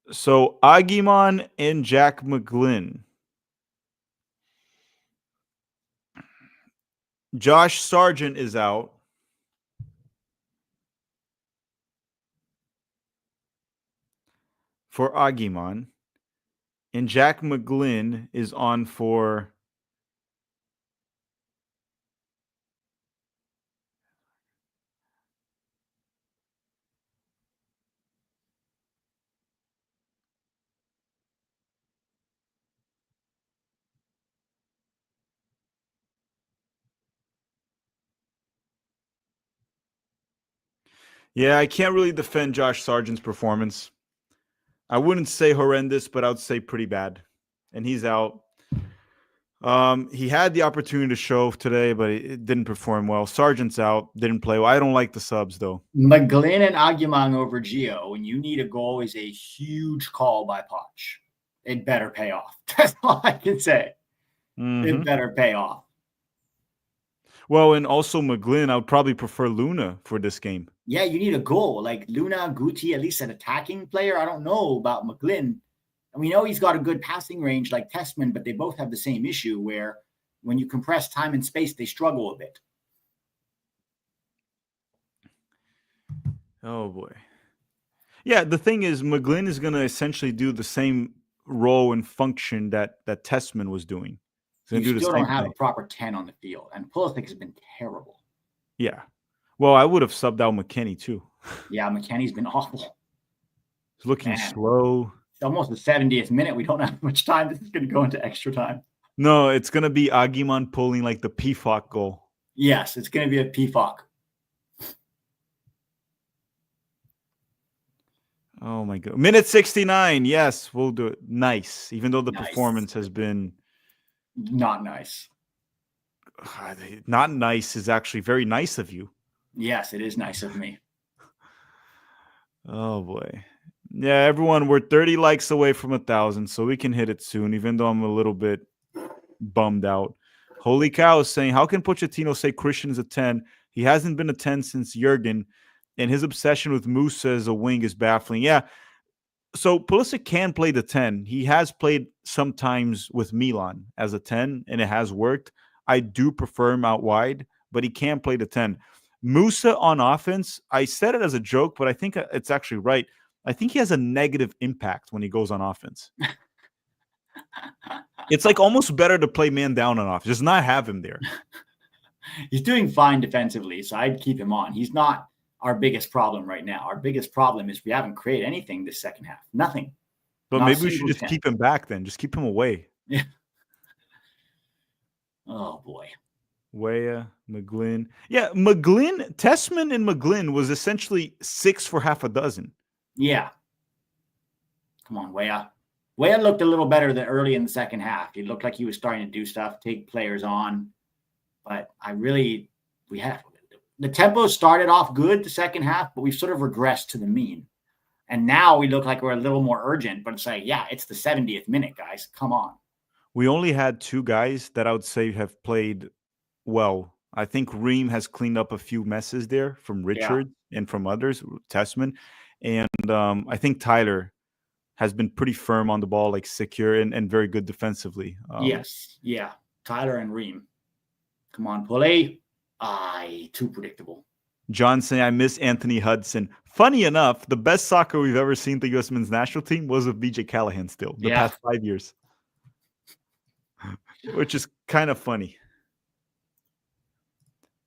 So Aguiman and Jack McGlynn. Josh Sargent is out. For Aguiman. And Jack McGlynn is on for Yeah, I can't really defend Josh Sargent's performance. I wouldn't say horrendous, but I would say pretty bad. And he's out. He had the opportunity to show today, but it didn't perform well. Sargent's out, didn't play well. I don't like the subs, though.
McGlynn and Aguiman over Gio, when you need a goal, is a huge call by Poch. It better pay off. That's all I can say. It better pay off.
Well, and also McGlynn, I would probably prefer Luna for this game.
Yeah, you need a goal. Like Luna, Guti, at least an attacking player. I don't know about McGlynn. And we know he's got a good passing range like Testman, but they both have the same issue where when you compress time and space, they struggle a bit.
Oh, boy. Yeah, the thing is, McGlynn is going to essentially do the same role and function that Testman was doing.
You
Do the
still
same
don't have
thing.
a proper 10 on the field. And Pulisic has been terrible.
Yeah. Well, I would have subbed out McKennie too.
Yeah, McKennie's been awful.
He's looking
Man.
slow.
It's almost the 70th minute. We don't have much time. This is going to go into extra time.
No, it's going to be Aguiman pulling like the PFOC goal.
Yes, it's going to be a PFOC.
Oh, my God. Minute 69. Yes, we'll do it. Nice. Even though the
Nice.
performance has been
Not nice.
not nice is actually very nice of you.
Yes, it is nice of me.
Oh, boy. Yeah, everyone, we're 30 likes away from 1,000, so we can hit it soon, even though I'm a little bit bummed out. Holy Cow is saying, how can Pochettino say Christian is a 10? He hasn't been a 10 since Jurgen, and his obsession with Musa as a wing is baffling. Yeah, so Pulisic can play the 10. He has played sometimes with Milan as a 10, and it has worked. I do prefer him out wide, but he can play the 10. Musa on offense, I said it as a joke, but I think it's actually right. I think he has a negative impact when he goes on offense. It's like almost better to play man down on offense, just not have him there.
He's doing fine defensively, so I'd keep him on. He's not our biggest problem right now. Our biggest problem is we haven't created anything this second half. Nothing.
But
Not
maybe we should
single
just
chance.
keep him back then. Just keep him away.
Yeah. Oh, boy.
Weah, McGlynn. Yeah, McGlynn, Tessman and McGlynn was essentially 6 for half a dozen.
Yeah. Come on, Weah. Weah looked a little better than early in the second half. He looked like he was starting to do stuff, take players on. But the tempo started off good the second half, but we've sort of regressed to the mean. And now we look like we're a little more urgent, but it's like, yeah, it's the 70th minute, guys. Come on.
We only had 2 guys that I would say have played well. I think Ream has cleaned up a few messes there from Richard and from others, Tessman. And I think Tyler has been pretty firm on the ball, like secure and very good defensively.
Yes. Yeah. Tyler and Ream. Come on, Pulley. Too predictable.
John saying, I miss Anthony Hudson. Funny enough, the best soccer we've ever seen the U.S. men's national team was with BJ Callahan still, the past 5 years. Which is kind of funny.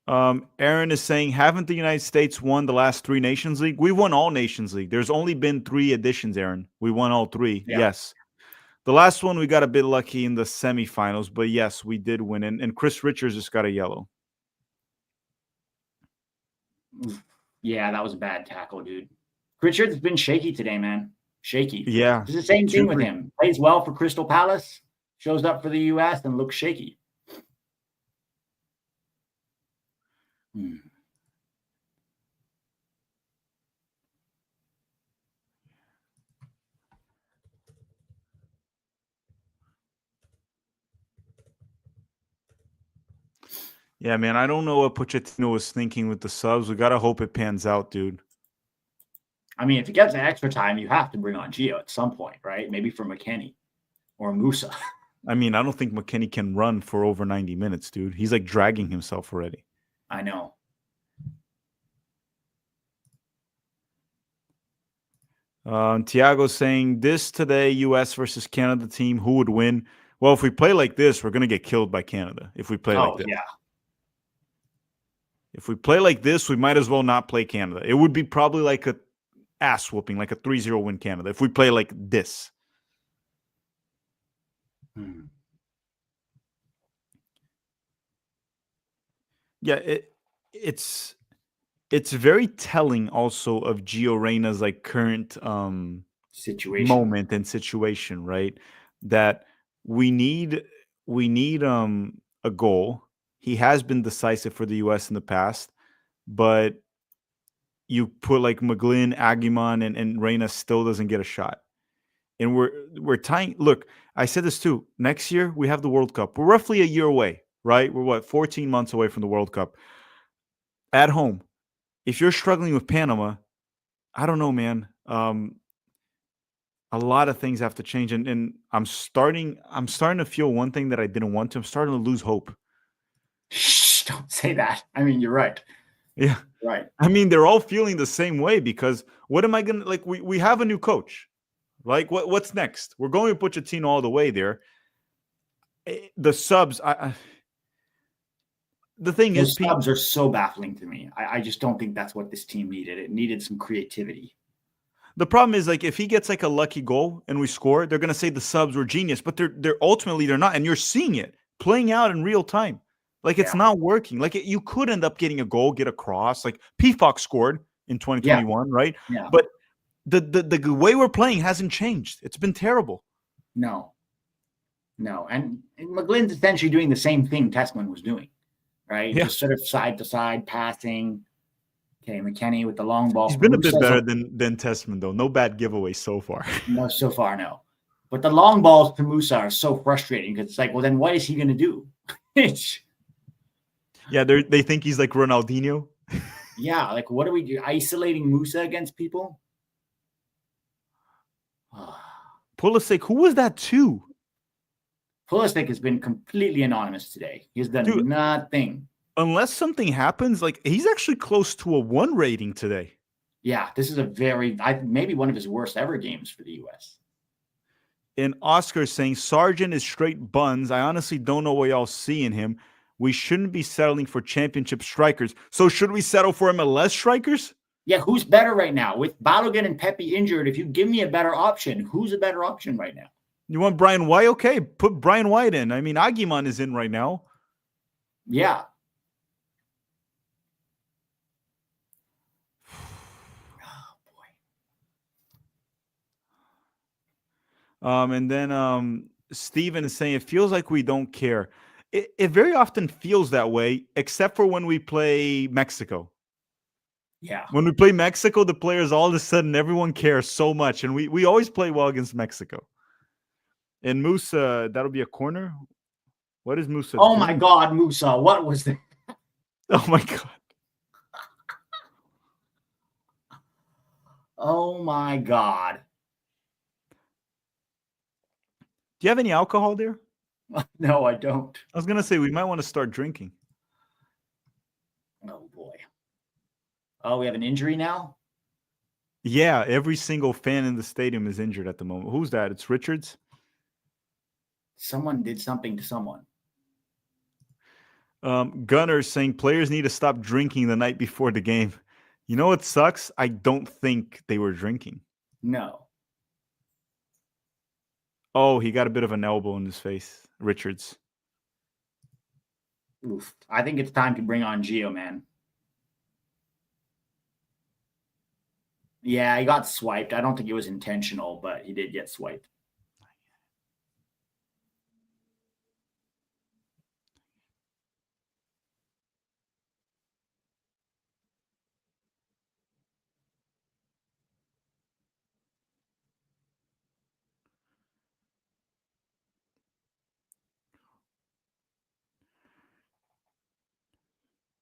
Aaron is saying, haven't the United States won the last 3 Nations League? We won all Nations League. There's only been 3 editions, Aaron. We won all 3.
Yeah.
Yes. The last one, we got a bit lucky in the semifinals, but yes, we did win. And Chris Richards just got a yellow.
Yeah, that was a bad tackle, dude. Richards has been shaky today, man. Shaky.
Yeah.
It's the same thing with him. Plays well for Crystal Palace, shows up for the U.S. and looks shaky.
Yeah, man, I don't know what Pochettino was thinking with the subs. We got to hope it pans out, dude.
I mean, if it gets an extra time, you have to bring on Gio at some point, right? Maybe for McKennie or Musa.
I mean, I don't think McKennie can run for over 90 minutes, dude. He's like dragging himself already.
I know.
Tiago's saying, this today, U.S. versus Canada team, who would win? Well, if we play like this, we're going to get killed by Canada. If we play like this.
Yeah.
If we play like this, we might as well not play Canada. It would be probably like a ass whooping, like a 3-0 win Canada, if we play like this. Yeah, it's very telling also of Gio Reyna's like current
situation
moment and situation, right? That we need a goal. He has been decisive for the US in the past, but you put like McGlynn, Aguiman, and Reyna still doesn't get a shot. and we're tying. Look, I said this too. Next year we have the World Cup. We're roughly a year away, right? We're what 14 months away from the World Cup. At home, if you're struggling with Panama, I don't know, man. A lot of things have to change, and I'm starting to feel one thing that I didn't want to. I'm starting to lose hope.
Shh, don't say that. I mean, you're right.
Yeah.
Right.
I mean, they're all feeling the same way because what am I gonna like? We have a new coach. Like, what's next? We're going to Pochettino all the way there. The subs, the thing is,
Those subs are so baffling to me. I just don't think that's what this team needed. It needed some creativity.
the problem is like if he gets like a lucky goal and we score, they're gonna say the subs were genius, but they're ultimately they're not, and you're seeing it playing out in real time. Like it's
Yeah.
not working. Like you could end up getting a goal, get a cross. Like PFOC scored in 2021, right?
Yeah.
But the way we're playing hasn't changed. It's been terrible.
No. And McGlynn's essentially doing the same thing Tessman was doing, right?
Yeah.
Just sort of side to side passing. Okay, McKennie with the long ball.
He's been a bit
Musa's
better than Tessman, though. No bad giveaway so far.
No, so far, no. But the long balls to Musa are so frustrating because it's like, well, then what is he going to do?
Yeah, they think he's like Ronaldinho.
Yeah, like what do we do? Isolating Musa against people?
Pulisic, who was that too?
Pulisic has been completely anonymous today. He's done nothing.
Unless something happens, like he's actually close to a 1 rating today.
Yeah, this is maybe one of his worst ever games for the U.S.
And Oscar saying Sargent is straight buns. I honestly don't know what y'all see in him. We shouldn't be settling for championship strikers. So should we settle for MLS strikers?
Yeah, who's better right now? With Balogun and Pepe injured, if you give me a better option, who's a better option right now?
You want Brian White? Okay, put Brian White in. I mean, Aguiman is in right now.
Yeah.
And then Steven is saying it feels like we don't care. It very often feels that way, except for when we play Mexico.
Yeah.
When we play Mexico, the players all of a sudden everyone cares so much, and we always play well against Mexico. And Musa, that'll be a corner. What is Musa?
Oh my God, Musa! What was that?
Oh my God!
Oh my God!
Do you have any alcohol there?
No, I don't.
I was gonna say we might want to start drinking.
Oh boy. Oh, we have an injury now?
Yeah, every single fan in the stadium is injured at the moment. Who's that? It's Richards?
Someone did something to someone.
Gunner saying players need to stop drinking the night before the game. You know what sucks? I don't think they were drinking.
No.
Oh, he got a bit of an elbow in his face. Richards.
Oof. I think it's time to bring on Gio, man. Yeah, he got swiped. I don't think it was intentional, but he did get swiped.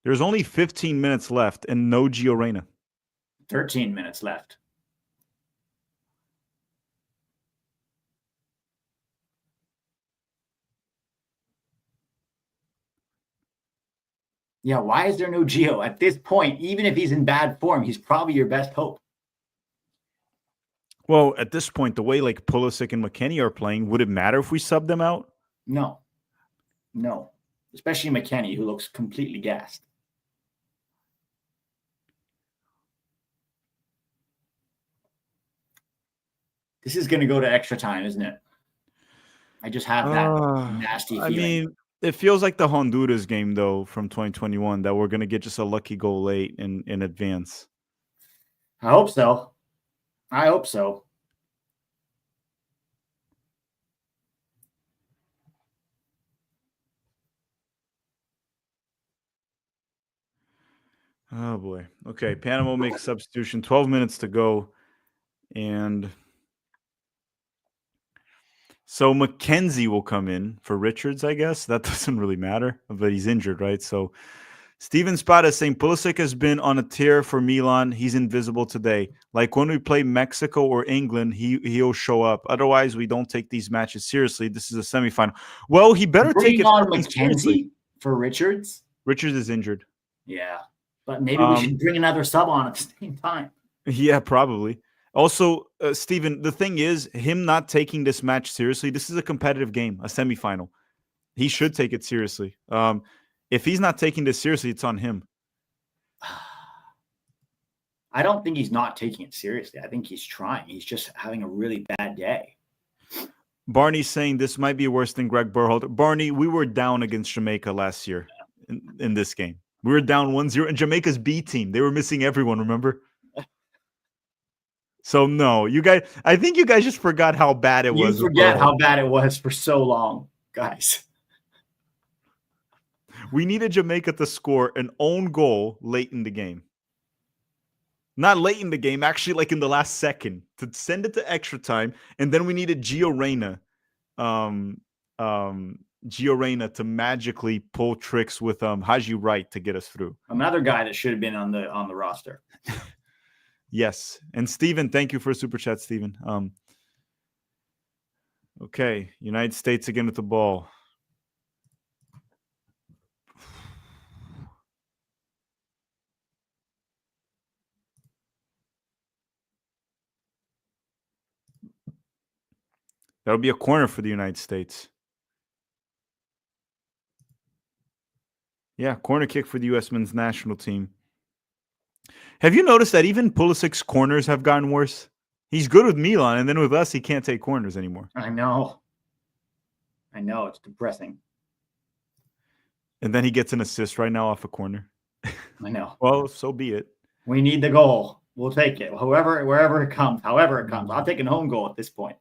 There's only 15 minutes left and no Gio Reyna.
13 minutes left. Yeah, why is there no Gio? At this point, even if he's in bad form, he's probably your best hope.
Well, at this point, the way like Pulisic and McKennie are playing, would it matter if we sub them out?
No. Especially McKennie, who looks completely gassed. This is going to go to extra time, isn't it? I just have that nasty feeling.
I mean, it feels like the Honduras game, though, from 2021, that we're going to get just a lucky goal late in advance.
I hope so.
Oh, boy. Okay, Panama makes substitution. 12 minutes to go. And So McKenzie will come in for Richards, I guess. That doesn't really matter, but he's injured, right? So Steven Spada is saying Pulisic has been on a tear for Milan. He's invisible today. Like when we play Mexico or England, he'll show up. Otherwise, we don't take these matches seriously. This is a semifinal. Well, he better take
Bringing
it
on
seriously.
McKenzie for Richards.
Richards is injured.
Yeah, but maybe we should bring another sub on at the same time.
Yeah, probably. Also, Steven, the thing is, him not taking this match seriously, this is a competitive game, a semifinal. He should take it seriously. If he's not taking this seriously, it's on him.
I don't think he's not taking it seriously. I think he's trying. He's just having a really bad day.
Barney's saying this might be worse than Greg Berhalter. Barney, we were down against Jamaica last year in this game. We were down 1-0, and Jamaica's B team. They were missing everyone, remember? So, no, you guys, I think you guys just forgot how bad it was.
You forget how bad it was for so long, guys.
We needed Jamaica to score an own goal late in the game. Not late in the game, actually like in the last second to send it to extra time. And then we needed Gio Reyna to magically pull tricks with Haji Wright to get us through.
Another guy that should have been on the roster.
Yes. And Steven, thank you for a super chat, Steven. Okay, United States again with the ball. That'll be a corner for the United States. Yeah, corner kick for the U.S. men's national team. Have you noticed that even Pulisic's corners have gotten worse? He's good with Milan, and then with us, he can't take corners anymore.
I know. It's depressing.
And then he gets an assist right now off a corner.
I know.
Well, so be it.
We need the goal. We'll take it. Wherever it comes, however it comes. I'll take a home goal at this point.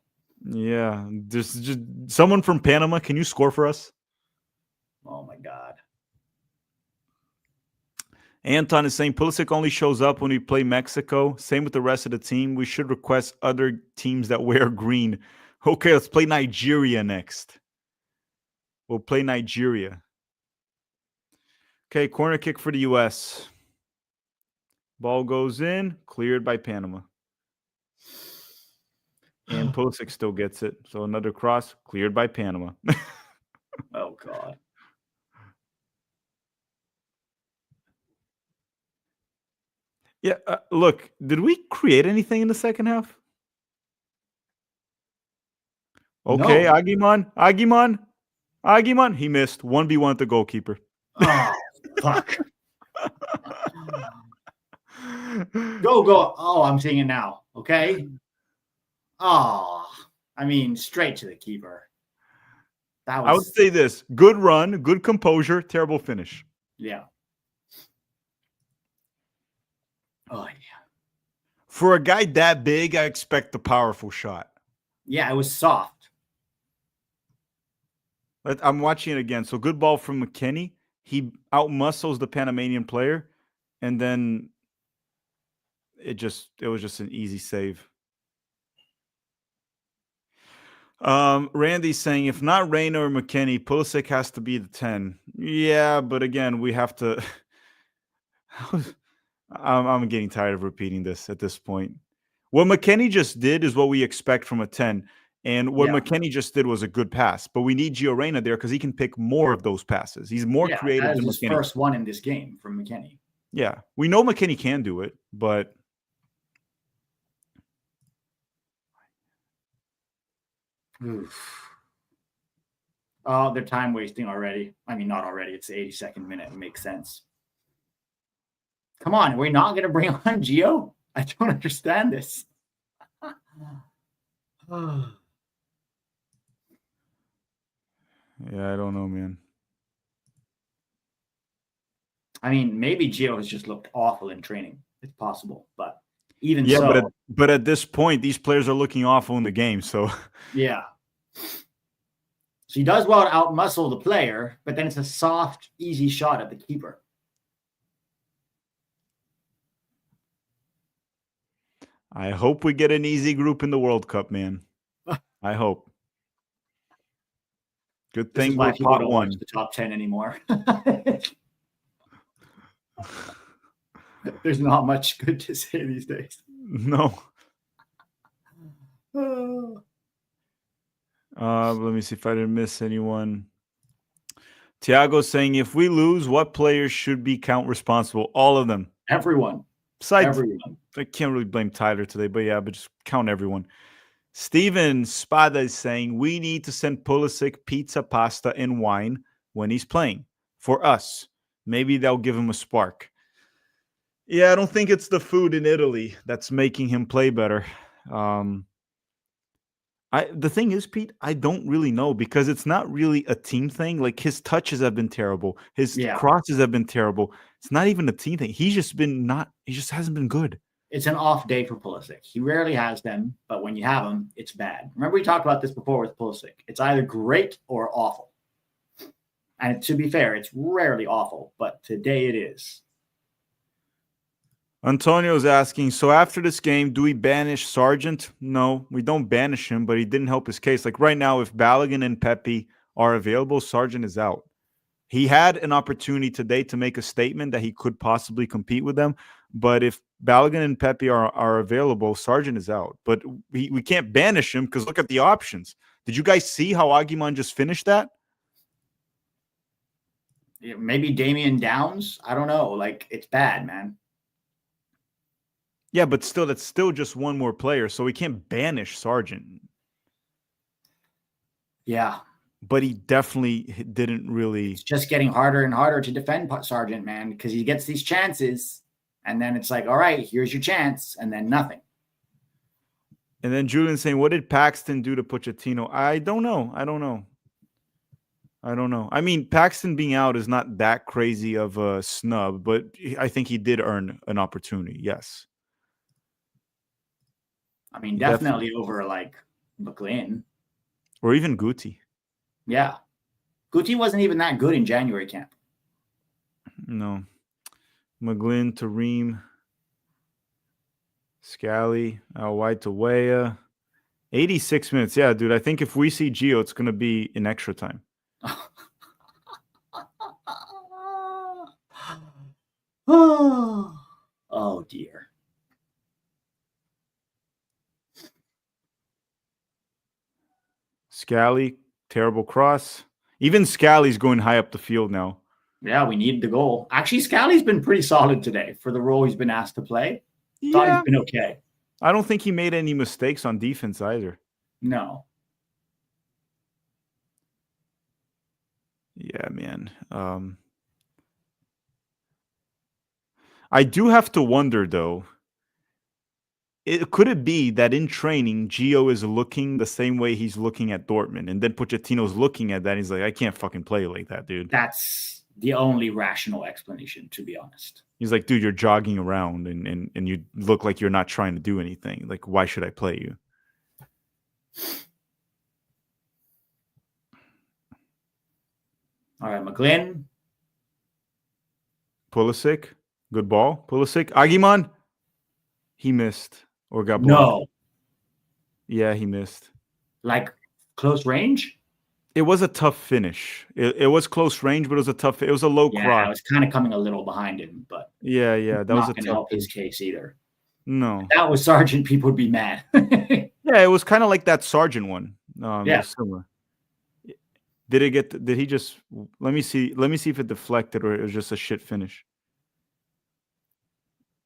Yeah. There's just someone from Panama. Can you score for us?
Oh, my God.
Anton is saying Pulisic only shows up when we play Mexico. Same with the rest of the team. We should request other teams that wear green. Okay, let's play Nigeria next. We'll play Nigeria. Okay, corner kick for the U.S. Ball goes in, cleared by Panama. And Pulisic still gets it. So another cross, cleared by Panama.
Oh, God.
Yeah, look, did we create anything in the second half? Okay,
No.
Aguiman. He missed. 1v1 at the goalkeeper.
Oh, fuck. Go. Oh, I'm seeing it now. Okay. Oh, I mean, straight to the keeper. That was.
I would say this: good run, good composure, terrible finish.
Yeah. Oh, yeah.
For a guy that big, I expect a powerful shot.
Yeah, it was soft.
I'm watching it again. So good ball from McKennie. He outmuscles the Panamanian player, and then it was just an easy save. Randy's saying if not Reyna or McKennie, Pulisic has to be the 10. Yeah, but again, we have to. I'm getting tired of repeating this at this point. What McKennie just did is what we expect from a 10. And what McKennie just did was a good pass. But we need Gio Reyna there because he can pick more of those passes. He's more creative than
his
McKennie.
First one in this game from McKennie.
Yeah. We know McKennie can do it, but
oof. Oh, they're time wasting already. I mean, not already. It's the 82nd minute. It makes sense. Come on, we're not going to bring on Gio? I don't understand this.
yeah, I don't know, man.
I mean, maybe Gio has just looked awful in training. It's possible, but even so.
But at this point, these players are looking awful in the game, so.
Yeah. So he does well to outmuscle the player, but then it's a soft, easy shot at the keeper.
I hope we get an easy group in the World Cup, man. I hope. Good
This is
thing
why
we're
people
pot
don't
one.
watch the top 10 anymore. There's not much good to say these days.
No. Let me see if I didn't miss anyone. Tiago saying, if we lose, what players should be count responsible? All of them.
Everyone.
Besides,
Everyone.
I can't really blame Tyler today, but just count everyone. Steven Spada is saying, we need to send Pulisic pizza, pasta, and wine when he's playing. For us. Maybe that'll give him a spark. Yeah, I don't think it's the food in Italy that's making him play better. The thing is, Pete, I don't really know because it's not really a team thing. Like his touches have been terrible. His crosses have been terrible. It's not even a team thing. He just hasn't been good.
It's an off day for Pulisic. He rarely has them, but when you have them, it's bad. Remember we talked about this before with Pulisic. It's either great or awful. And to be fair, it's rarely awful, but today it is.
Antonio's asking, so after this game, do we banish Sargent? No, we don't banish him, but he didn't help his case. Like right now, if Balogun and Pepe are available, Sargent is out. He had an opportunity today to make a statement that he could possibly compete with them. But if Balogun and Pepe are available, Sargent is out. But we can't banish him because look at the options. Did you guys see how Aguiman just finished that?
Maybe Damian Downs? I don't know. Like, it's bad, man.
Yeah, but still, that's still just one more player, so we can't banish Sargent.
Yeah.
But he definitely didn't really...
It's just getting harder and harder to defend Sargent, man, because he gets these chances, and then it's like, all right, here's your chance, and then nothing.
And then Julian saying, what did Paxton do to Pochettino? I don't know. I mean, Paxton being out is not that crazy of a snub, but I think he did earn an opportunity, yes.
I mean, definitely over like McLean.
Or even Guti.
Yeah. Guti wasn't even that good in January camp.
No. McGlynn to Ream. Scally. White to Weah. 86 minutes. Yeah, dude. I think if we see Gio, it's going to be in extra time.
Oh, dear.
Scally, terrible cross. Even Scally's going high up the field now.
Yeah, we need the goal. Actually, Scally's been pretty solid today for the role he's been asked to play. Thought he's been okay.
I don't think he made any mistakes on defense either.
No.
Yeah, man. I do have to wonder, though. Could it be that in training, Gio is looking the same way he's looking at Dortmund, and then Pochettino's looking at that, and he's like, I can't fucking play like that, dude.
That's the only rational explanation, to be honest.
He's like, dude, you're jogging around, and you look like you're not trying to do anything. Like, why should I play you?
All right, McGlynn.
Pulisic, good ball. Pulisic, Aguiman, he missed or got blocked.
No.
Yeah, he missed.
Like close range?
It was a tough finish. It was close range, but it was a tough. It was a low cross.
Yeah, I was kind of coming a little behind him, but
yeah, that was a tough.
Help his case either.
No,
if that was Sargent, people would be mad.
Yeah, it was kind of like that Sargent one.
Yeah,
similar. Did it get? Did he just? Let me see. Let me see if it deflected or it was just a shit finish.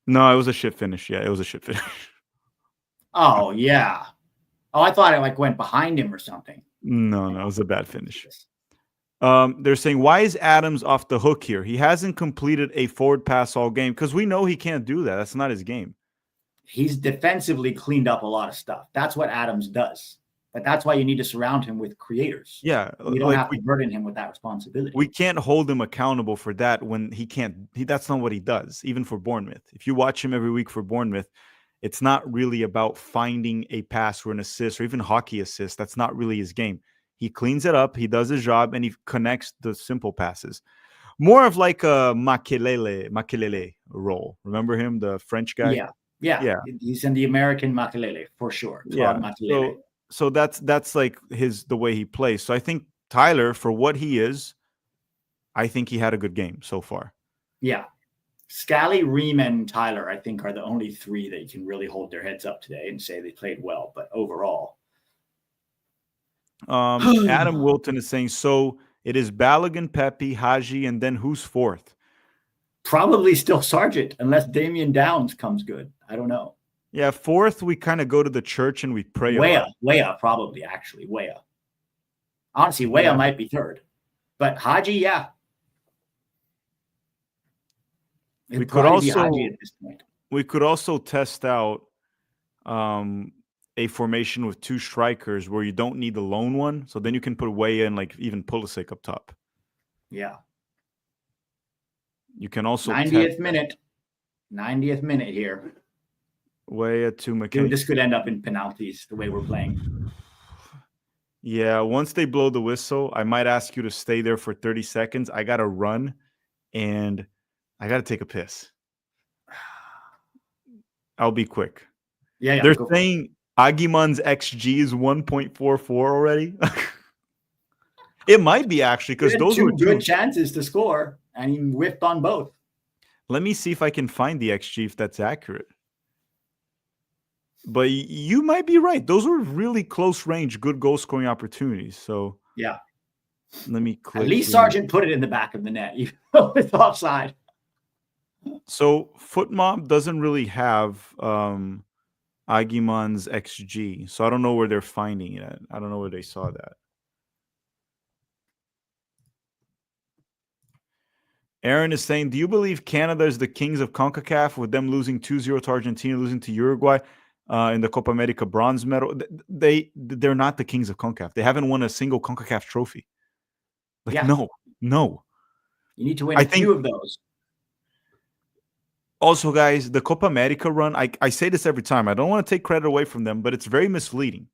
No, it was a shit finish. Yeah, it was a shit finish.
Oh yeah. Oh, I thought it like went behind him or something.
No, it was a bad finish. They're saying, why is Adams off the hook here? He hasn't completed a forward pass all game because we know he can't do that. That's not his game.
He's defensively cleaned up a lot of stuff. That's what Adams does. But that's why you need to surround him with creators.
Yeah.
You don't have to burden him with that responsibility.
We can't hold him accountable for that when he can't. That's not what he does, even for Bournemouth. If you watch him every week for Bournemouth, it's not really about finding a pass or an assist or even hockey assist. That's not really his game. He cleans it up, he does his job, and he connects the simple passes. More of like a Makelele role. Remember him, the French guy?
Yeah. He's in the American Makelele for sure.
Yeah. So that's like the way he plays. So I think Tyler, for what he is, I think he had a good game so far.
Yeah. Scally, Ream, and Tyler, I think, are the only three that can really hold their heads up today and say they played well. But overall,
Adam Wilton is saying, so it is Balogun, Pepe, Haji, and then who's fourth?
probably still Sargent, unless Damian Downs comes good. I don't know.
Yeah, fourth, we kind of go to the church and we pray.
Weah, probably, actually. Weah. Honestly, Weah might be third. But Haji, yeah.
We could also
Haji at this point.
We could also test out a formation with two strikers where you don't need the lone one. So then you can put Weah and like even Pulisic up top.
Yeah.
You can also
90th minute. 90th minute here.
Weah to McKennie.
Dude, this could end up in penalties the way we're playing.
Yeah, once they blow the whistle, I might ask you to stay there for 30 seconds. I got to run and I got to take a piss. I'll be quick.
Yeah.
They're saying Aguiman's XG is 1.44 already. It might be actually because those were
two good chances to score and he whiffed on both.
Let me see if I can find the XG if that's accurate. But you might be right. Those were really close range, good goal scoring opportunities. So
yeah,
let me click.
At least Sargent put it in the back of the net, even though it's offside.
So FootMob doesn't really have Aguiman's XG. So I don't know where they're finding it at. I don't know where they saw that. Aaron is saying, do you believe Canada is the kings of CONCACAF with them losing 2-0 to Argentina, losing to Uruguay in the Copa America bronze medal? They're not the kings of CONCACAF. They haven't won a single CONCACAF trophy. No.
You need to win a few of those.
Also, guys, the Copa America run, I say this every time. I don't want to take credit away from them, but it's very misleading.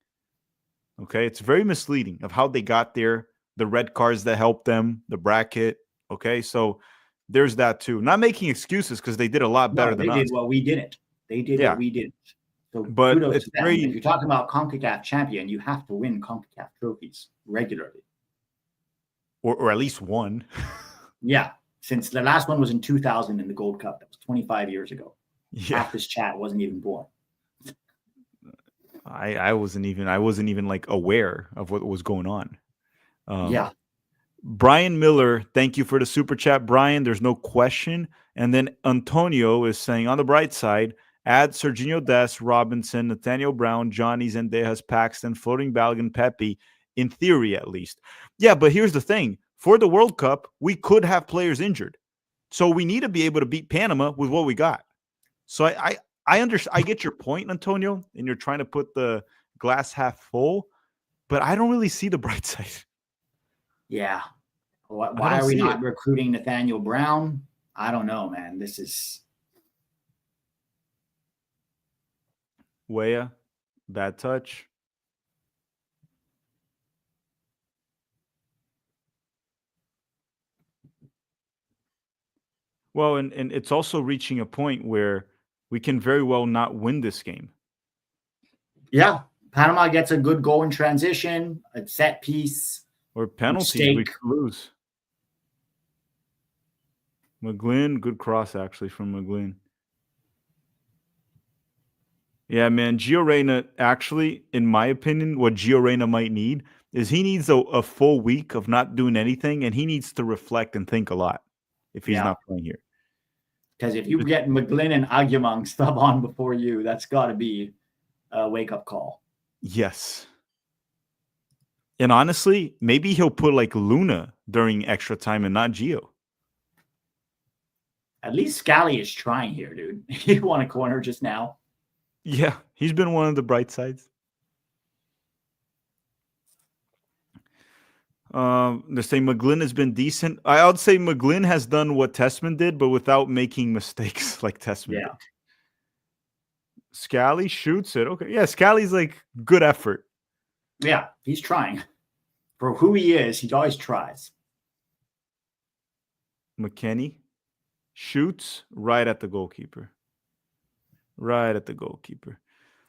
Okay? It's very misleading of how they got there, the red cards that helped them, the bracket. Okay? So there's that too. Not making excuses because they did a lot better than us.
They did what we didn't. They did what we didn't. So
but
kudos to them. If you're talking about CONCACAF champion, you have to win CONCACAF trophies regularly.
Or at least one.
Yeah. Since the last one was in 2000 in the Gold Cup. That was 25 years ago.
Yeah.
Half this chat wasn't even born.
I wasn't even like aware of what was going on.
Yeah.
Brian Miller, thank you for the super chat, Brian. There's no question. And then Antonio is saying, on the bright side, add Serginho Dest, Robinson, Nathaniel Brown, Johnny Zendejas, Paxton, Floating Balogun, Pepe, in theory at least. Yeah, but here's the thing. For the World Cup, we could have players injured. So we need to be able to beat Panama with what we got. So I understand. I get your point, Antonio, and you're trying to put the glass half full, but I don't really see the bright side.
Yeah. Why are we not recruiting Nathaniel Brown? I don't know, man. This is
Weah, bad touch. Well, and it's also reaching a point where we can very well not win this game.
Yeah. Panama gets a good goal in transition, a set piece.
Or penalties, we could lose. McGlynn, good cross actually from McGlynn. Yeah, man, Gio Reyna, actually, in my opinion, what Gio Reyna might need is he needs a full week of not doing anything, and he needs to reflect and think a lot if he's not playing here.
Because if you get McGlynn and Aguiman stub on before you, that's got to be a wake-up call.
Yes. And honestly, maybe he'll put like Luna during extra time and not Gio.
At least Scally is trying here, dude. He won a corner just now.
Yeah, he's been one of the bright sides. They're saying McGlynn has been decent. I would say McGlynn has done what Tessman did, but without making mistakes like Tessman did. Scally shoots it. Okay. Yeah, Scally's like good effort.
Yeah, he's trying. For who he is, he always tries.
McKennie shoots right at the goalkeeper. Right at the goalkeeper.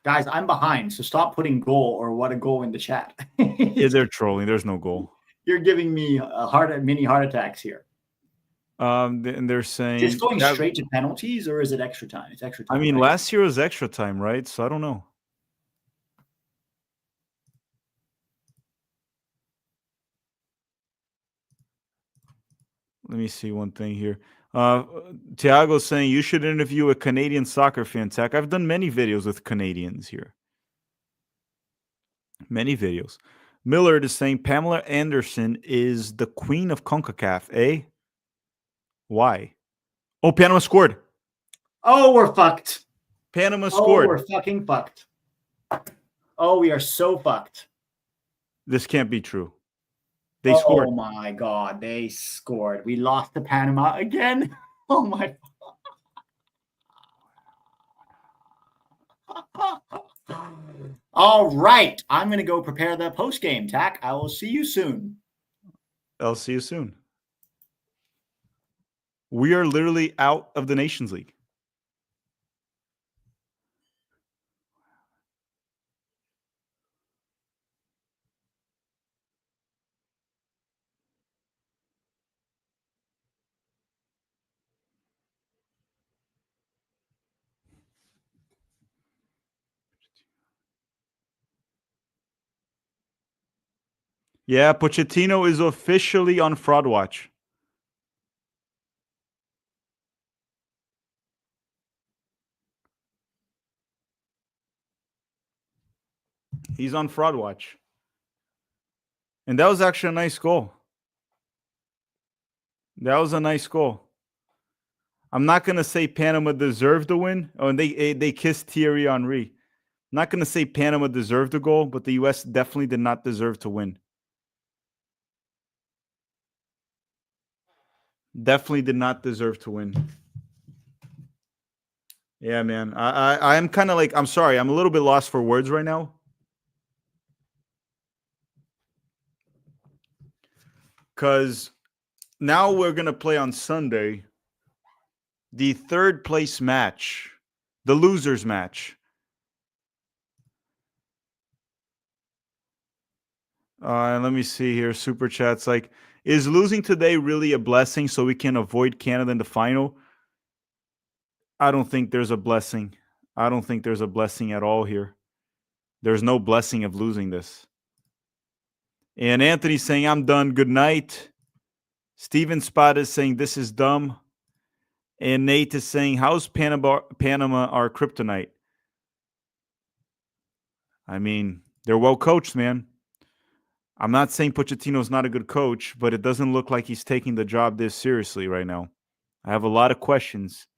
Guys, I'm behind, so stop putting goal or what a goal in the chat.
Yeah, they're trolling. There's no goal.
You're giving me mini heart attacks here.
And they're saying
Is this going straight to penalties or is it extra time? It's extra time.
I mean,
right?
last year was extra time, right? So I don't know. Let me see one thing here. Tiago's saying you should interview a Canadian soccer fan, Tech. I've done many videos with Canadians here. Many videos. Millard is saying Pamela Anderson is the queen of CONCACAF, eh? Why? Oh, Panama scored.
Oh, we're fucked.
Panama
Oh,
scored.
we're fucking fucked. Oh, we are so fucked.
This can't be true. They scored.
Oh my God, they scored. We lost to Panama again. Oh my. All right. I'm going to go prepare the post game, Tack. I will see you soon.
I'll see you soon. We are literally out of the Nations League. Yeah, Pochettino is officially on fraud watch. He's on fraud watch. And that was actually a nice goal. That was a nice goal. I'm not going to say Panama deserved the win. Oh, and they kissed Thierry Henry. I'm not going to say Panama deserved the goal, but the U.S. definitely did not deserve to win. Definitely did not deserve to win. Yeah, man. I'm kind of like, I'm sorry. I'm a little bit lost for words right now. Because now we're going to play on Sunday the third place match, the losers match. And let me see here. Super chats like, is losing today really a blessing so we can avoid Canada in the final? I don't think there's a blessing. I don't think there's a blessing at all here. There's no blessing of losing this. And Anthony's saying, I'm done. Good night. Steven Spot is saying, this is dumb. And Nate is saying, how's Panama our kryptonite? I mean, they're well coached, man. I'm not saying Pochettino's not a good coach, but it doesn't look like he's taking the job this seriously right now. I have a lot of questions.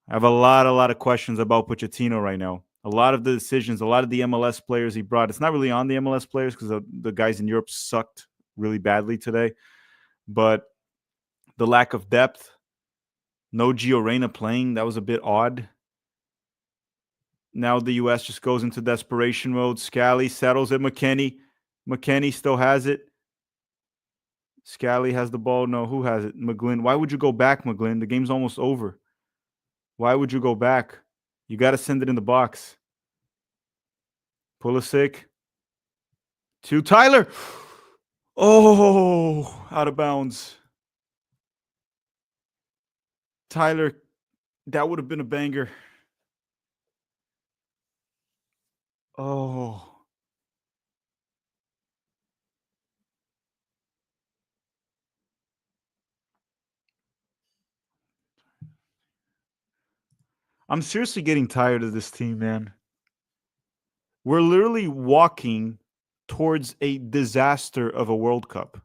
I have a lot of questions about Pochettino right now. A lot of the decisions, a lot of the MLS players he brought. It's not really on the MLS players because the guys in Europe sucked really badly today. But the lack of depth, no Gio Reyna playing, that was a bit odd. Now the U.S. just goes into desperation mode. Scally settles it. McKennie still has it. Scally has the ball. No, who has it? McGlynn. Why would you go back, McGlynn? The game's almost over. Why would you go back? You got to send it in the box. Pulisic. To Tyler. Oh, out of bounds. Tyler, that would have been a banger. Oh. I'm seriously getting tired of this team, man. We're literally walking towards a disaster of a World Cup.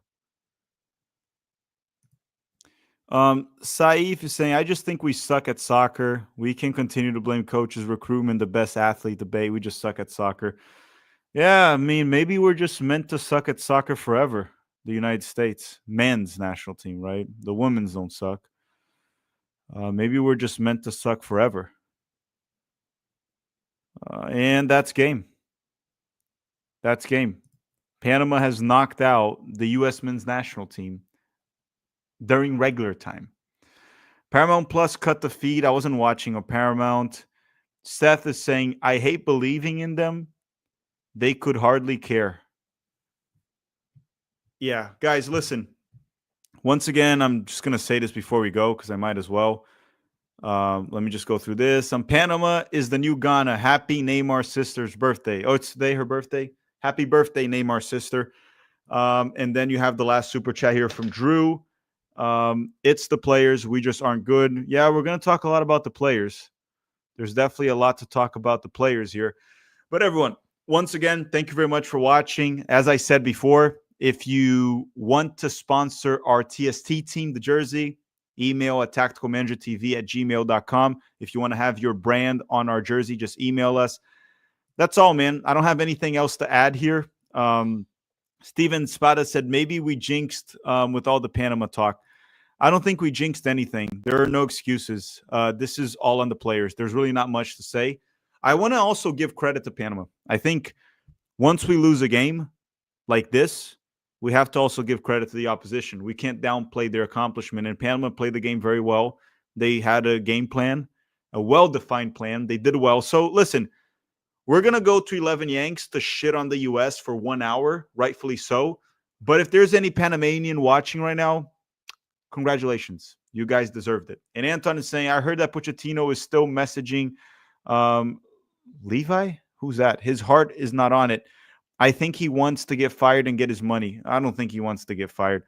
Saif is saying, I just think we suck at soccer. We can continue to blame coaches, recruitment, the best athlete debate. We just suck at soccer. Yeah, I mean, maybe we're just meant to suck at soccer forever. The United States men's national team, right? The women's don't suck. Maybe we're just meant to suck forever. And that's game. That's game. Panama has knocked out the U.S. men's national team during regular time. Paramount Plus cut the feed. I wasn't watching on Paramount. Seth is saying, I hate believing in them. They could hardly care. Yeah, guys, listen. Once again, I'm just gonna say this before we go because I might as well. Let me just go through this. Panama is the new Ghana. Happy Neymar's sister's birthday. Oh, it's today her birthday. Happy birthday, Neymar's sister. And then you have the last super chat here from Drew. It's the players. We just aren't good. Yeah, we're going to talk a lot about the players. There's definitely a lot to talk about the players here. But everyone, once again, thank you very much for watching. As I said before, if you want to sponsor our TST team, the jersey, email at tacticalmanagertv@gmail.com. If you want to have your brand on our jersey, just email us. That's all, man. I don't have anything else to add here. Steven Spada said maybe we jinxed with all the Panama talk. I don't think we jinxed anything. There are no excuses. This is all on the players. There's really not much to say. I want to also give credit to Panama. I think once we lose a game like this, we have to also give credit to the opposition. We can't downplay their accomplishment. And Panama played the game very well. They had a game plan, a well-defined plan. They did well. So listen, we're going to go to 11 Yanks to shit on the U.S. for 1 hour, rightfully so. But if there's any Panamanian watching right now, congratulations. You guys deserved it. And Anton is saying, I heard that Pochettino is still messaging Levi? Who's that? His heart is not on it. I think he wants to get fired and get his money. I don't think he wants to get fired.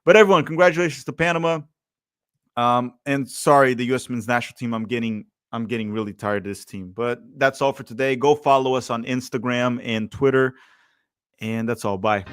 But everyone, congratulations to Panama. And sorry, the U.S. men's national team, I'm getting really tired of this team. But that's all for today. Go follow us on Instagram and Twitter. And that's all. Bye.